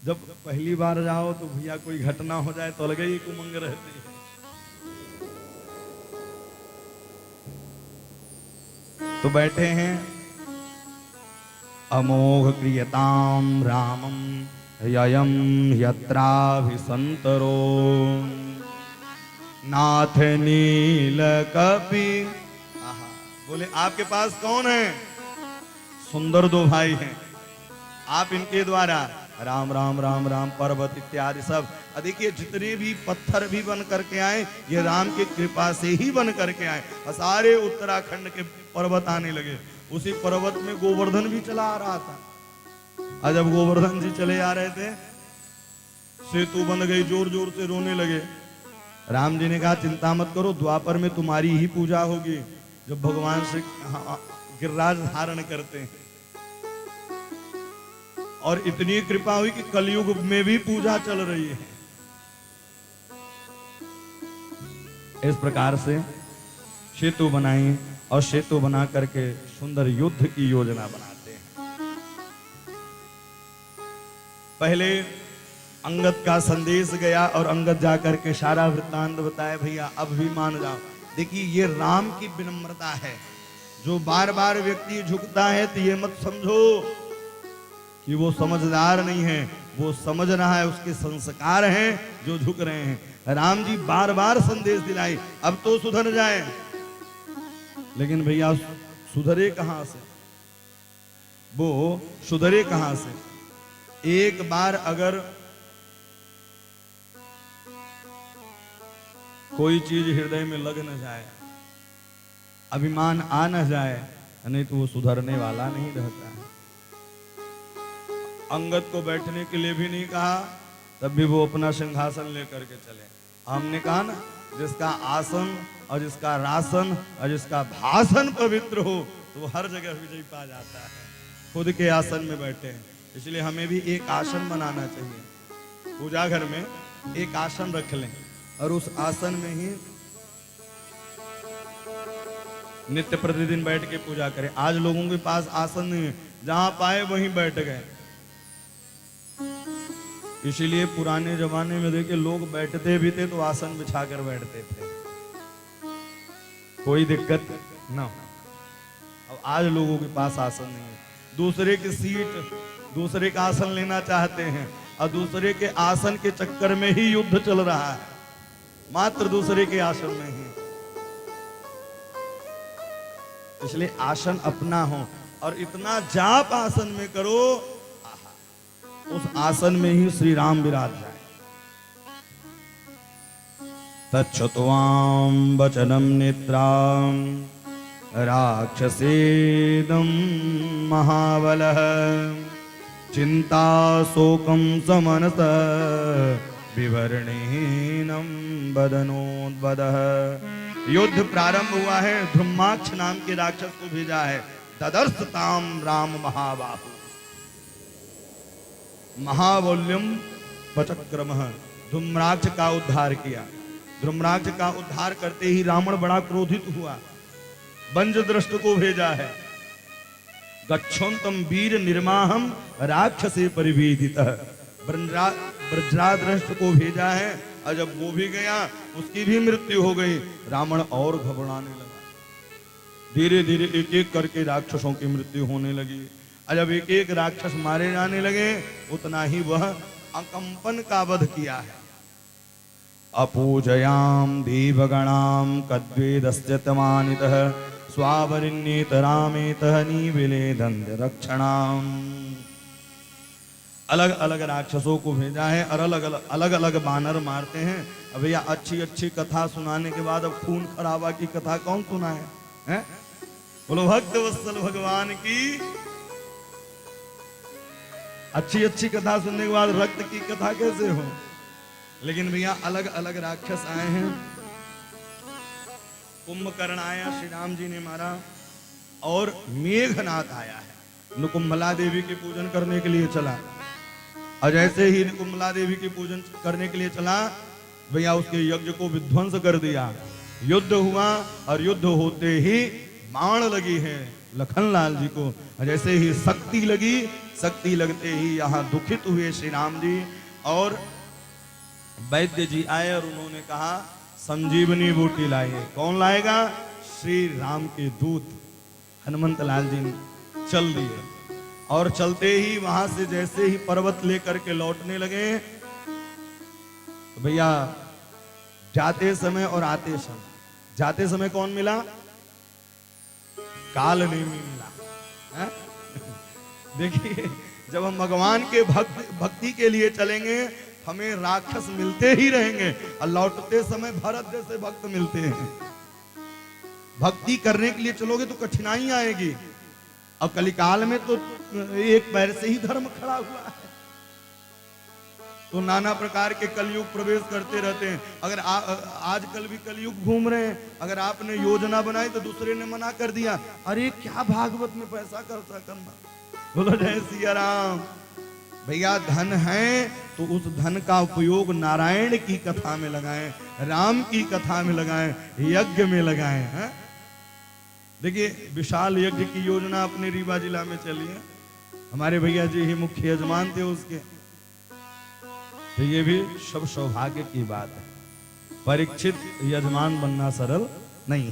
जब पहली बार जाओ तो भैया कोई घटना हो जाए तो अलग ही उमंग रहती है। तो बैठे हैं, अमोघ क्रियताम रामम ययम यत्राभिसंतरो नाथ नील कपि। बोले आपके पास कौन है? सुंदर 2 भाई हैं, आप इनके द्वारा राम राम राम राम पर्वत इत्यादि सब। देखिए जितने भी पत्थर भी बन करके आए ये राम की कृपा से ही बन करके आए। और सारे उत्तराखंड के पर्वत आने लगे। उसी पर्वत में गोवर्धन भी चला आ रहा था। और जब गोवर्धन जी चले आ रहे थे, सेतु बन गई, जोर जोर से रोने लगे। राम जी ने कहा चिंता मत करो, द्वापर में तुम्हारी ही पूजा होगी, जब भगवान से गिरिराज धारण करते हैं। और इतनी कृपा हुई कि कलयुग में भी पूजा चल रही है। इस प्रकार से सेतु बनाई और सेतु बना करके सुंदर युद्ध की योजना बनाते हैं। पहले अंगद का संदेश गया और अंगद जाकर के सारा वृत्तांत बताया, भैया अब भी मान जाओ। देखिए ये राम की विनम्रता है। जो बार बार व्यक्ति झुकता है तो ये मत समझो कि वो समझदार नहीं है, वो समझ रहा है, उसके संस्कार हैं जो झुक रहे हैं। राम जी बार बार संदेश दिलाए अब तो सुधर जाए, लेकिन भैया सुधरे कहां से, वो सुधरे कहां से। एक बार अगर कोई चीज हृदय में लग न जाए, अभिमान आ न जाए, नहीं तो वो सुधरने वाला नहीं रहता है। अंगद को बैठने के लिए भी नहीं कहा, तब भी वो अपना सिंहासन लेकर के चले। हमने कहा ना, जिसका आसन और जिसका रासन और जिसका भाषण पवित्र हो तो वो हर जगह विजय पा जाता है। खुद के आसन में बैठे हैं, इसलिए हमें भी एक आसन बनाना चाहिए। पूजा घर में एक आसन रख लें और उस आसन में ही नित्य प्रतिदिन बैठ के पूजा करें। आज लोगों के पास आसन नहीं है, जहां पाए वहीं बैठ गए। इसीलिए पुराने जमाने में देखिए लोग बैठते भी थे तो आसन बिछा कर बैठते थे, कोई दिक्कत ना। अब आज लोगों के पास आसन नहीं है, दूसरे की सीट, दूसरे का आसन लेना चाहते हैं और दूसरे के आसन के चक्कर में ही युद्ध चल रहा है, मात्र दूसरे के आसन में ही। इसलिए आसन अपना हो और इतना जाप आसन में करो, उस आसन में ही श्री राम विराज जाए। तच्छ्रुत्वां वचनं नेत्रां राक्षसेदं महाबलः चिंता शोकं समनस विवर्णेनं वदनोद्वदः। युद्ध प्रारंभ हुआ है, धृम्माक्ष नाम के राक्षस को भेजा है। ददर्शताम राम महाबाहु महावल्यम वचक्रमः, धूम्राक्ष का उद्धार किया। धूम्राक्ष का उद्धार करते ही रावण बड़ा क्रोधित हुआ, वंजदृष्ट को भेजा है। गच्छन्तम वीर निर्माहम राक्षसे परिवेदितः, वज्रादृष्ट को भेजा है और जब वो भी गया उसकी भी मृत्यु हो गई। रावण और घबराने लगा, धीरे धीरे एक एक करके राक्षसों की मृत्यु होने लगी। और जब एक एक राक्षस मारे जाने लगे उतना ही वह अकंपन का वध किया है। अपूजयाम देवगणाम कद्वेदस्य तमानितः स्वावरिण्येत रामेतः निविलेदन्त रक्षणाम। अलग अलग राक्षसों को भेजा है और अलग अलग बानर मारते हैं। अब भैया अच्छी अच्छी कथा सुनाने के बाद अब खून खराबा की कथा कौन सुनाए हैं? बोलो भक्त वत्सल भगवान की। अच्छी अच्छी कथा सुनने के बाद रक्त की कथा कैसे हो? लेकिन भैया अलग अलग राक्षस आए हैं। कुंभकर्ण आया, श्री राम जी ने मारा, और मेघनाथ आया है, नुकुंभला देवी के पूजन करने के लिए चला। और जैसे ही नुकुंभला देवी के पूजन करने के लिए चला, भैया उसके यज्ञ को विध्वंस कर दिया। युद्ध हुआ और युद्ध होते ही बाण लगी है लखनलाल जी को। जैसे ही शक्ति लगी, शक्ति लगते ही यहाँ दुखित हुए श्री राम जी, और वैद्य जी आए और उन्होंने कहा संजीवनी बूटी लाइए। कौन लाएगा? श्री राम के दूत हनुमंत लाल जी चल दिए, और चलते ही वहां से जैसे ही पर्वत लेकर के लौटने लगे, तो भैया जाते समय और आते समय, जाते समय कौन मिला? काल नहीं मिला। देखिए जब हम भगवान के भक्ति के लिए चलेंगे हमें राक्षस मिलते ही रहेंगे, और लौटते समय भरत जैसे भक्त मिलते हैं। भक्ति करने के लिए चलोगे तो कठिनाई आएगी, और कलिकाल में तो एक पैर से ही धर्म खड़ा हुआ है। तो नाना प्रकार के कलयुग प्रवेश करते रहते हैं। अगर आजकल भी कलयुग घूम रहे हैं, अगर आपने योजना बनाई तो दूसरे ने मना कर दिया, अरे क्या भागवत में पैसा खर्चा करना। बोलो जय सिया राम। भैया धन है तो उस धन का उपयोग नारायण की कथा में लगाएं, राम की कथा में लगाएं, यज्ञ में लगाएं। हैं? देखिए विशाल यज्ञ की योजना अपने रीवा जिला में चली है, हमारे भैया जी ही मुख्य यजमान थे उसके। तो ये भी सब सौभाग्य की बात है, परीक्षित यजमान बनना सरल नहीं।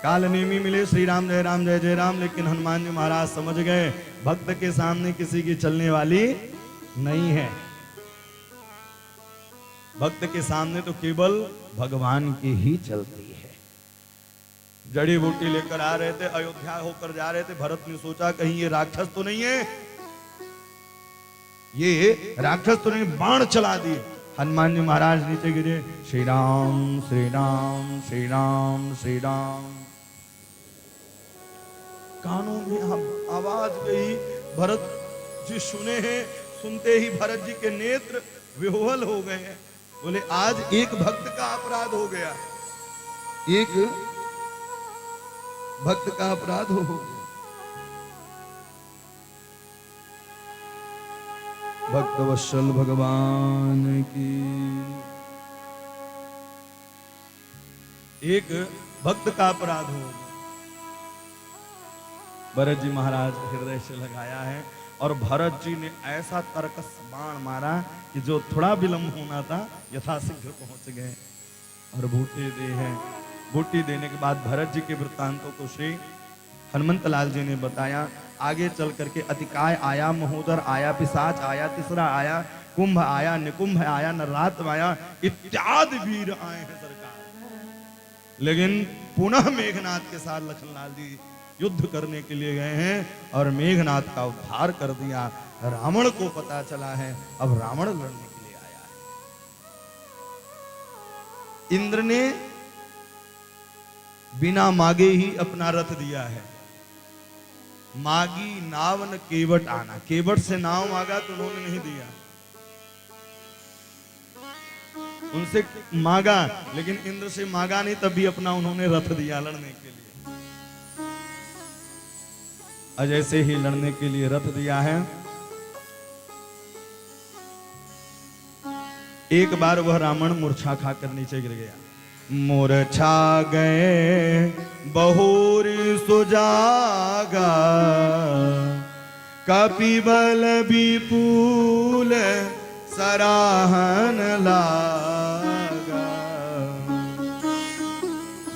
काल नेमी मिले श्री राम जय जय राम, लेकिन हनुमान जी महाराज समझ गए भक्त के सामने किसी की चलने वाली नहीं है। भक्त के सामने तो केवल भगवान की ही चलती है। जड़ी बूटी लेकर आ रहे थे, अयोध्या होकर जा रहे थे, भरत ने सोचा कहीं ये राक्षस तो नहीं है, ये राक्षस तो नहीं, बाण चला दिए। हनुमान जी महाराज नीचे गिरे, श्री राम श्री राम श्री राम श्री राम। कानों में आवाज गई, भरत जी सुने हैं, सुनते ही भरत जी के नेत्र विह्वल हो गए हैं। बोले आज एक भक्त का अपराध हो गया, एक भक्त का अपराध हो गया। भक्त वत्सल भगवान की, एक भक्त का अपराध हो गया। भरत जी महाराज हृदय से लगाया है और भरत जी ने ऐसा तरकस बाण मारा कि जो थोड़ा विलंब होना था यथाशीघ्र पहुंच गए और बूटी दे हैं। बूटी देने के बाद भरत जी के वृत्तांतों को श्री हनुमंत लाल जी ने बताया। आगे चल करके अतिकाय आया, महोदर आया, पिशाच आया, तीसरा आया, कुंभ आया, निकुंभ आया, नरात आया, इत्यादि वीर आए हैं सरकार। लेकिन पुनः मेघनाथ के साथ लखनलाल जी युद्ध करने के लिए गए हैं और मेघनाथ का उद्धार कर दिया। रावण को पता चला है अब रावण लड़ने के लिए आया है। इंद्र ने बिना मांगे ही अपना रथ दिया है। मागी नावन केवट आना, केवट से नाव मांगा तो उन्होंने नहीं दिया, उनसे मांगा लेकिन इंद्र से मांगा नहीं, तब भी अपना उन्होंने रथ दिया लड़ने के लिए। जैसे ही लड़ने के लिए रथ दिया है, एक बार वह रावण मूर्छा खाकर नीचे गिर गया। मूर्छा गए बहुर सुजागा, कपिबल विपुल सराहन लागा।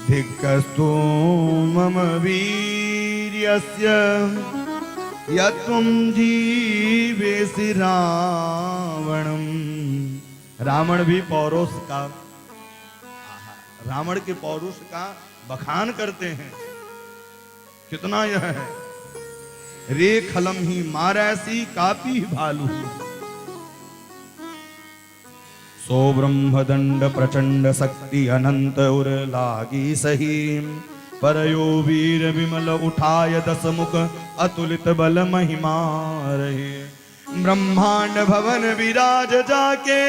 धिक्कस्तु मम वीर्यस्य यत्वं जीवेसि रावणम्। रावण भी पौरुष का, रावण के पौरुष का बखान करते हैं। कितना यह है, रे खलम ही मारैसी कापी भालू। सो ब्रह्मदंड प्रचंड शक्ति अनंत उर लागी सही। परयो वीर विमल उठाय दस मुख अतुलित बल महिमा रहे। ब्रह्मांड भवन विराज जाके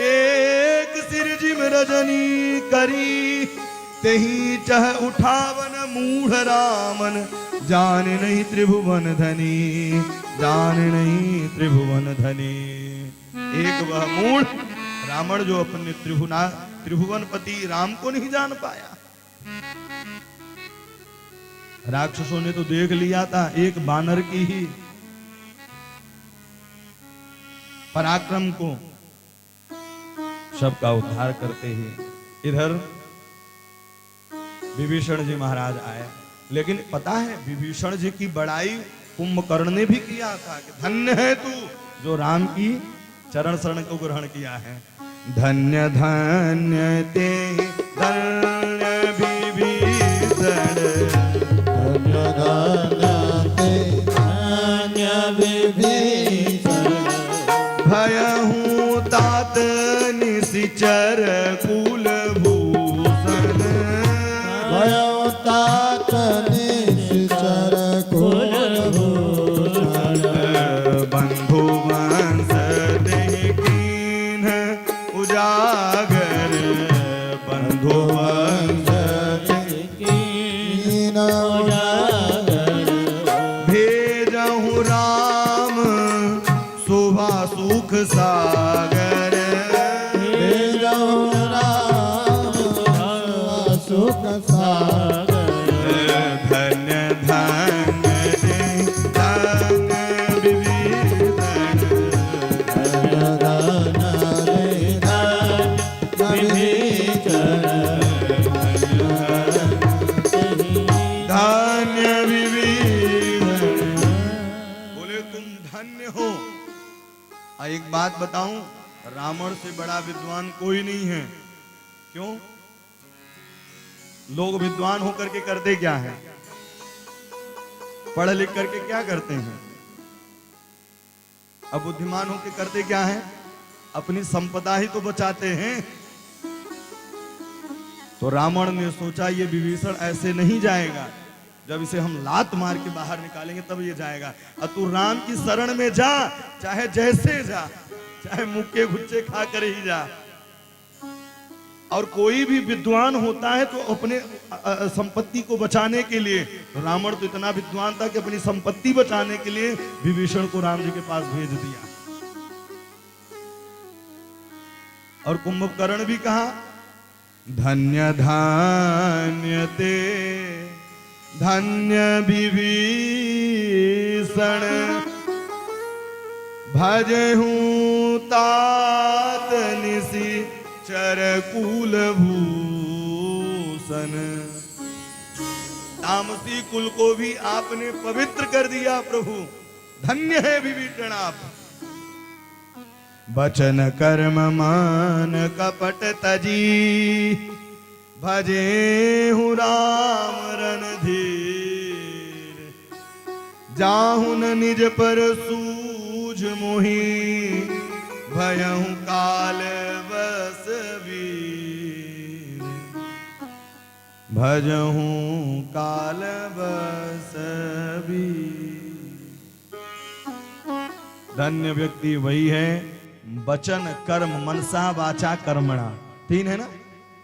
एक सिर जिम रजनी करी। तेही चह उठावन मूढ़ रामन, जान नहीं त्रिभुवन धनी, जान नहीं त्रिभुवन धनी। एक वह मूढ़ रावण जो अपने त्रिभुवनपति राम को नहीं जान पाया। राक्षसों ने तो देख लिया था एक बानर की ही पराक्रम को, सबका उद्धार करते ही इधर विभीषण जी महाराज आए। लेकिन पता है विभीषण जी की बड़ाई कुंभकर्ण ने भी किया था कि धन्य है तू जो राम की चरण शरण को ग्रहण किया है। धन्य धन्य ते धन्य विभीषण, धन्य धन्य ते धन्य विभीषण। भयहूँ तात निशिचर कुलभूषण। भयो तात निशिचर कुलभूषण। बंधु वंश देह कीन उजागर। बंधु वंश कीन उजागर। एक बात बताऊं, रावण से बड़ा विद्वान कोई नहीं है। क्यों? लोग विद्वान होकर के करते क्या है? पढ़ लिख करके क्या करते हैं? अब बुद्धिमान होकर करते क्या है? अपनी संपदा ही तो बचाते हैं। तो रावण ने सोचा ये विभीषण ऐसे नहीं जाएगा, जब इसे हम लात मार के बाहर निकालेंगे तब ये जाएगा। और तू राम की शरण में जा, चाहे जैसे जा, चाहे मुक्के घुच्चे खा कर ही जा। और कोई भी विद्वान होता है तो अपने संपत्ति को बचाने के लिए, तो रावण तो इतना विद्वान था कि अपनी संपत्ति बचाने के लिए विभीषण को राम जी के पास भेज दिया। और कुंभकर्ण भी कहा, धन्य धान्य ते धन्य विभीषण, भजहूं तात निसी चरकुल भूषण। तामसी कुल को भी आपने पवित्र कर दिया प्रभु, धन्य है विभीषण आप। बचन कर्म मान कपट तजी, भजे हूँ राम रणधीर। जाहुन निज पर सूझ मोही, भयहु काल बस वीर। भजहु काल बस वीर। धन्य व्यक्ति वही है, वचन कर्म मनसा वाचा कर्मणा, तीन है ना,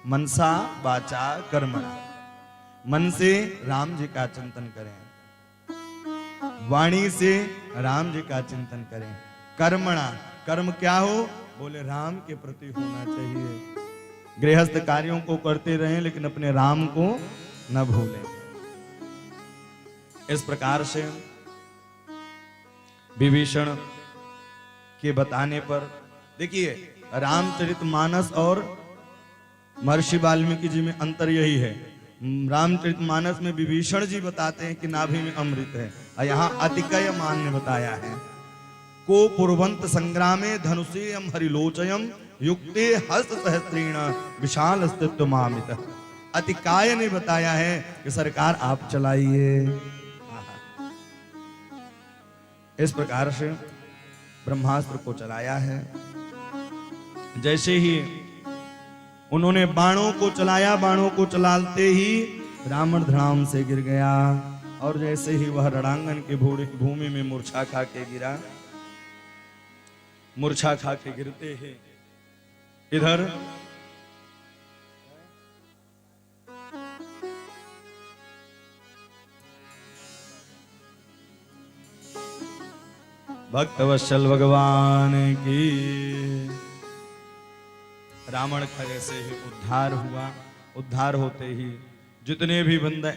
मनसा वाचा कर्मणा। मन से राम जी का चिंतन करें, वाणी से राम जी का चिंतन करें, कर्मणा, कर्म क्या हो? बोले राम के प्रति होना चाहिए। गृहस्थ कार्यों को करते रहें लेकिन अपने राम को न भूलें। इस प्रकार से विभीषण के बताने पर देखिए, रामचरितमानस और महर्षि वाल्मीकि जी में अंतर यही है। रामचरितमानस में विभीषण जी बताते हैं कि नाभि में अमृत है, और यहाँ अतिकयमान ने बताया है, को पूर्वंत संग्रामे धनुषेयम हरिलोचयम युक्ते हस्त सहस्त्रीण विशाल अस्तित्व मामित। अतिकाय ने बताया है कि सरकार आप चलाइए। इस प्रकार से ब्रह्मास्त्र को चलाया है। जैसे ही उन्होंने बाणों को चलाया, बाणों को चलाते ही रावण धड़ाम से गिर गया, और जैसे ही वह रणांगन के भूमि में मूर्छा खा के गिरा, मूर्छा खा के गिरते हैं इधर भक्तवत्सल भगवान की। रावण का जैसे ही उद्धार हुआ, उद्धार होते ही जितने भी बंदे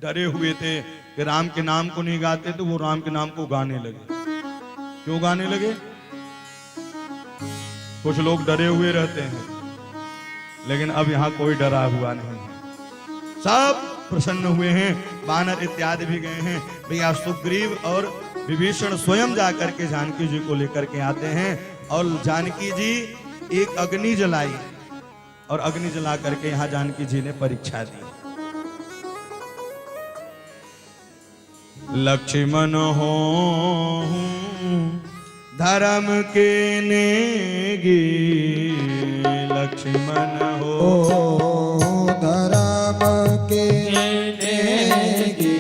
डरे हुए थे कि राम के नाम को नहीं गाते, तो वो राम के नाम को गाने लगे। क्यों गाने लगे? कुछ लोग डरे हुए रहते हैं, लेकिन अब यहाँ कोई डरा हुआ नहीं है, सब प्रसन्न हुए हैं। वानर इत्यादि भी गए हैं। भैया सुग्रीव और विभीषण स्वयं जाकर के जानकी जी को लेकर के आते हैं, और जानकी जी एक अग्नि जलाई, और अग्नि जला करके यहाँ जानकी जी ने परीक्षा दी। लक्ष्मण हो धर्म के नेगी, लक्ष्मण हो धर्म के नेगी,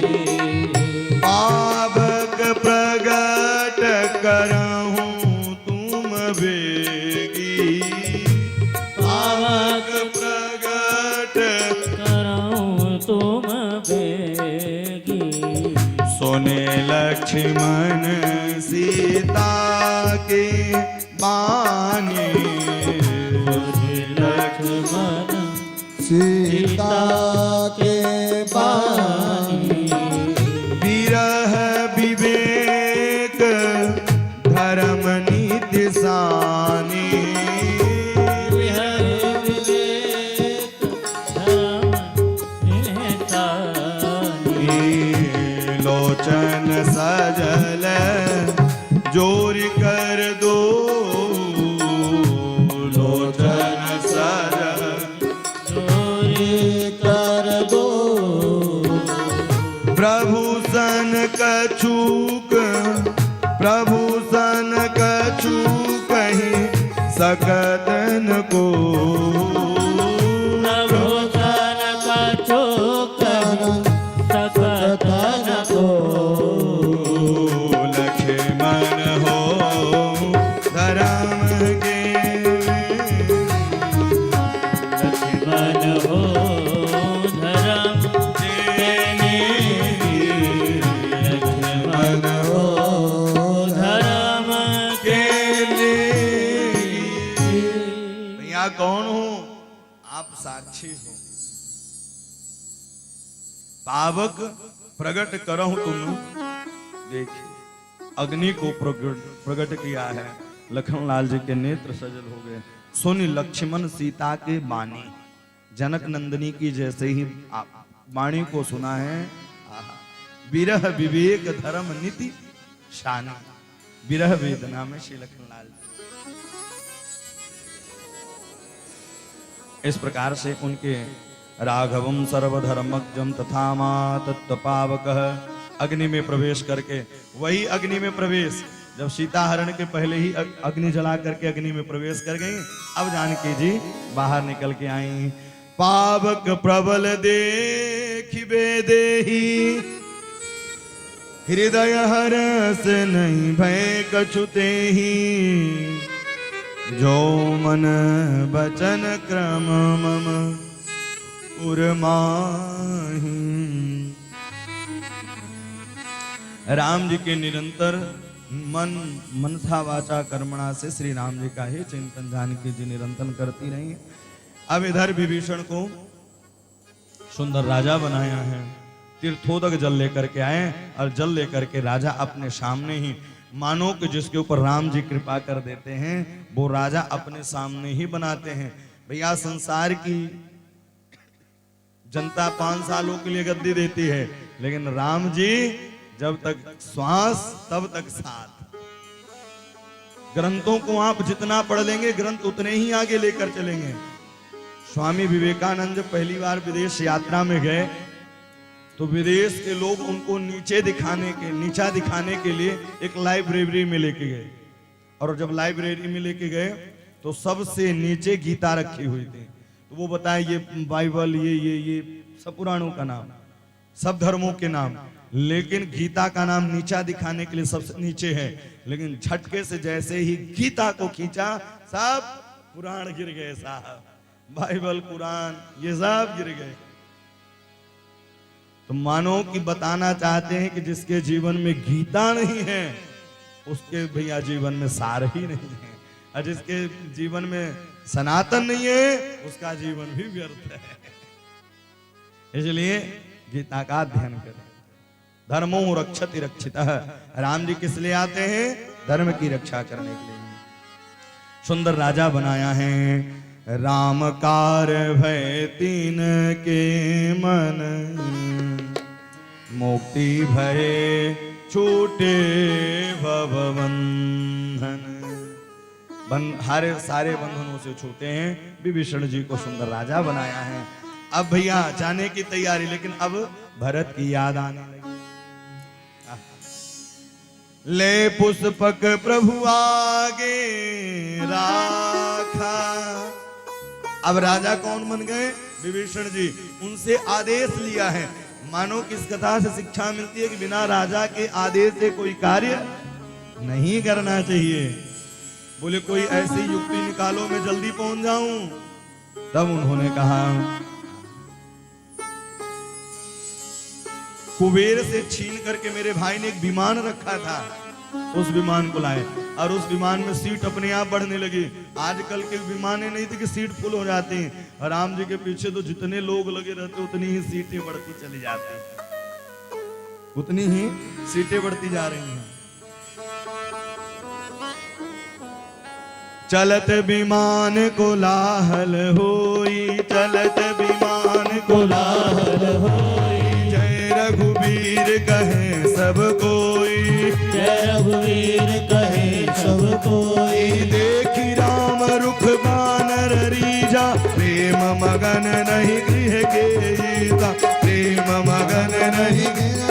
पावक प्रगट करहूं तुम बेगी। पावक प्रगट करऊं तुम बेगी। सोने लक्ष्मण सीता के बानी, लक्ष्मण सीता के बानी। विरह विवेक धर्म नीति सानी। लोचन सजल जोर कर दो प्रभु सन कछूक प्रभु सन कछूक कहीं सकतन को प्रभु सन कछूक सकतन को लक्ष्मण हो धर्म के लक्ष्मण हो धर्म के लक्ष्मण हो धर्म के भैया कौन हो? आप साक्षी हो। पावक प्रकट करहु तुम देखिए, अग्नि को प्रकट किया है। लखन लाल जी के नेत्र सजल हो गए। सुनि लक्ष्मण सीता के बानी, जनक नंदिनी की जैसे ही वाणी को सुना है। आहा, विरह विवेक धर्म नीति शानी, विरह वेदना में श्री लखन लाल जी इस प्रकार से उनके राघवम सर्वधर्मज्ञम तथा तत्व पावक अग्नि में प्रवेश करके, वही अग्नि में प्रवेश जब सीता हरण के पहले ही अग्नि जला करके अग्नि में प्रवेश कर गई। अब जानकी जी बाहर निकल के आई। पावक प्रबल देखिबे देही, हृदय हरस नहीं भय कछुते ही। जो मन बचन क्रम मम उर्माही। राम जी के निरंतर मनसा वाचा कर्मणा से श्री राम जी का ही चिंतन जानकी जी निरंतर करती रही। अब इधर विभीषण को सुंदर राजा बनाया है। तीर्थोदक जल लेकर के आए और जल लेकर के राजा अपने सामने ही, मानो कि जिसके ऊपर राम जी कृपा कर देते हैं वो राजा अपने सामने ही बनाते हैं। भैया संसार की जनता 5 सालों के लिए गद्दी देती है, लेकिन राम जी जब तक श्वास तब तक साथ। ग्रंथों को आप जितना पढ़ लेंगे ग्रंथ उतने ही आगे लेकर चलेंगे। स्वामी विवेकानंद जब पहली बार विदेश यात्रा में गए तो विदेश के लोग उनको नीचा दिखाने के लिए एक लाइब्रेरी में लेके गए। और जब लाइब्रेरी में लेके गए तो सबसे नीचे गीता रखी हुई थी। तो वो बताए ये बाइबल, ये सब पुराणों का नाम, सब धर्मों के नाम, लेकिन गीता का नाम नीचा दिखाने के लिए सबसे नीचे है। लेकिन झटके से जैसे ही गीता को खींचा सब पुराण गिर गए साहब, बाइबल कुरान ये सब गिर गए। तो मानो कि बताना चाहते हैं कि जिसके जीवन में गीता नहीं है उसके भैया जीवन में सार ही नहीं है, और जिसके जीवन में सनातन नहीं है उसका जीवन भी व्यर्थ है। इसलिए गीता का अध्ययन करें। धर्मो रक्षति रक्षितः। राम जी किस लिए आते हैं? धर्म की रक्षा करने के लिए। सुंदर राजा बनाया है। राम कार भय तीन के मन, मुक्ति भय छूटे भवबंधन। हर सारे बंधनों से छूटे हैं। विभीषण जी को सुंदर राजा बनाया है। अब भैया जाने की तैयारी, लेकिन अब भरत की याद आने लगी। ले पुष्पक प्रभु आगे राखा। अब राजा कौन बन गए? विभीषण जी। उनसे आदेश लिया है। मानो कि इस कथा से शिक्षा मिलती है कि बिना राजा के आदेश से कोई कार्य नहीं करना चाहिए। बोले कोई ऐसी युक्ति निकालो मैं जल्दी पहुंच जाऊं। तब उन्होंने कहा कुबेर से छीन करके मेरे भाई ने एक विमान रखा था, उस विमान को लाए और उस विमान में सीट अपने आप बढ़ने लगी। आजकल के विमाने नहीं थे कि सीट फुल हो जाती हैं, और राम जी के पीछे तो जितने लोग लगे रहते उतनी ही सीटें बढ़ती चली जाती, उतनी ही सीटें बढ़ती जा रही हैं। चलत विमान कोलाहल होई, चलत विमान कोलाहल होई। जय रघुवीर कहे सब कोई, जय रघुवीर कहे सब कोई। देखी राम रुख बानर रीजा, प्रेम मगन नहीं गृह के ईता, प्रेम मगन नहीं गृह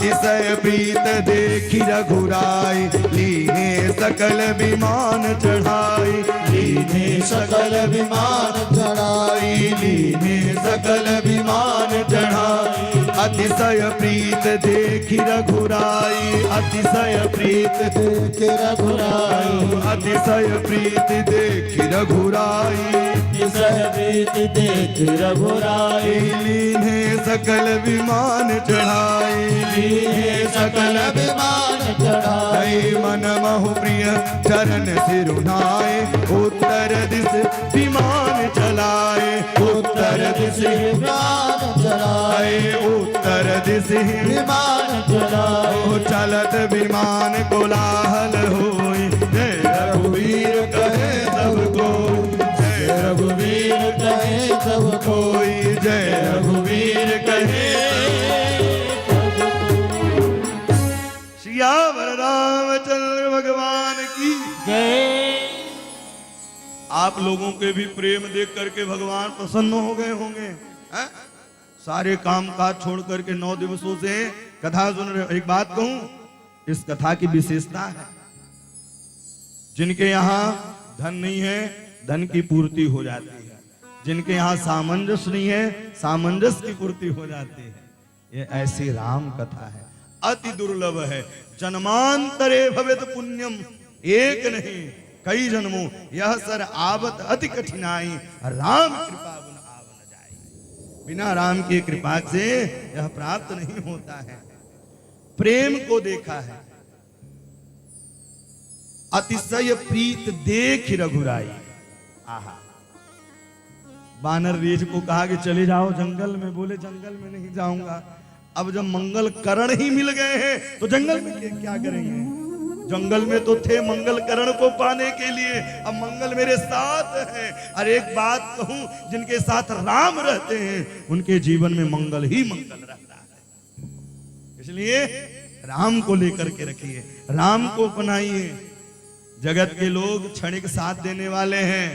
अतिशय प्रीत देखी रघुराई, लीने सकल विमान चढ़ाई, लीने सकल विमान चढ़ाई लीने सकल विमान चढ़ाई। अतिशय प्रीत देखी रघुराई, अतिशय प्रीत देख रघुराई, अतिशय प्रीत देखी रघुराई, सहबीत देख रघुराई, लीने सकल विमान चढ़ाई, लीने सकल विमान चढ़ाई। मन महु प्रिय चरण सिरुनाए, उत्तर दिश विमान चलाए, उत्तर दिश विमान चढ़ाई, उत्तर दिश विमान चढ़ाई। ओ चलत विमान कोलाहल होई, जय रघुवीर कहे सबको, जय रघुवीर कहे सब कोई, जय रघुवीर कहे। सियावर रामचंद्र भगवान की जय। आप लोगों के भी प्रेम देख करके भगवान प्रसन्न हो गए होंगे, हैं? सारे काम काज छोड़ करके 9 दिवसों से कथा सुन रहे। एक बात कहूं, इस कथा की विशेषता है, जिनके यहाँ धन नहीं है धन की पूर्ति हो जाती है, जिनके यहाँ सामंजस्य नहीं है सामंजस्य की पूर्ति हो जाती है। ये ऐसी राम कथा है, अति दुर्लभ है। जन्मांतरे भवेत पुण्यम, एक नहीं कई जन्मों, यह सर आवत अति कठिनाई, राम कृपा गुण आव न जाई। बिना राम की कृपा से यह प्राप्त नहीं होता है। प्रेम को देखा है, अतिशय प्रीत देख रघुराई। आहा, बानर रेज को कहा कि चले जाओ जंगल में, बोले जंगल में नहीं जाऊंगा। अब जब मंगल करण ही मिल गए हैं तो जंगल में क्या करेंगे? जंगल में तो थे मंगल करण को पाने के लिए, अब मंगल मेरे साथ है। और एक बात कहूं, जिनके साथ राम रहते हैं उनके जीवन में मंगल ही मंगल रहता है। इसलिए राम को लेकर के रखिए, राम को अपनाइए। जगत के लोग क्षणिक साथ देने वाले हैं,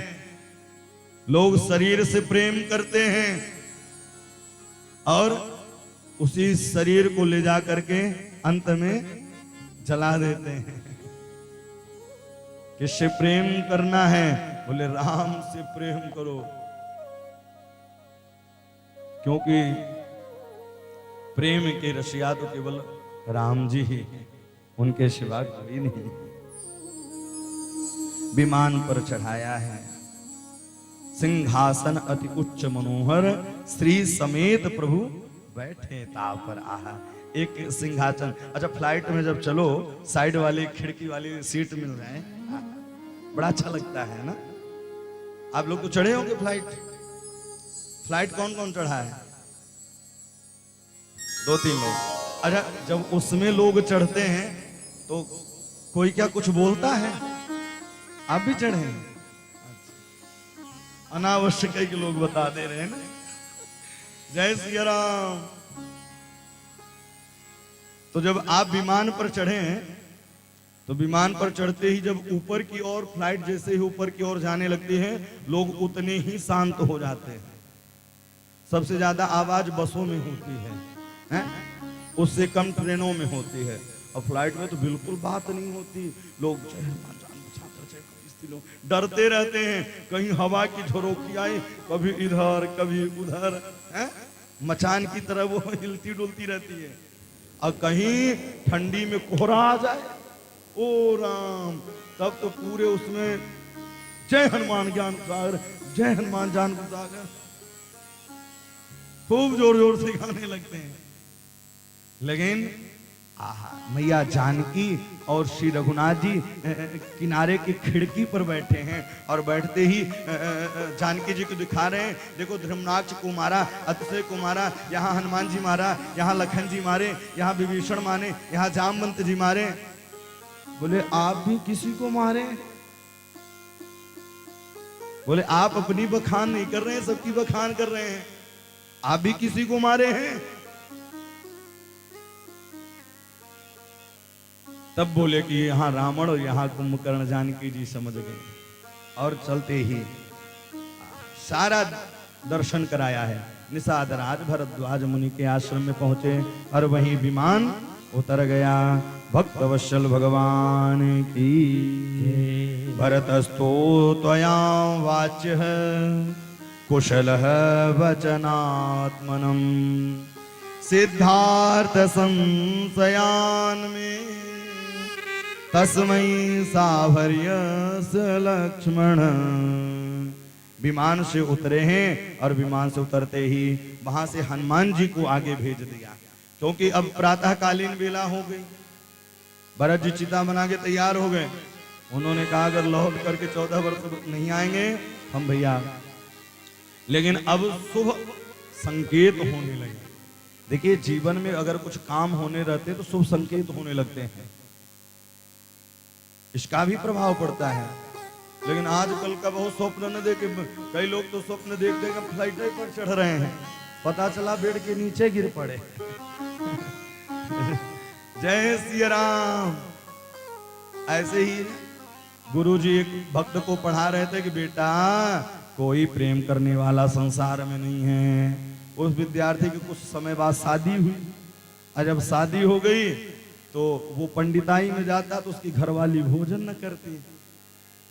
लोग शरीर से प्रेम करते हैं और उसी शरीर को ले जा करके अंत में जला देते हैं। किससे प्रेम करना है? बोले राम से प्रेम करो, क्योंकि प्रेम के रसिया तो केवल राम जी ही, उनके सिवा कोई नहीं। विमान पर चढ़ाया है, सिंहासन अति उच्च मनोहर, श्री समेत प्रभु बैठे ताव पर। आहा, एक सिंहासन। अच्छा, फ्लाइट में जब चलो साइड वाली खिड़की वाली सीट मिल जाए, बड़ा अच्छा लगता है ना। आप लोग तो चढ़े होंगे फ्लाइट कौन कौन चढ़ा है? 2-3 लोग। अच्छा, जब उसमें लोग चढ़ते हैं तो कोई क्या कुछ बोलता है? आप भी चढ़े हैं? अनावश्यक है कि लोग बता दे रहे हैं ना। जय सिया राम। तो जब आप विमान पर चढ़े हैं तो विमान पर चढ़ते ही जब ऊपर की ओर फ्लाइट जैसे ही ऊपर की ओर जाने लगती है, लोग उतने ही शांत हो जाते हैं। सबसे ज्यादा आवाज बसों में होती है? उससे कम ट्रेनों में होती है, और फ्लाइट में तो बिल्कुल बात नहीं होती। लोग डरते रहते हैं, कहीं हवा की झरोखी आई, कभी इधर कभी उधर, मचान की तरह वो हिलती डुलती रहती है। और कहीं ठंडी में कोहरा आ जाए, ओ राम, तब तो पूरे उसमें जय हनुमान ज्ञान सागर, जय हनुमान जान सागर खूब जोर जोर से गाने लगते हैं। लेकिन आहा, मैया जानकी और श्री रघुनाथ जी किनारे की खिड़की पर बैठे हैं, और बैठते ही जानकी जी को दिखा रहे हैं, देखो धर्मनाक्ष को मारा, अतिशय को मारा, यहाँ हनुमान जी मारा, यहाँ लखन जी मारे, यहाँ विभीषण मारे, यहाँ जामवंत जी मारे। बोले आप भी किसी को मारे? बोले आप अपनी बखान नहीं कर रहे हैं, सबकी बखान कर रहे हैं। आप भी किसी को मारे हैं? तब बोले कि यहाँ रावण और यहाँ कुंभकर्ण जानकी जी समझ गए, और चलते ही सारा दर्शन कराया है। निषाद राज भरद्वाज मुनि के आश्रम में पहुंचे, और वहीं विमान उतर गया। भक्त वत्सल भगवान की भरतस्थो त्वया वाच्यः कुशलः वचनात्मनम् सिद्धार्थ संशयान में तस्मै साभर्यस लक्ष्मण। विमान से उतरे हैं और विमान से उतरते ही वहां से हनुमान जी को आगे भेज दिया, क्योंकि अब प्रातःकालीन वेला हो गई। भरत जी चिता बना के तैयार हो गए। उन्होंने कहा अगर लौट करके 14 वर्ष नहीं आएंगे हम भैया, लेकिन अब शुभ संकेत होने लगे। देखिए जीवन में अगर कुछ काम होने रहते तो शुभ संकेत होने लगते हैं, इसका भी प्रभाव पड़ता है। लेकिन आजकल का बहुत स्वप्न न देखे, कई लोग तो स्वप्न देख देख फ्लाइट पर चढ़ रहे हैं, पता चला बेड के नीचे गिर पड़े। जय सिया राम। ऐसे ही गुरुजी एक भक्त को पढ़ा रहे थे कि बेटा कोई प्रेम करने वाला संसार में नहीं है। उस विद्यार्थी की कुछ समय बाद शादी हुई, और जब शादी हो गई तो वो पंडिताई में जाता तो उसकी घरवाली भोजन न करती।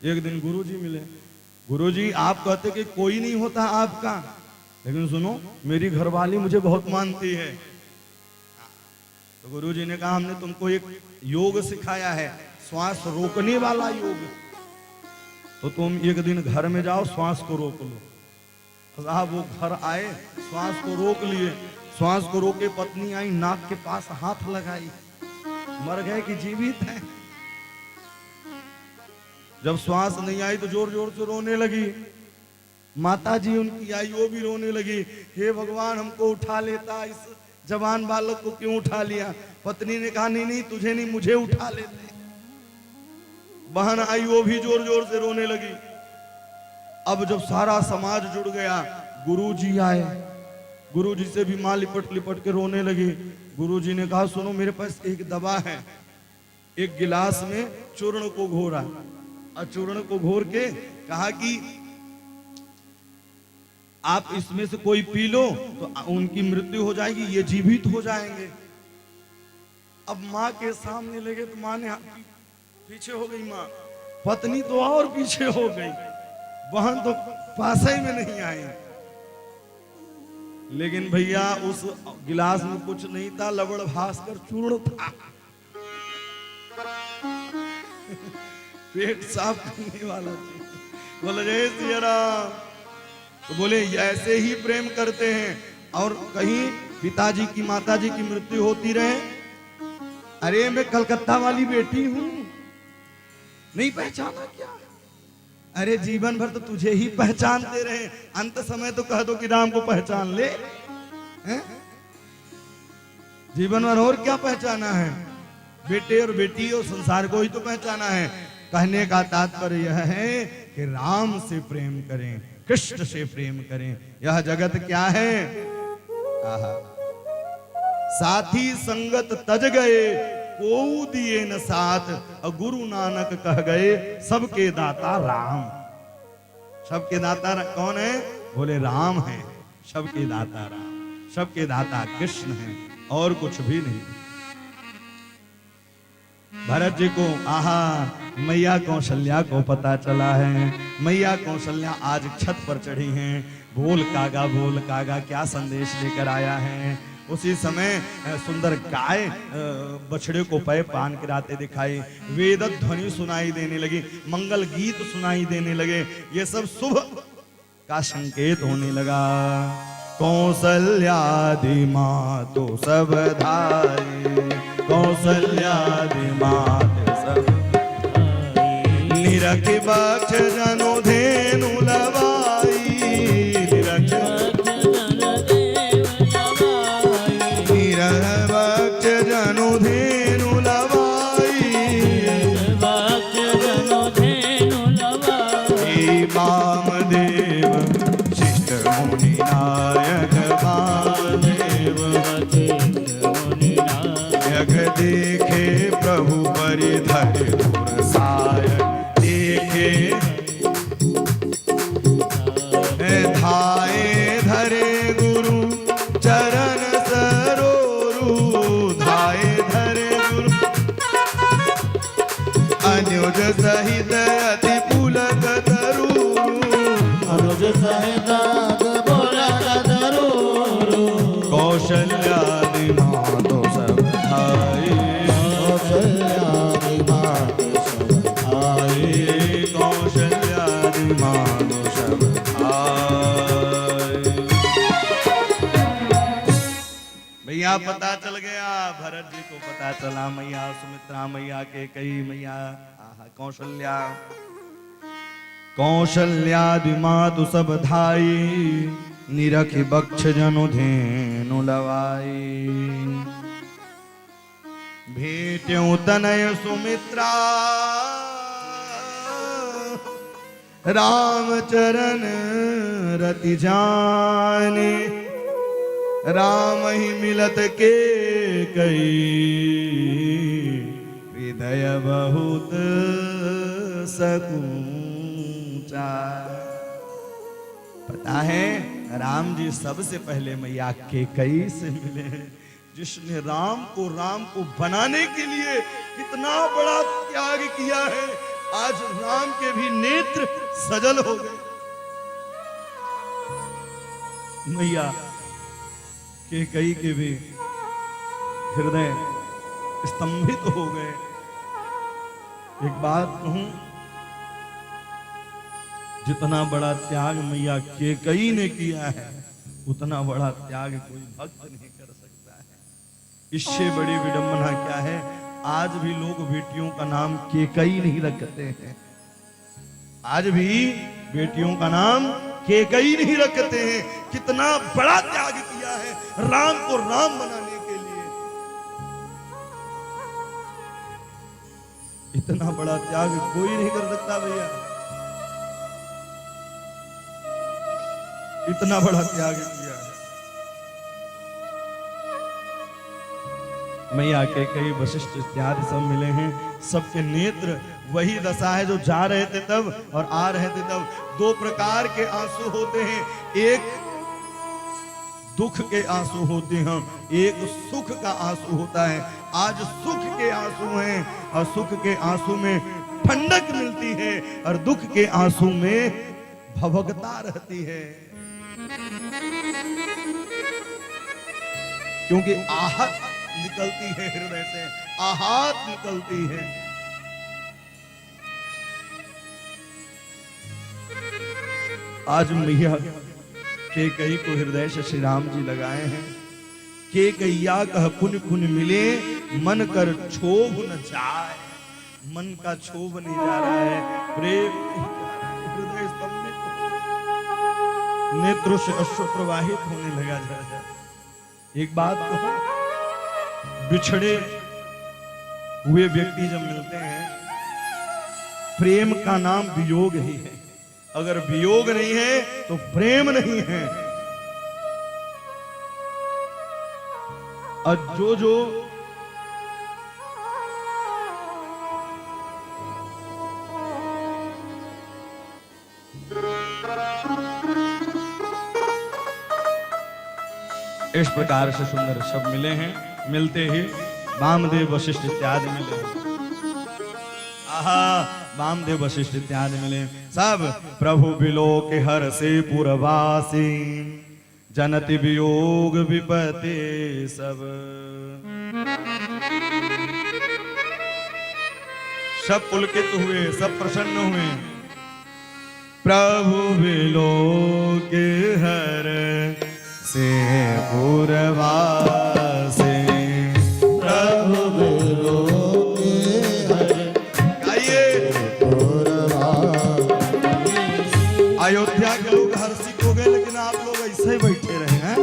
एक दिन गुरुजी मिले। गुरुजी आप कहते कि कोई नहीं होता आपका, लेकिन सुनो मेरी घरवाली मुझे बहुत मानती है। तो गुरुजी ने कहा हमने तुमको एक योग सिखाया है, श्वास रोकने वाला योग, तो तुम एक दिन घर में जाओ श्वास को रोक लो। साहब वो घर आए, श्वास को रोक लिए। श्वास को रोके पत्नी आई, नाक के पास हाथ लगाई, मर गए कि जीवित है। जब श्वास नहीं आई तो जोर जोर से रोने लगी। माता जी उनकी आई, वो भी रोने लगी, हे भगवान हमको उठा लेता, इस जवान बालक को क्यों उठा लिया। पत्नी ने कहा नहीं नहीं तुझे नहीं मुझे उठा लेते। बहन आई, वो भी जोर जोर से रोने लगी। अब जब सारा समाज जुड़ गया, गुरुजी आए, गुरुजी से भी मां लिपट लिपट के रोने लगी। गुरुजी ने कहा सुनो मेरे पास एक दवा है। एक गिलास में चूर्ण को घोरा, और चूर्ण को घोर के कहा कि आप इसमें से कोई पी लो तो उनकी मृत्यु हो जाएगी, ये जीवित हो जाएंगे। अब माँ के सामने लगे तो माँ ने पीछे हो गई, माँ पत्नी तो और पीछे हो गई, बहन तो पास ही में नहीं आई। लेकिन भैया उस गिलास में कुछ नहीं था, लवण भास्कर चूर्ण था। पेट साफ करने वाला चीज। बोले जय सिया राम। तो बोले ऐसे ही प्रेम करते हैं, और कहीं पिताजी की माताजी की मृत्यु होती रहे, अरे मैं कलकत्ता वाली बेटी हूं, नहीं पहचाना क्या? अरे जीवन भर तो तुझे ही पहचानते रहे, अंत समय तो कह दो कि राम को पहचान ले। हैं? जीवन भर और क्या पहचाना है? बेटे और बेटी और संसार को ही तो पहचाना है। कहने का तात्पर्य यह है कि राम से प्रेम करें, कृष्ण से प्रेम करें। यह जगत क्या है? आहा। साथी संगत तज गए को दिए न साथ, और गुरु नानक कह गए सबके दाता राम। सबके दाता कौन है? बोले राम है। सबके दाता राम, सबके दाता कृष्ण है, और कुछ भी नहीं। भरत जी को आहा मैया कौशल्या को पता चला है। मैया कौशल्या आज छत पर चढ़ी हैं। बोल कागा क्या संदेश लेकर आया है। उसी समय सुंदर गाय बछड़े को पै पान गिराते दिखाई, वेद ध्वनि सुनाई देने लगी, मंगल गीत सुनाई देने लगे। ये सब शुभ का संकेत होने लगा। कौशल्यादि मातु सब धारी, कौशल्यादि मातु सब निरख बक्ष जनु धेनु लवाई, निरख बक्ष जनु धेनु लवाई, वामदेव शिष्ट मुनि नायक वामदेव जग देखे प्रभु परिधर सायक, देखे धाये धरे गुरु चरण सरोरु, धाये धरे मैया पता चल गया, भरत जी को पता चला, मैया सुमित्रा, मैया के कई मैया, आहा कौशल्या, कौशल्यादि मातु सब धाई, निरखि बक्ष जनु धेनु लवाई। भेट्यों तनय सुमित्रा, रामचरण रति जाने, राम ही मिलत के कई, हृदय बहुत सकूचा। पता है राम जी सबसे पहले मैया केकई से मिले हैं, जिसने राम को बनाने के लिए कितना बड़ा त्याग किया है। आज राम के भी नेत्र सजल हो गए, मैया केकई के भी हृदय स्तंभित हो गए। एक बात कहूं, जितना बड़ा त्याग मैया केकई ने किया है, उतना बड़ा त्याग कोई भक्त नहीं कर सकता है। इससे बड़ी विडंबना क्या है, आज भी लोग बेटियों का नाम केकई नहीं रखते हैं। आज भी बेटियों का नाम केकई नहीं रखते हैं। कितना बड़ा त्याग किया है राम को राम बनाने के लिए। इतना बड़ा त्याग कोई नहीं कर सकता भैया, इतना बड़ा त्याग किया है। मैया के कई वशिष्ठ इत्यादि सब मिले हैं, सबके नेत्र वही दशा है जो जा रहे थे तब और आ रहे थे तब। दो प्रकार के आंसू होते हैं, एक दुख के आंसू होते हैं, एक सुख का आंसू होता है। आज सुख के आंसू हैं और सुख के आंसू में ठंडक मिलती है और दुख के आंसू में भवकता रहती है, क्योंकि आहत निकलती है हृदय से, आहत निकलती है। आज मैया केकई को हृदय से श्री राम जी लगाए हैं। केकैया कह पुन पुन मिले, मन कर क्षोभ न जाए। मन का क्षोभ नहीं जा रहा है, प्रेम नहीं जा रहा है, हृदय स्तंभित, नेत्रों से अश्रु प्रवाहित होने लगा जा। एक बात कहूं, बिछड़े हुए व्यक्ति जब मिलते हैं, प्रेम का नाम वियोग ही है। अगर वियोग नहीं है तो प्रेम नहीं है। और जो इस प्रकार से सुंदर शब्द मिले हैं, मिलते ही वामदेव वशिष्ठ इत्यादि मिले। आहा, वामदेव वशिष्ठ इत्यादि मिले। सब प्रभु बिलो के हर से पुरवासी, जनति वियोग विपते सब। सब पुलकित हुए, सब प्रसन्न हुए। प्रभु बिलो के हर से पुरवासी, प्रभु बिलो के हर गाइए। अयोध्या के लोग हर्षित हो गए, लेकिन आप लोग ऐसे ही बैठे रहे हैं।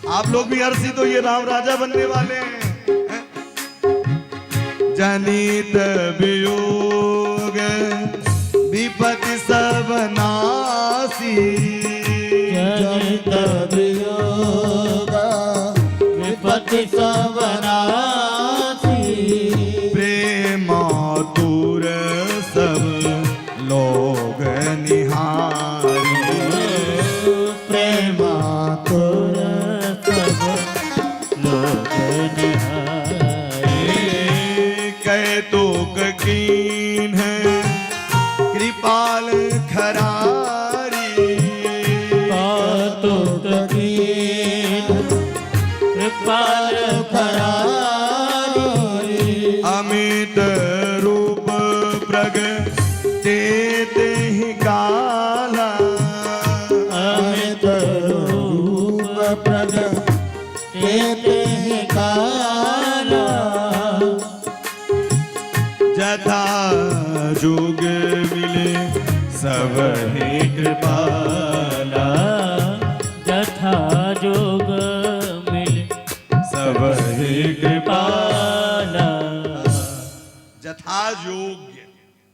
आप लोग भी हर्षित हो, ये राम राजा बनने वाले हैं। जनित वियोग विपत्ति सब नासी, जनित वियोग विपत्ति सब नासी, प्रेमातुर सब लोग निहारी। प्रेमातुर सब लोग निहारी। कैतुक कीन है कृपाल खरारी, कौतुक कीन कृपाल खरारी। अमित रूप प्रगटेते ही काला, अमित रूप प्रगटेते जथा जोग मिले सब ही कृपाला। जथा योग्य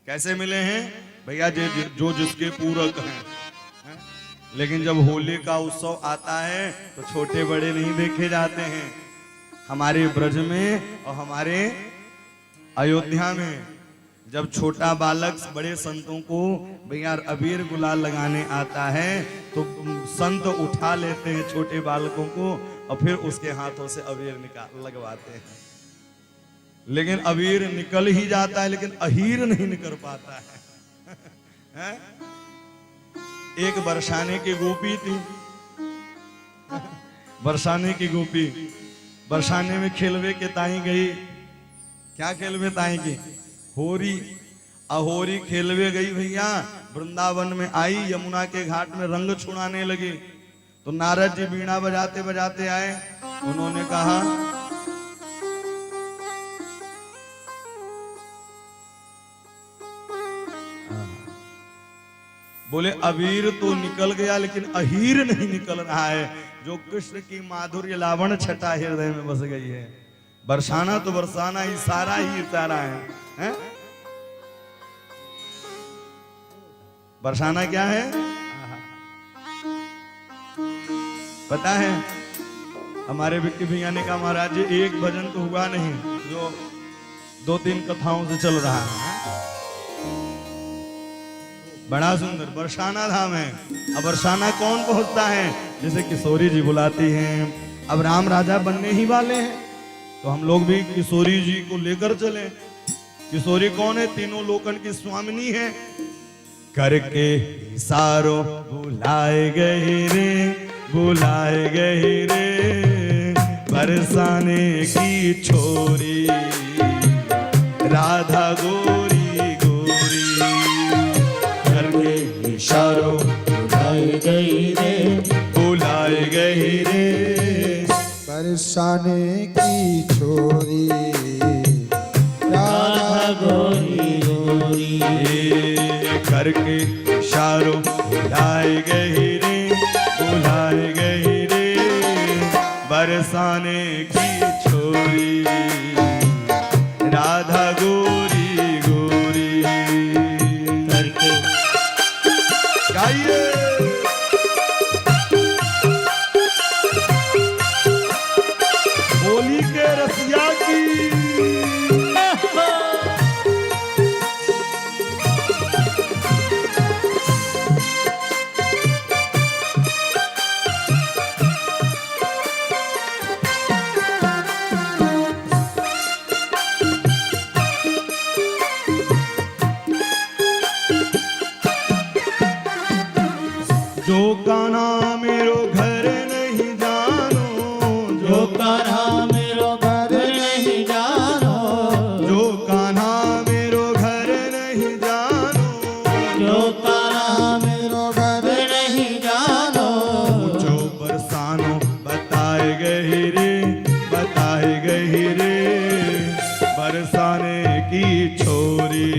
कैसे मिले हैं भैया? जो जिसके पूरक हैं। लेकिन जब होली का उत्सव आता है तो छोटे बड़े नहीं देखे जाते हैं। हमारे ब्रज में और हमारे अयोध्या में जब छोटा बालक बड़े संतों को भैया अबीर गुलाल लगाने आता है तो संत उठा लेते हैं छोटे बालकों को और फिर उसके हाथों से अबीर लगवाते हैं। लेकिन अबीर निकल ही जाता है लेकिन अहीर नहीं निकल पाता है। एक बरसाने की गोपी थी, बरसाने की गोपी बरसाने में खेलवे के ताई गई। क्या खेलवे ताई की? होरी। अहोरी खेलवे गई भैया, वृंदावन में आई, यमुना के घाट में रंग छुड़ाने लगी। तो नारद जी बीड़ा बजाते बजाते आए। उन्होंने कहा बोले अबीर तो निकल गया लेकिन अहीर नहीं निकल रहा है, जो कृष्ण की माधुर्य लावण छटा हृदय में बस गई है। बरसाना तो बरसाना ही, सारा ही इशारा है? बरसाना क्या है पता है? हमारे विक्की भैया ने कहा महाराज जी एक भजन तो हुआ नहीं जो 2-3 कथाओं से चल रहा है। बड़ा सुंदर बरसाना धाम है। अब बरसाना कौन पहुंचता है? जैसे किशोरी जी बुलाती हैं। अब राम राजा बनने ही वाले हैं तो हम लोग भी किशोरी जी को लेकर चले। किशोरी कौन है? तीनों लोकन की स्वामिनी है। करके इशारों बुलाए गए रे, बुलाए गए रे बरसाने की छोरी राधा गोरी गोरी। करके इशारों बुलाए गई रे, बुलाए गए रे बरसाने की छोरी राधा गोरी गोरी। करके इशारों बुलाए गए रे, बुलाए गए रे बरसाने की छोरी राधा गोरी गोरी। करके गाइए होली के रसिया की। जो कान्हा मेरो घर नहीं जानो, जो कान्हा मेरो घर नहीं जानो, जो कान्हा मेरो घर नहीं जानो, जो कान्हा मेरो घर नहीं जानो। जो बरसानो बताए गए रे, बताए गए रे बरसाने की छोरी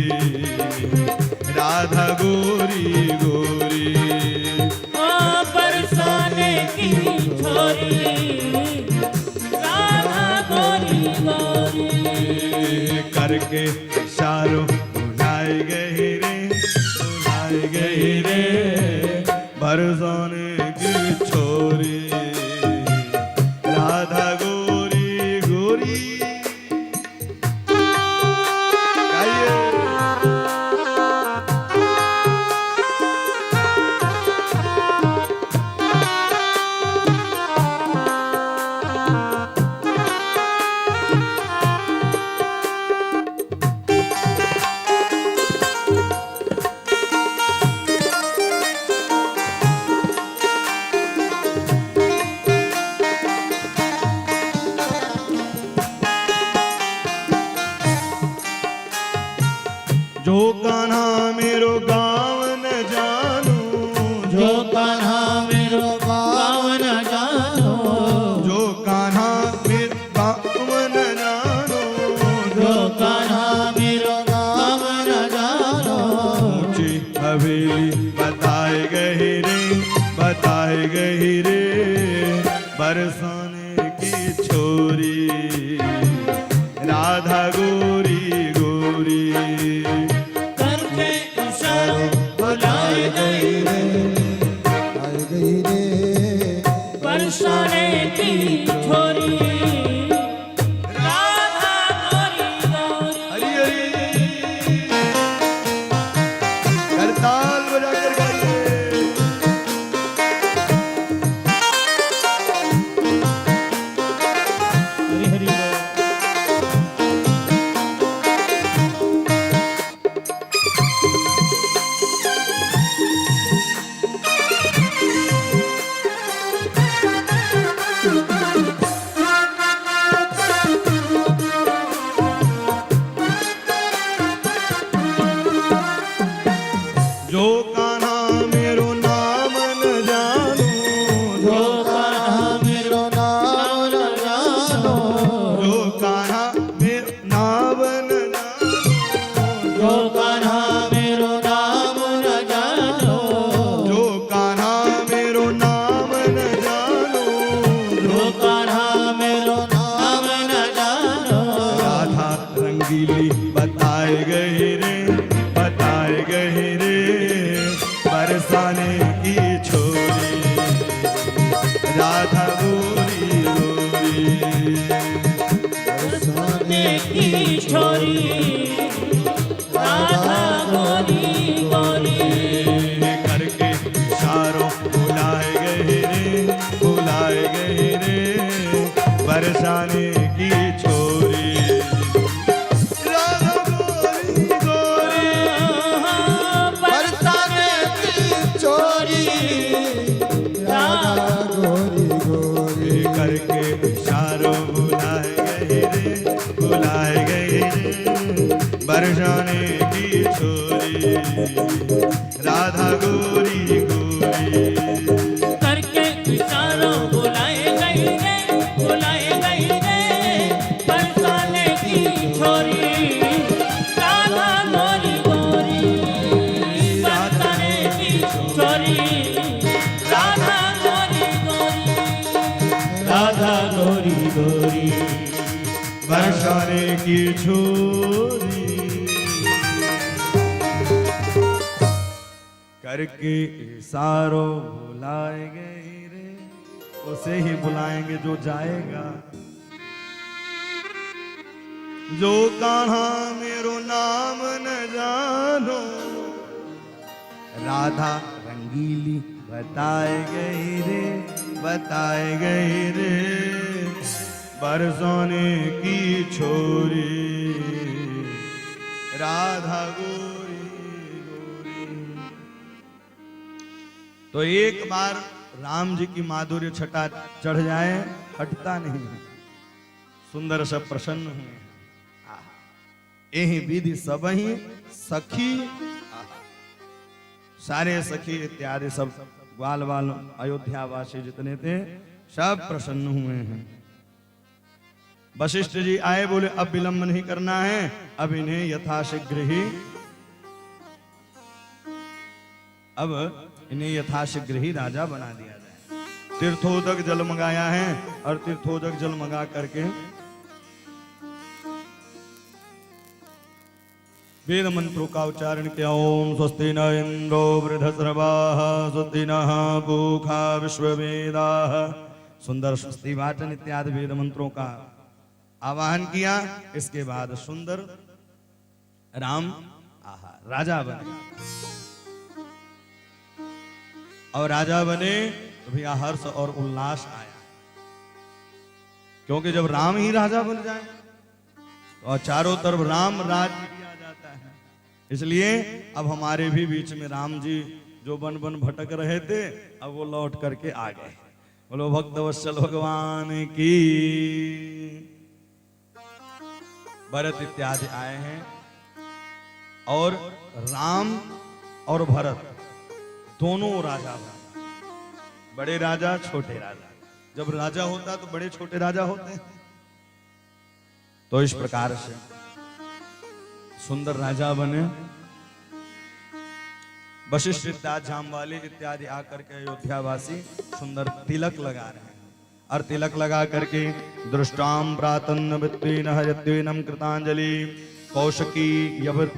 राधा गोरी गोरी। बरसाने की छोरी राधा गोरी गोरी। करके इशारों बुलाए गए रे, बुलाए गए रे बरसाने की छोरी राधा गोरी गोरी। गाइए बरसाने की छोरी राधा गोरी गोरी करके इशारों बुलाए गई रे आई गई रे बरसाने की छोरी राधा गोरी गोरी। हरी हरी करताल बजा कर गाइए। हरि हरि बोल। जो कान्हा मेरो नाम न जानो जो कान्हा मेरो नाम न जानो जो कान्हा मेरो नाम न जानो जो कान्हा मेरो नाम न जानो जो कान्हा मेरो नाम न जानो जो कान्हा मेरो नाम न जानो राधा रंगीली बताए गए रे बताए गए रे बरसाने की छोरी राधा गोरी गोरी बरसाने की छोरी राधा गोरी गोरी करके इशारों बुलाए गए रे बरसाने की छोरी राधा गोरी गोरी बरसाने की छोरी राधा गोरी गोरी करके इशारों बुलाए गए रे बरसाने की छोरी राधा गोरी गोरी करके इशारों बुलाए गई रे बरसाने की छोरी राधा गोरी गोरी बरसाने की छोरी राधा गोरी गोरी राधा गोरी गोरी बरसाने की छोरी करके इशारों बुलाए गए रे उसे ही बुलाएंगे जो जाएगा जो कान्हा मेरो नाम न जानो राधा रंगीली बताए गए रे बरसाने की छोरी राधा गोरी गोरी। तो एक बार राम जी की माधुर्य छटा चढ़ जाए हटता नहीं है सुंदर सब प्रसन्न हुए यही विधि सब ही सखी सारे सखी इत्यादि सब ग्वाल वाल अयोध्या वासी जितने थे सब प्रसन्न हुए हैं। वशिष्ठ जी आए बोले अब विलंब नहीं करना है अब इन्हें यथाशीघ्र ही राजा बना दिया जाए। तीर्थोदक जल मंगाया है और तीर्थोदक जल मंगा करके वेद मंत्रों का उच्चारण किया। ओम स्वस्ति न इंद्रो वृद्धस्रवाः स्वस्ति नः पूषा विश्ववेदाः। सुंदर स्वस्ति वाचन इत्यादि वेद मंत्रों का आवाहन किया। इसके बाद सुंदर राम राजा बने और राजा बने तो भैया हर्ष और उल्लास आया क्योंकि जब राम ही राजा बन जाए तो चारों तरफ राम राज्य किया जाता है। इसलिए अब हमारे भी बीच में राम जी जो वन वन भटक रहे थे अब वो लौट करके आ गए। बोलो भक्तवत्सल भगवान की। भरत इत्यादि आए हैं और राम और भरत दोनों राजा बने, बड़े राजा छोटे राजा। जब राजा होता तो बड़े छोटे राजा होते हैं। तो इस प्रकार से सुंदर राजा बने। वशिष्ठ इत्यादि जामवाली इत्यादि आकर के अयोध्यावासी सुंदर तिलक लगा रहे हैं और तिलक लगा करके दृष्टाम प्रातन्न वित्तेन हयत्वेनम कृतांजलि कौशकी यवत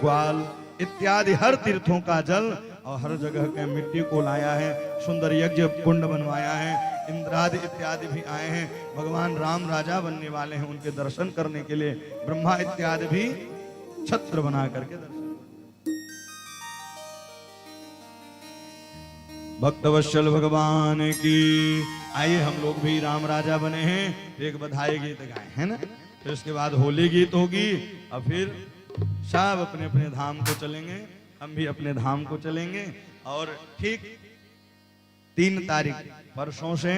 ग्वाल इत्यादि हर तीर्थों का जल और हर जगह के मिट्टी को लाया है, सुंदर यज्ञ कुंड बनवाया है, इंद्रादि इत्यादि भी आए हैं। भगवान राम राजा बनने वाले हैं, उनके दर्शन करने के लिए ब्रह्मा इत्यादि भी छत्र बना करके दर्शन। भक्तवत्सल भगवान की। आइए हम लोग भी राम राजा बने हैं, एक बधाई गीत गाए है ना, फिर उसके बाद होली गीत होगी और फिर सब अपने अपने धाम को चलेंगे, हम भी अपने धाम को चलेंगे। और ठीक 3 तारीख परसों से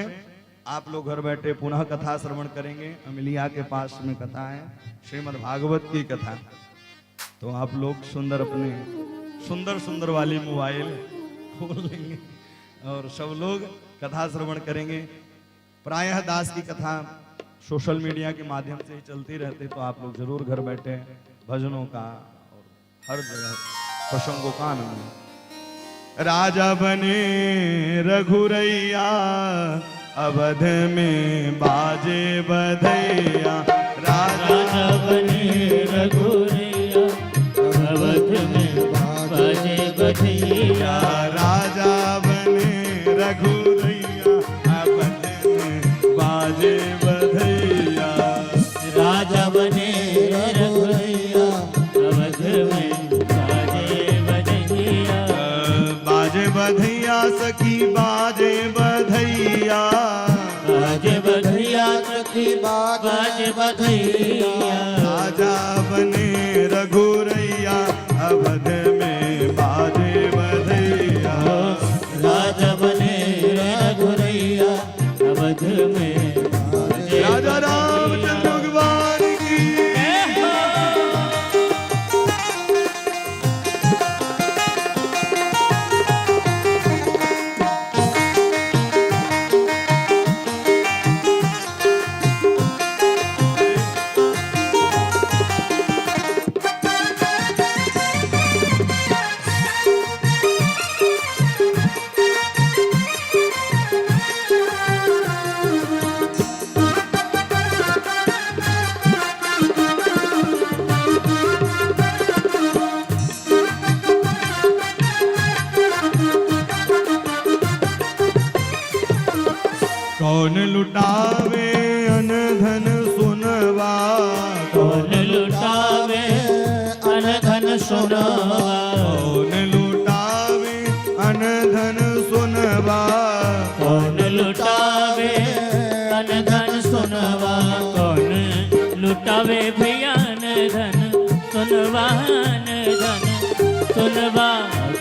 आप लोग घर बैठे पुनः कथा श्रवण करेंगे। अमिलिया के पास में कथा है, श्रीमद् भागवत की कथा। तो आप लोग सुंदर अपने सुंदर वाली मोबाइल खोल लेंगे और सब लोग कथा श्रवण करेंगे। प्रायः दास की कथा सोशल मीडिया के माध्यम से ही चलती रहती, तो आप लोग जरूर घर बैठे भजनों का और हर जगह प्रसंगों का आनंद। राजा बने रघुरैया अवध में बाजे बधैया, राजा बने रघुरैया अवध में बाजे बधैया, राजा बने रघुरैया अवध में बाजे बधैया, राजा बने रघुरैया अवध में बाजे बधैया, बाजे बधैया सखी बाजे बधैया, बाजे बधैया सखी बाजे बधैया, राजा बने रघुरैया अवध में बाजे बधैया, राजा बने रघुरैया अवध में बाजे राजा रामचंद्र भगवान की। कौन लुटावे अनधन सुनवा, कौन लुटावे अनधन सुनवा, कौन लुटावे अनधन सुनवा, कौन लुटावे अनधन सुनवा, कौन लुटावे भैया अनधन सुनवा, अनधन सुनवा,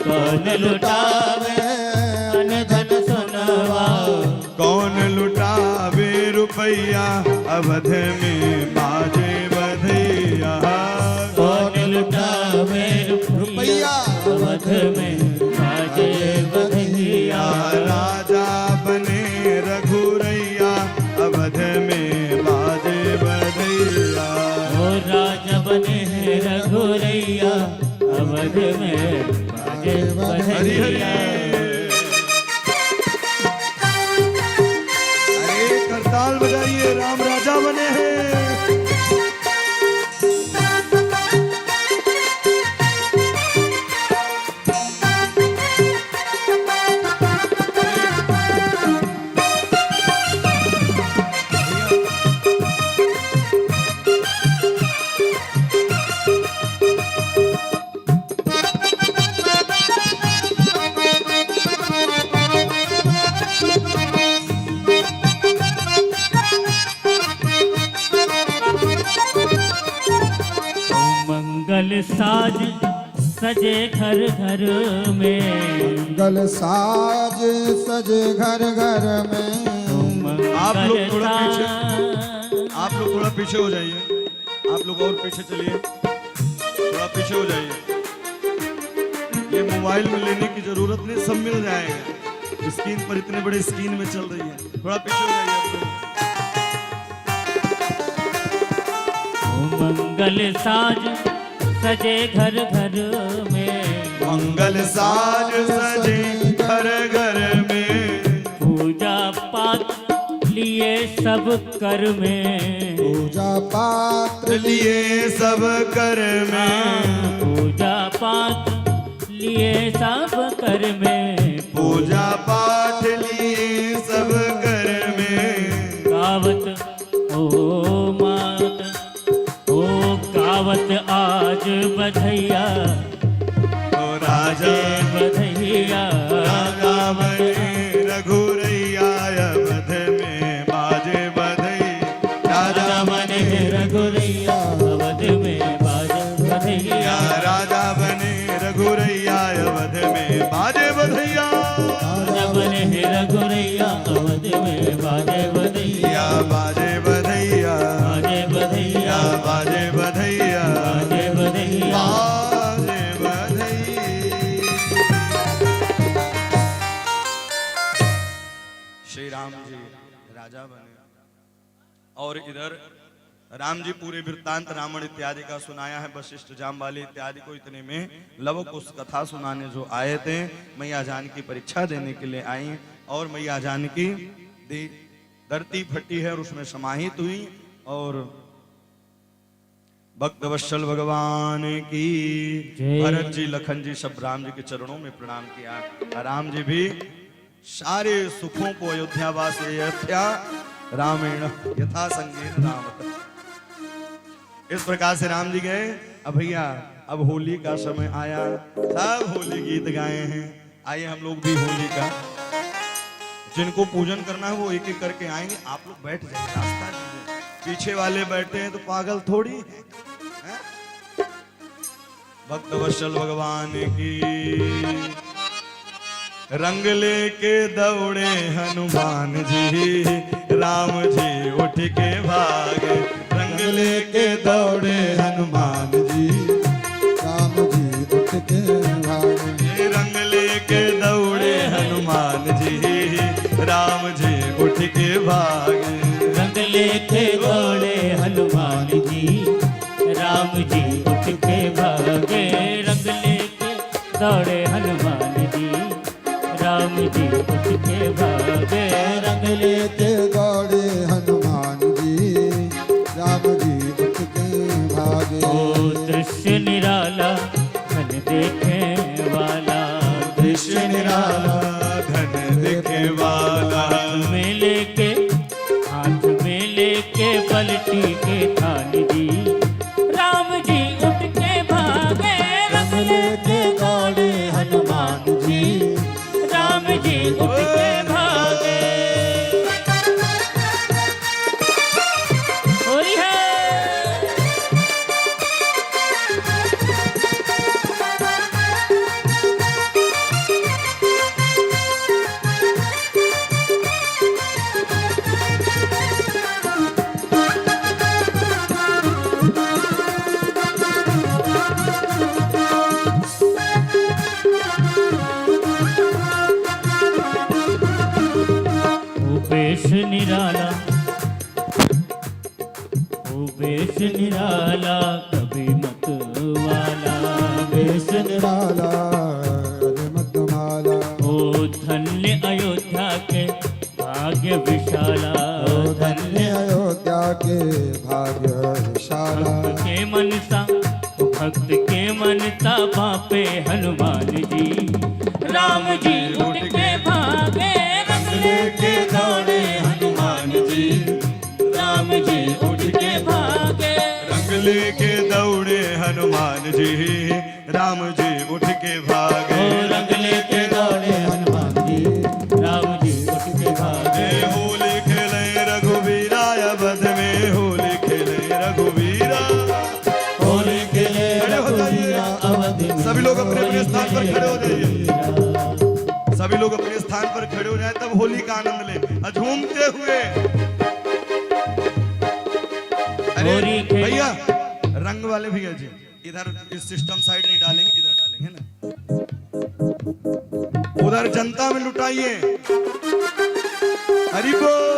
कौन लुटावे अनधन सुनवा, कौन लुटावे रुपैया अवध में बाजे बधैया, कौन लुटावे रुपैया अवध में बाजे बधैया, राजा बने रघुरैया अवध में बाजे बधैया, ओ राजा बने रघुरैया अवध में बाजे हरि हरि। बधैया। अरे करताल बजाइए, राम राजा बने हैं। मंगल साज सजे घर घर में, मंगल साज सजे घर घर में। आप लोग थोड़ा पीछे, साज आप लोग थोड़ा पीछे हो जाइए, आप लोग और पीछे चलिए, थोड़ा पीछे हो जाइए। ये मोबाइल में लेने की जरूरत नहीं, सब मिल जाएगा। स्क्रीन पर इतने बड़े स्क्रीन में चल रही है, थोड़ा पीछे हो जाइए आप लोग। मंगल साज सजे घर घर में, मंगल साज सजे घर घर में, पूजा पाठ लिए सब कर में, पूजा पात्र लिए सब कर में, पूजा पाठ लिए सब कर में, पूजा पाठ लिए सब कर में, गावत ओ मात ओ गावत आज बधैया, ओ राजा बधैया राजा बने रघुरैया अवध में बाजे बधई, राजा बने रघुरैया अवध में बाजे बधैया, राजा बने रघुरैया अवध में बाजे बधैया, राजा बने रघुरैया अवध में बाजे बधैया, बाजे बधैया, बाजे बधैया, बाजे बधैया, बाजे बधैया। बाजे बधैया। श्री राम जी राजा बने और इधर राम जी पूरे वृत्तांत रावण इत्यादि का सुनाया है, वशिष्ठ जामवाली इत्यादि को। इतने में लव कुश कथा सुनाने जो आए थे, मैया जानकी परीक्षा देने के लिए आई और मैया जानकी धरती फटी है और उसमें समाहित हुई और भक्त वत्सल भगवान की जय। भरत जी लखन जी सब राम जी के चरणों में प्रणाम किया। राम जी भी सारे सुखों को अयोध्यावास अयोध्या रामेण यथा संगेन रामत। इस प्रकार से राम जी गए। अब भैया अब होली का समय आया, सब होली गीत गाए हैं। आइए हम लोग भी होली का, जिनको पूजन करना है वो एक एक करके आएंगे। आप लोग बैठ जाइए, रास्ता दीजिए। पीछे वाले बैठे हैं तो पागल थोड़ी हैं? भक्त वत्सल भगवान की रंग लेके दौड़े हनुमान जी, राम जी उठ के भागे। रंग लेके दौड़े हनुमान जी, राम जी उठ के भागे। रंग लेके दौड़े हनुमान जी, राम जी उठ के भागे। रंग लेके दौड़े हनुमान जी, राम जी उठ के भागे। रंग लेके दौड़े हनुमान जी, राम जी उठ के भागे। रंग लेके दौड़े हनुमान जी, राम जी उठ के भागे। ओ दृश्य निराला घन देखे वाला, दृश्य निराला घन देखे वाला। में लेके हाथ में लेके पलटी के थान जी, राम जी उठ के भागे। रंग लेके दौड़े हनुमान जी, राम जी उठ के भागे। होली है। बेश निराला, ओ बेश निराला कभी मत वाला। बेश निराला मत माला। ओ धन्य अयोध्या के भाग्य विशाला। ओ धन्य अयोध्या के भाग्य विशाला। के मनसा भक्त के मनसा बापे हनुमान जी, राम जी उठ के भागे। रंग लेके दौड़े हनुमान जी, राम जी उठ के भागे। रंग लेके दौड़े हनुमान जी, राम जी उठ के भागे। रंग लेके दौड़े हनुमान जी, राम जी उठ के भागे। होली खेले रघुवीरा अवध में, होली खेले रघुवीरा। होली खेले रघुवीरा अवध में। सभी लोग अपने अपने स्थान पर खड़े हो जाइए। सभी लोग अपने स्थान पर खड़े हो जाए, तब होली का आनंद ले झूमते हुए। अरे भैया रंग वाले भैया जी इधर इस सिस्टम साइड नहीं डालेंगे, इधर डालेंगे ना। उधर जनता में लुटाइए। हरि बोल।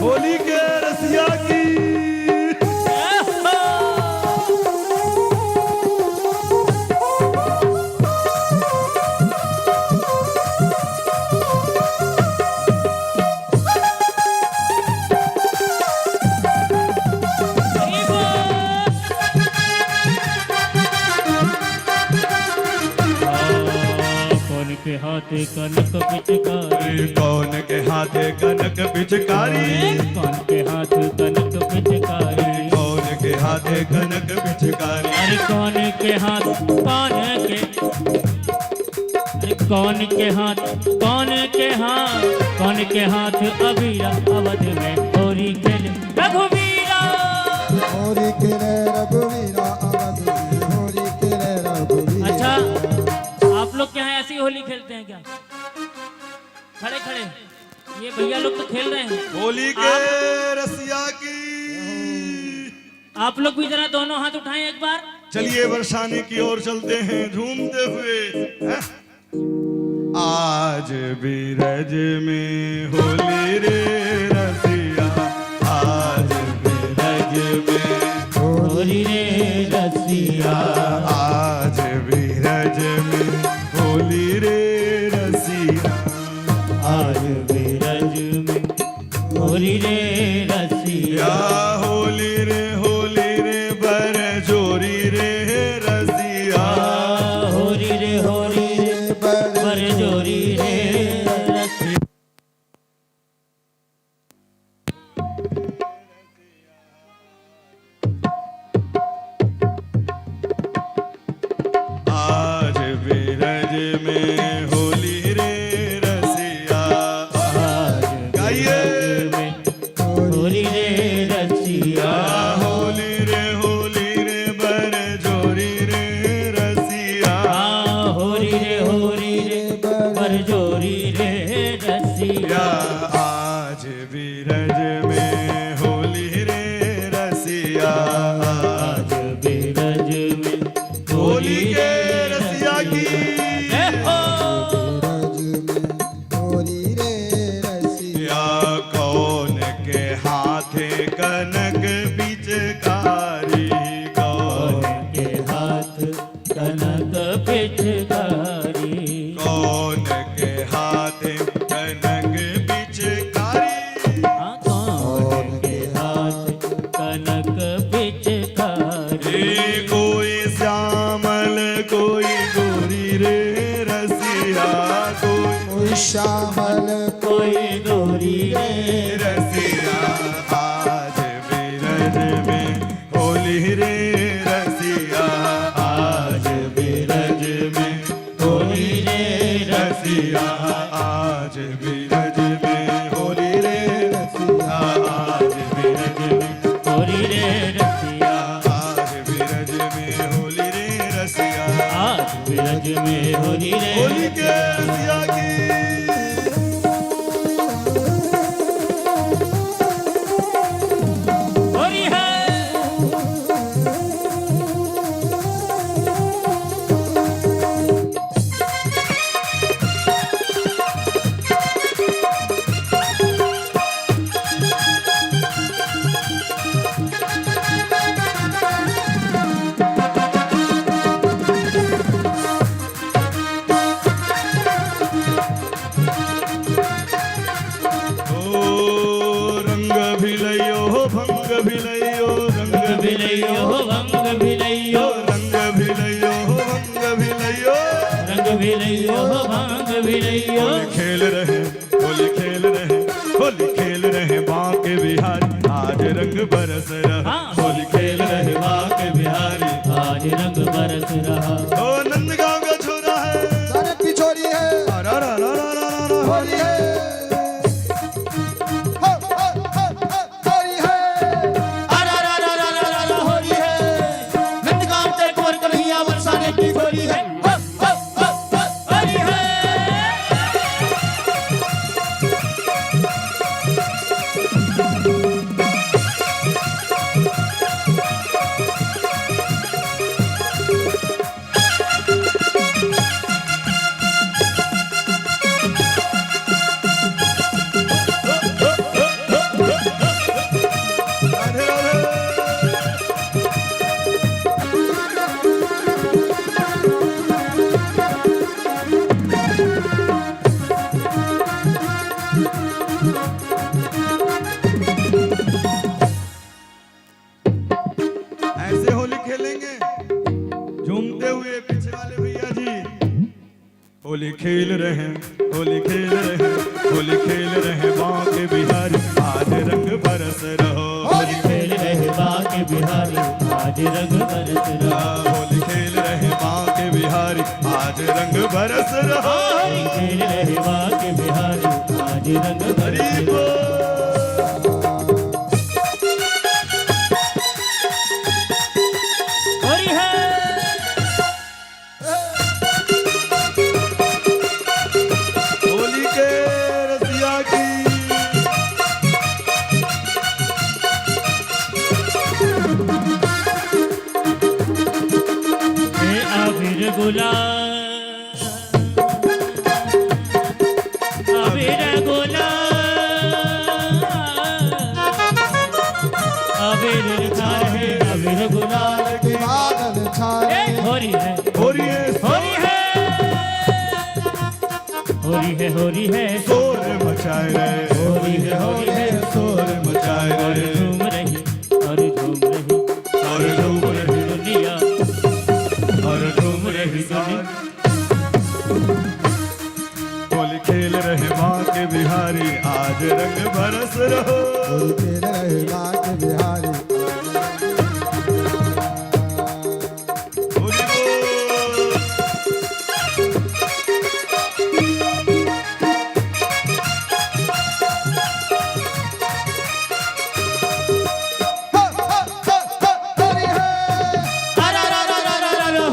होली के रसिया की हाथ कनक पिचकारी, कौन के हाथ कनक पिचकारी, कौन के हाथ कनक पिचकारी, कौन के हाथ कनक पिचकारी, अरे कौन के हाथ, कौन के, अरे कौन के हाथ, कौन के हाथ, कौन के हाथ अबीरा अवध में होरी खेले रघुवीरा। होरी खेले रघुवीरा अवध में, होरी खेले रघुवीरा। अच्छा, आप लोग क्या है ऐसी होली खेलते हैं क्या? खड़े खड़े ये भैया लोग तो खेल रहे हैं। होली के रसिया की। आप लोग भी जरा दोनों हाथ उठाएं एक बार। चलिए बरसाने की ओर चलते हैं झूमते हुए, हैं? आज बीरज में होली रे रसिया, आज बीरज में होली रे रसिया, आज बीरज में होली रे रसिया, आज बीरज में होली रे रसिया, होली रे बर जोरी रे रसिया, होली रे बर जोरी रे रसिया। आज बीरज में होली रे रसिया, आज गाइए। बीरज में होली रे रसिया, होली रे बर जोरी रे रसिया, होली रे बर जोरी रे रसिया। आज बीरज में होली रे रसिया, आज बीरज में होली के रसिया की। जय हो। ब्रज में होरी रे रसिया। या कौन के हाथे कनक पिचकारी, कौन के हाथ कनक पिचकारी, कौन के हाथे कनक पिचकारी, कौन के हाथ कनक पिचकारी, कोई श्यामल कोई गोरी रे रसिया, कोई श्यामल कोई गोरी रे रसिया। आज बीरज में होली रे रसिया, आज बीरज में होली रे रसिया, आज बीरज में होली रे रसिया, आज बीरज में होली रे रसिया, आज बीरज में होली रे रसिया, आज बीरज में होली रे होली के रसिया की। होली है। ओ रंग भिलयो भंग भिलयो, रंग भिलैयो भंग भिलैयो, रंग भिलयो भंग भिलयो, रंग भिलैयो भंग भिलैयो। होली खेल रहे, होली खेल रहे, होली खेल रहे बांके बिहारी, आज रंग बरस रहा, हाँ। होली खेल रहे बांके बिहारी। आज रंग बरस रहा। ओ नंदगांव का छोरा है, सारे पिछोरी है रा रा रा रा रा रा रा। होली है। हो, हो, हो, हो, होली है। अरे रा रा रा रा रा होली है। नंदगांव से कुंवर कन्हैया बरसाने की होली है। हो, हो, हो, हो, होली है। राधे राधे। ऐसे होली खेलेंगे झूमते हुए पीछे वाले भैया जी। होली खेल रहे, होली खेल रहे, होली खेल रहे बांके बिहारी, आज रंग बरस रहो। होली खेल रहे बांके बिहारी, आज रंग बरस रहो। होली खेल रहे बांके बिहारी, आज रंग बरस रहो। होली खेल रहे बांके बिहारी, आज रंग बरस रहो। होली है होली के रसिया की अबीर गुलाल, अबीर गुलाल, अबीर है, अबीर गुलाल के बादल छाए होरी है, होली है, होरी है, होरी है, होरी है, शोर मचाए रे, होरी है, शोर मचाए और रे, झूम रही, और झूम रही, और डूब रही दुनिया, और डूब रही सारी। होली खेल रहे बांके बिहारी, आज रंग बरस रहो। होली खेल रहे बांके बिहारी, होली बोल।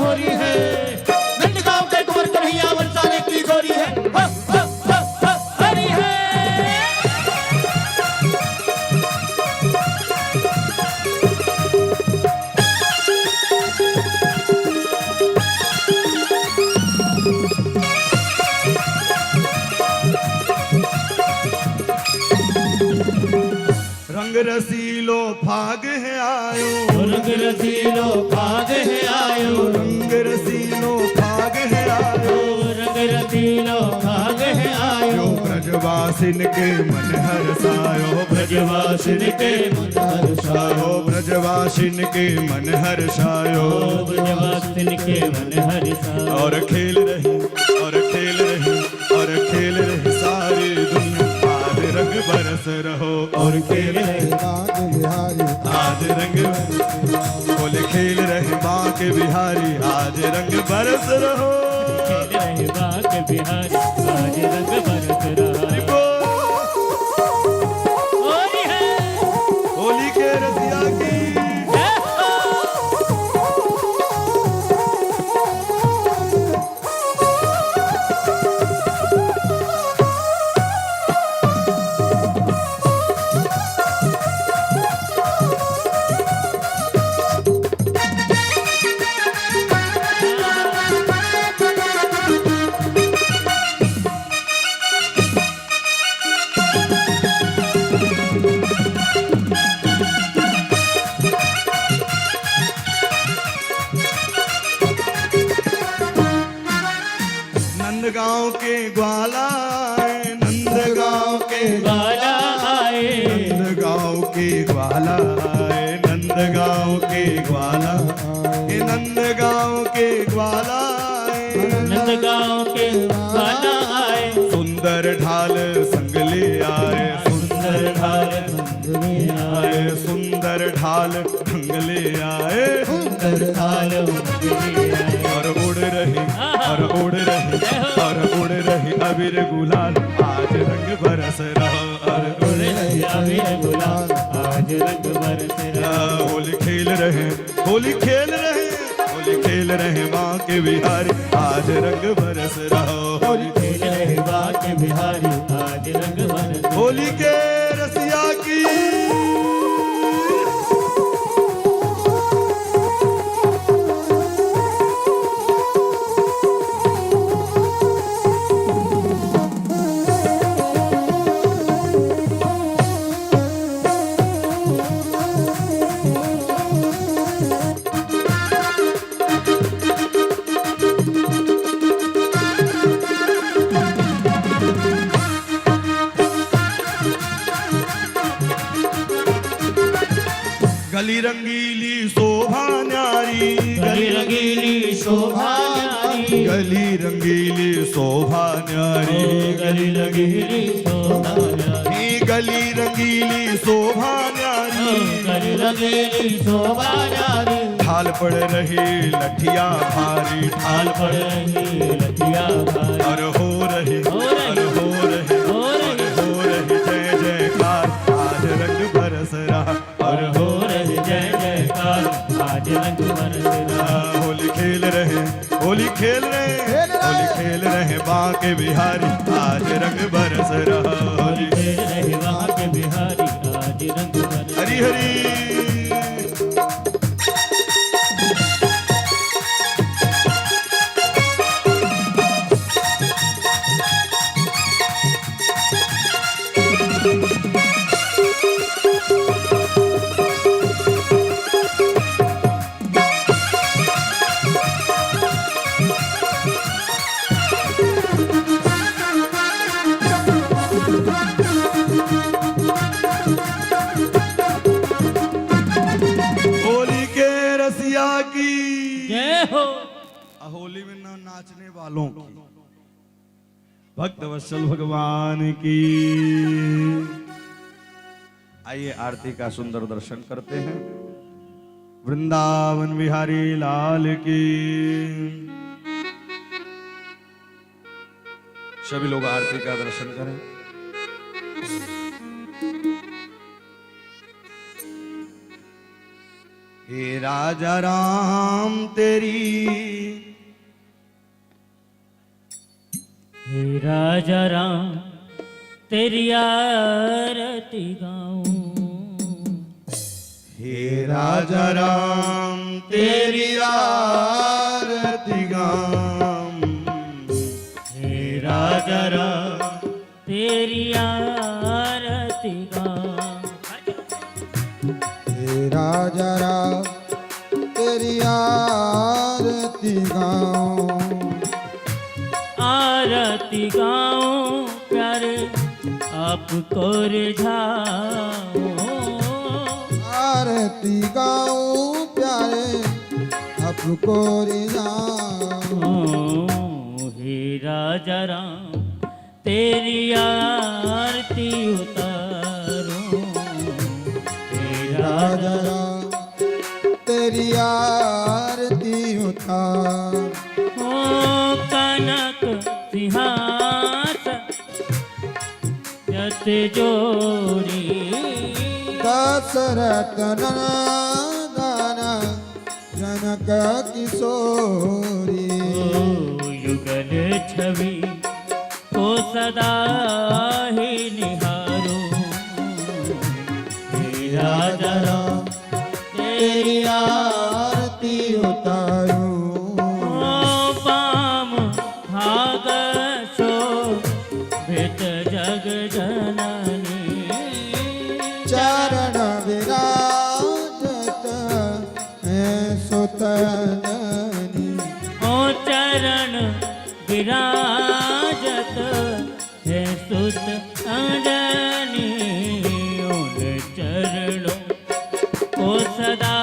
होरी है नंदगांव के कुंवर कन्हैया वंशाली की गोरी है, होरी है। रंग रसीलो फाग है आयो, रंग रसीलो फाग है आयो, रंग रसीलो फाग है आयो। रंग रसीलो फाग है आयो, ब्रजवासिन के मन हर्षायो, ब्रजवासिन के मन हर्षायो, ब्रजवासिन के मन हर्षायो। ब्रजवासिन के मन हर्षायो। और खेल रही, और खेल रही, और खेल रही सारी दुनिया, आज रंग बरस रहो। और खेल रहे बांके बिहारी, आज रंग, होली खेल रहे बांके बिहारी, आज रंग बरस रहो। खेल रहे बांके बिहारी, आज रंग बरस रहा। होली है होली के रसिया की नंदगांव के ग्वाला आए, नंदगांव के बाला आए, नंदगांव के ग्वाला आए, नंदगांव के ग्वाला, ये नंदगांव के ग्वाला आए। नंदगांव के बाला आए, सुंदर ढाल संगले आए, सुंदर ढाल संगले आए, सुंदर ढाल ढंगले आए। सुंदर ढाल संगले आए। और उड़ रही, और उड़ रही, और उड़ रही अबीर गुलाल, आज रंग बरस रहो। और उड़ रही अबीर गुलाल, आज रंग बरस रहा। होली खेल रहे, होली खेल रहे, होली खेल रहे बांके बिहारी, आज रंग बरस रहो। होली खेल रहे बांके बिहारी, आज रंग बरस। होली के रसिया की गली रंगीली शोभा न्यारी, गली रंगीली शोभा न्यारी, गली रंगीली शोभा गली रंगीली शोभा न्यारी ही गली रंगीली शोभा न्यारी गली रंगीली शोभा न्यारी ढाल पड़ रही लठिया भारी ढाल पड़ रही लठिया भारी और हो रही जय जयकार आज रंग बरस रहा और हो रही जय जयकार आज रंग बरस रहा होली खेल रहे बांके बिहारी आज रंग बरस रहा होली खेल रहे वहाँ के बिहारी आज रंग बरस हरी हरी होली के रसिया की जय हो होली में न नाचने वालों की भक्त वत्सल भगवान की। आइए आरती का सुंदर दर्शन करते हैं। वृंदावन बिहारी लाल की। सभी लोग आरती का दर्शन करें। हे राजा राम तेरी हे राजा राम तेरी आरती गाऊं हे राजा राम तेरी आरती गाऊं हे राजा राम तेरी आरती गाऊं हे राजा राम तेरी आरती गाऊं आरती गाऊं प्यारे आपको रिझाऊं आरती गाऊं प्यारे आपको रिझाऊं हे राजा राम तेरी आरती उतारूं हे राजा राम तेरी आरती उतार हो कनक सिंहासन यत जोरी दशरथ नंदन जनक किशोरी युगल छवि को सदा ही निहारो हे राजा राम तेरी आरती उतारूं पाम भाग शोभित जग जननी चरण विराजत है सुतननी ओ चरण विराजत है सुत अंजनी उन चरणों को सदा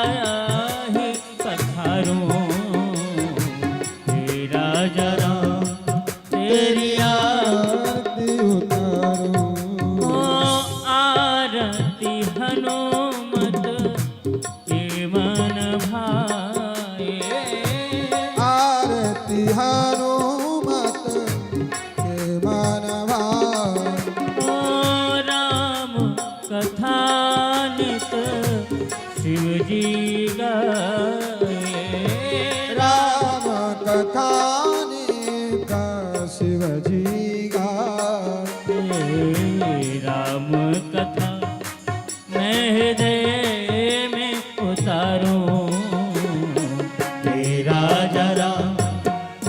ही पखारूं हे राजा राम तेरी आरती उतारूं ओ आरती हनुमत के मन भाए आरती हनुमत के मन भाए ओ राम कथानित शिव जी गाए राम कथाने का शिव जी गाए राम कथा मैं हृदय में उतारूं हे राजा राम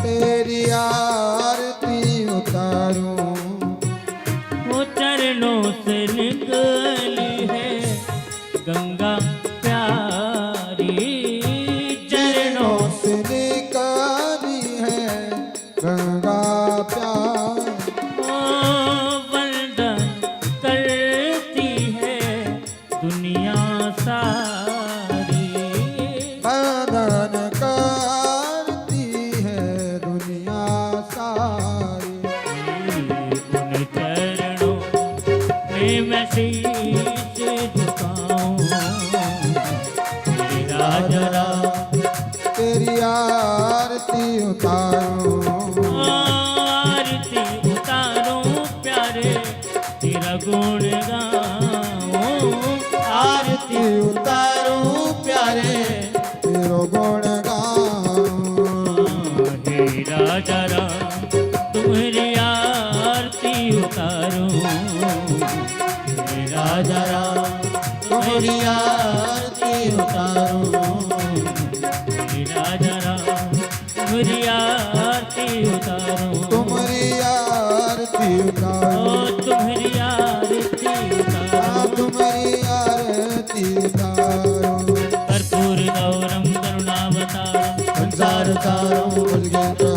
तेरी आरती उतारूं वो चरणों से निकली है गंगा प्यारी चरणों से निकाली है गंगा प्यार आरती उतारो आरती उतारो प्यारे तेरा गुण गाओ आरती उतारो प्यारे तेरो गुण गाऊं हे राजा राम तुम्हारी आरती उतारो हे राजा राम तुम्हारी आरती उतारो हे राजा राम तुम्हारी आरती उतारो तुम्हारी आरती उतारो ओ तुम्हारी आरती उतारो तुम्हारी आरती उतारो कर्पूर गौरम करुणावतारम संसार सारो भुज गए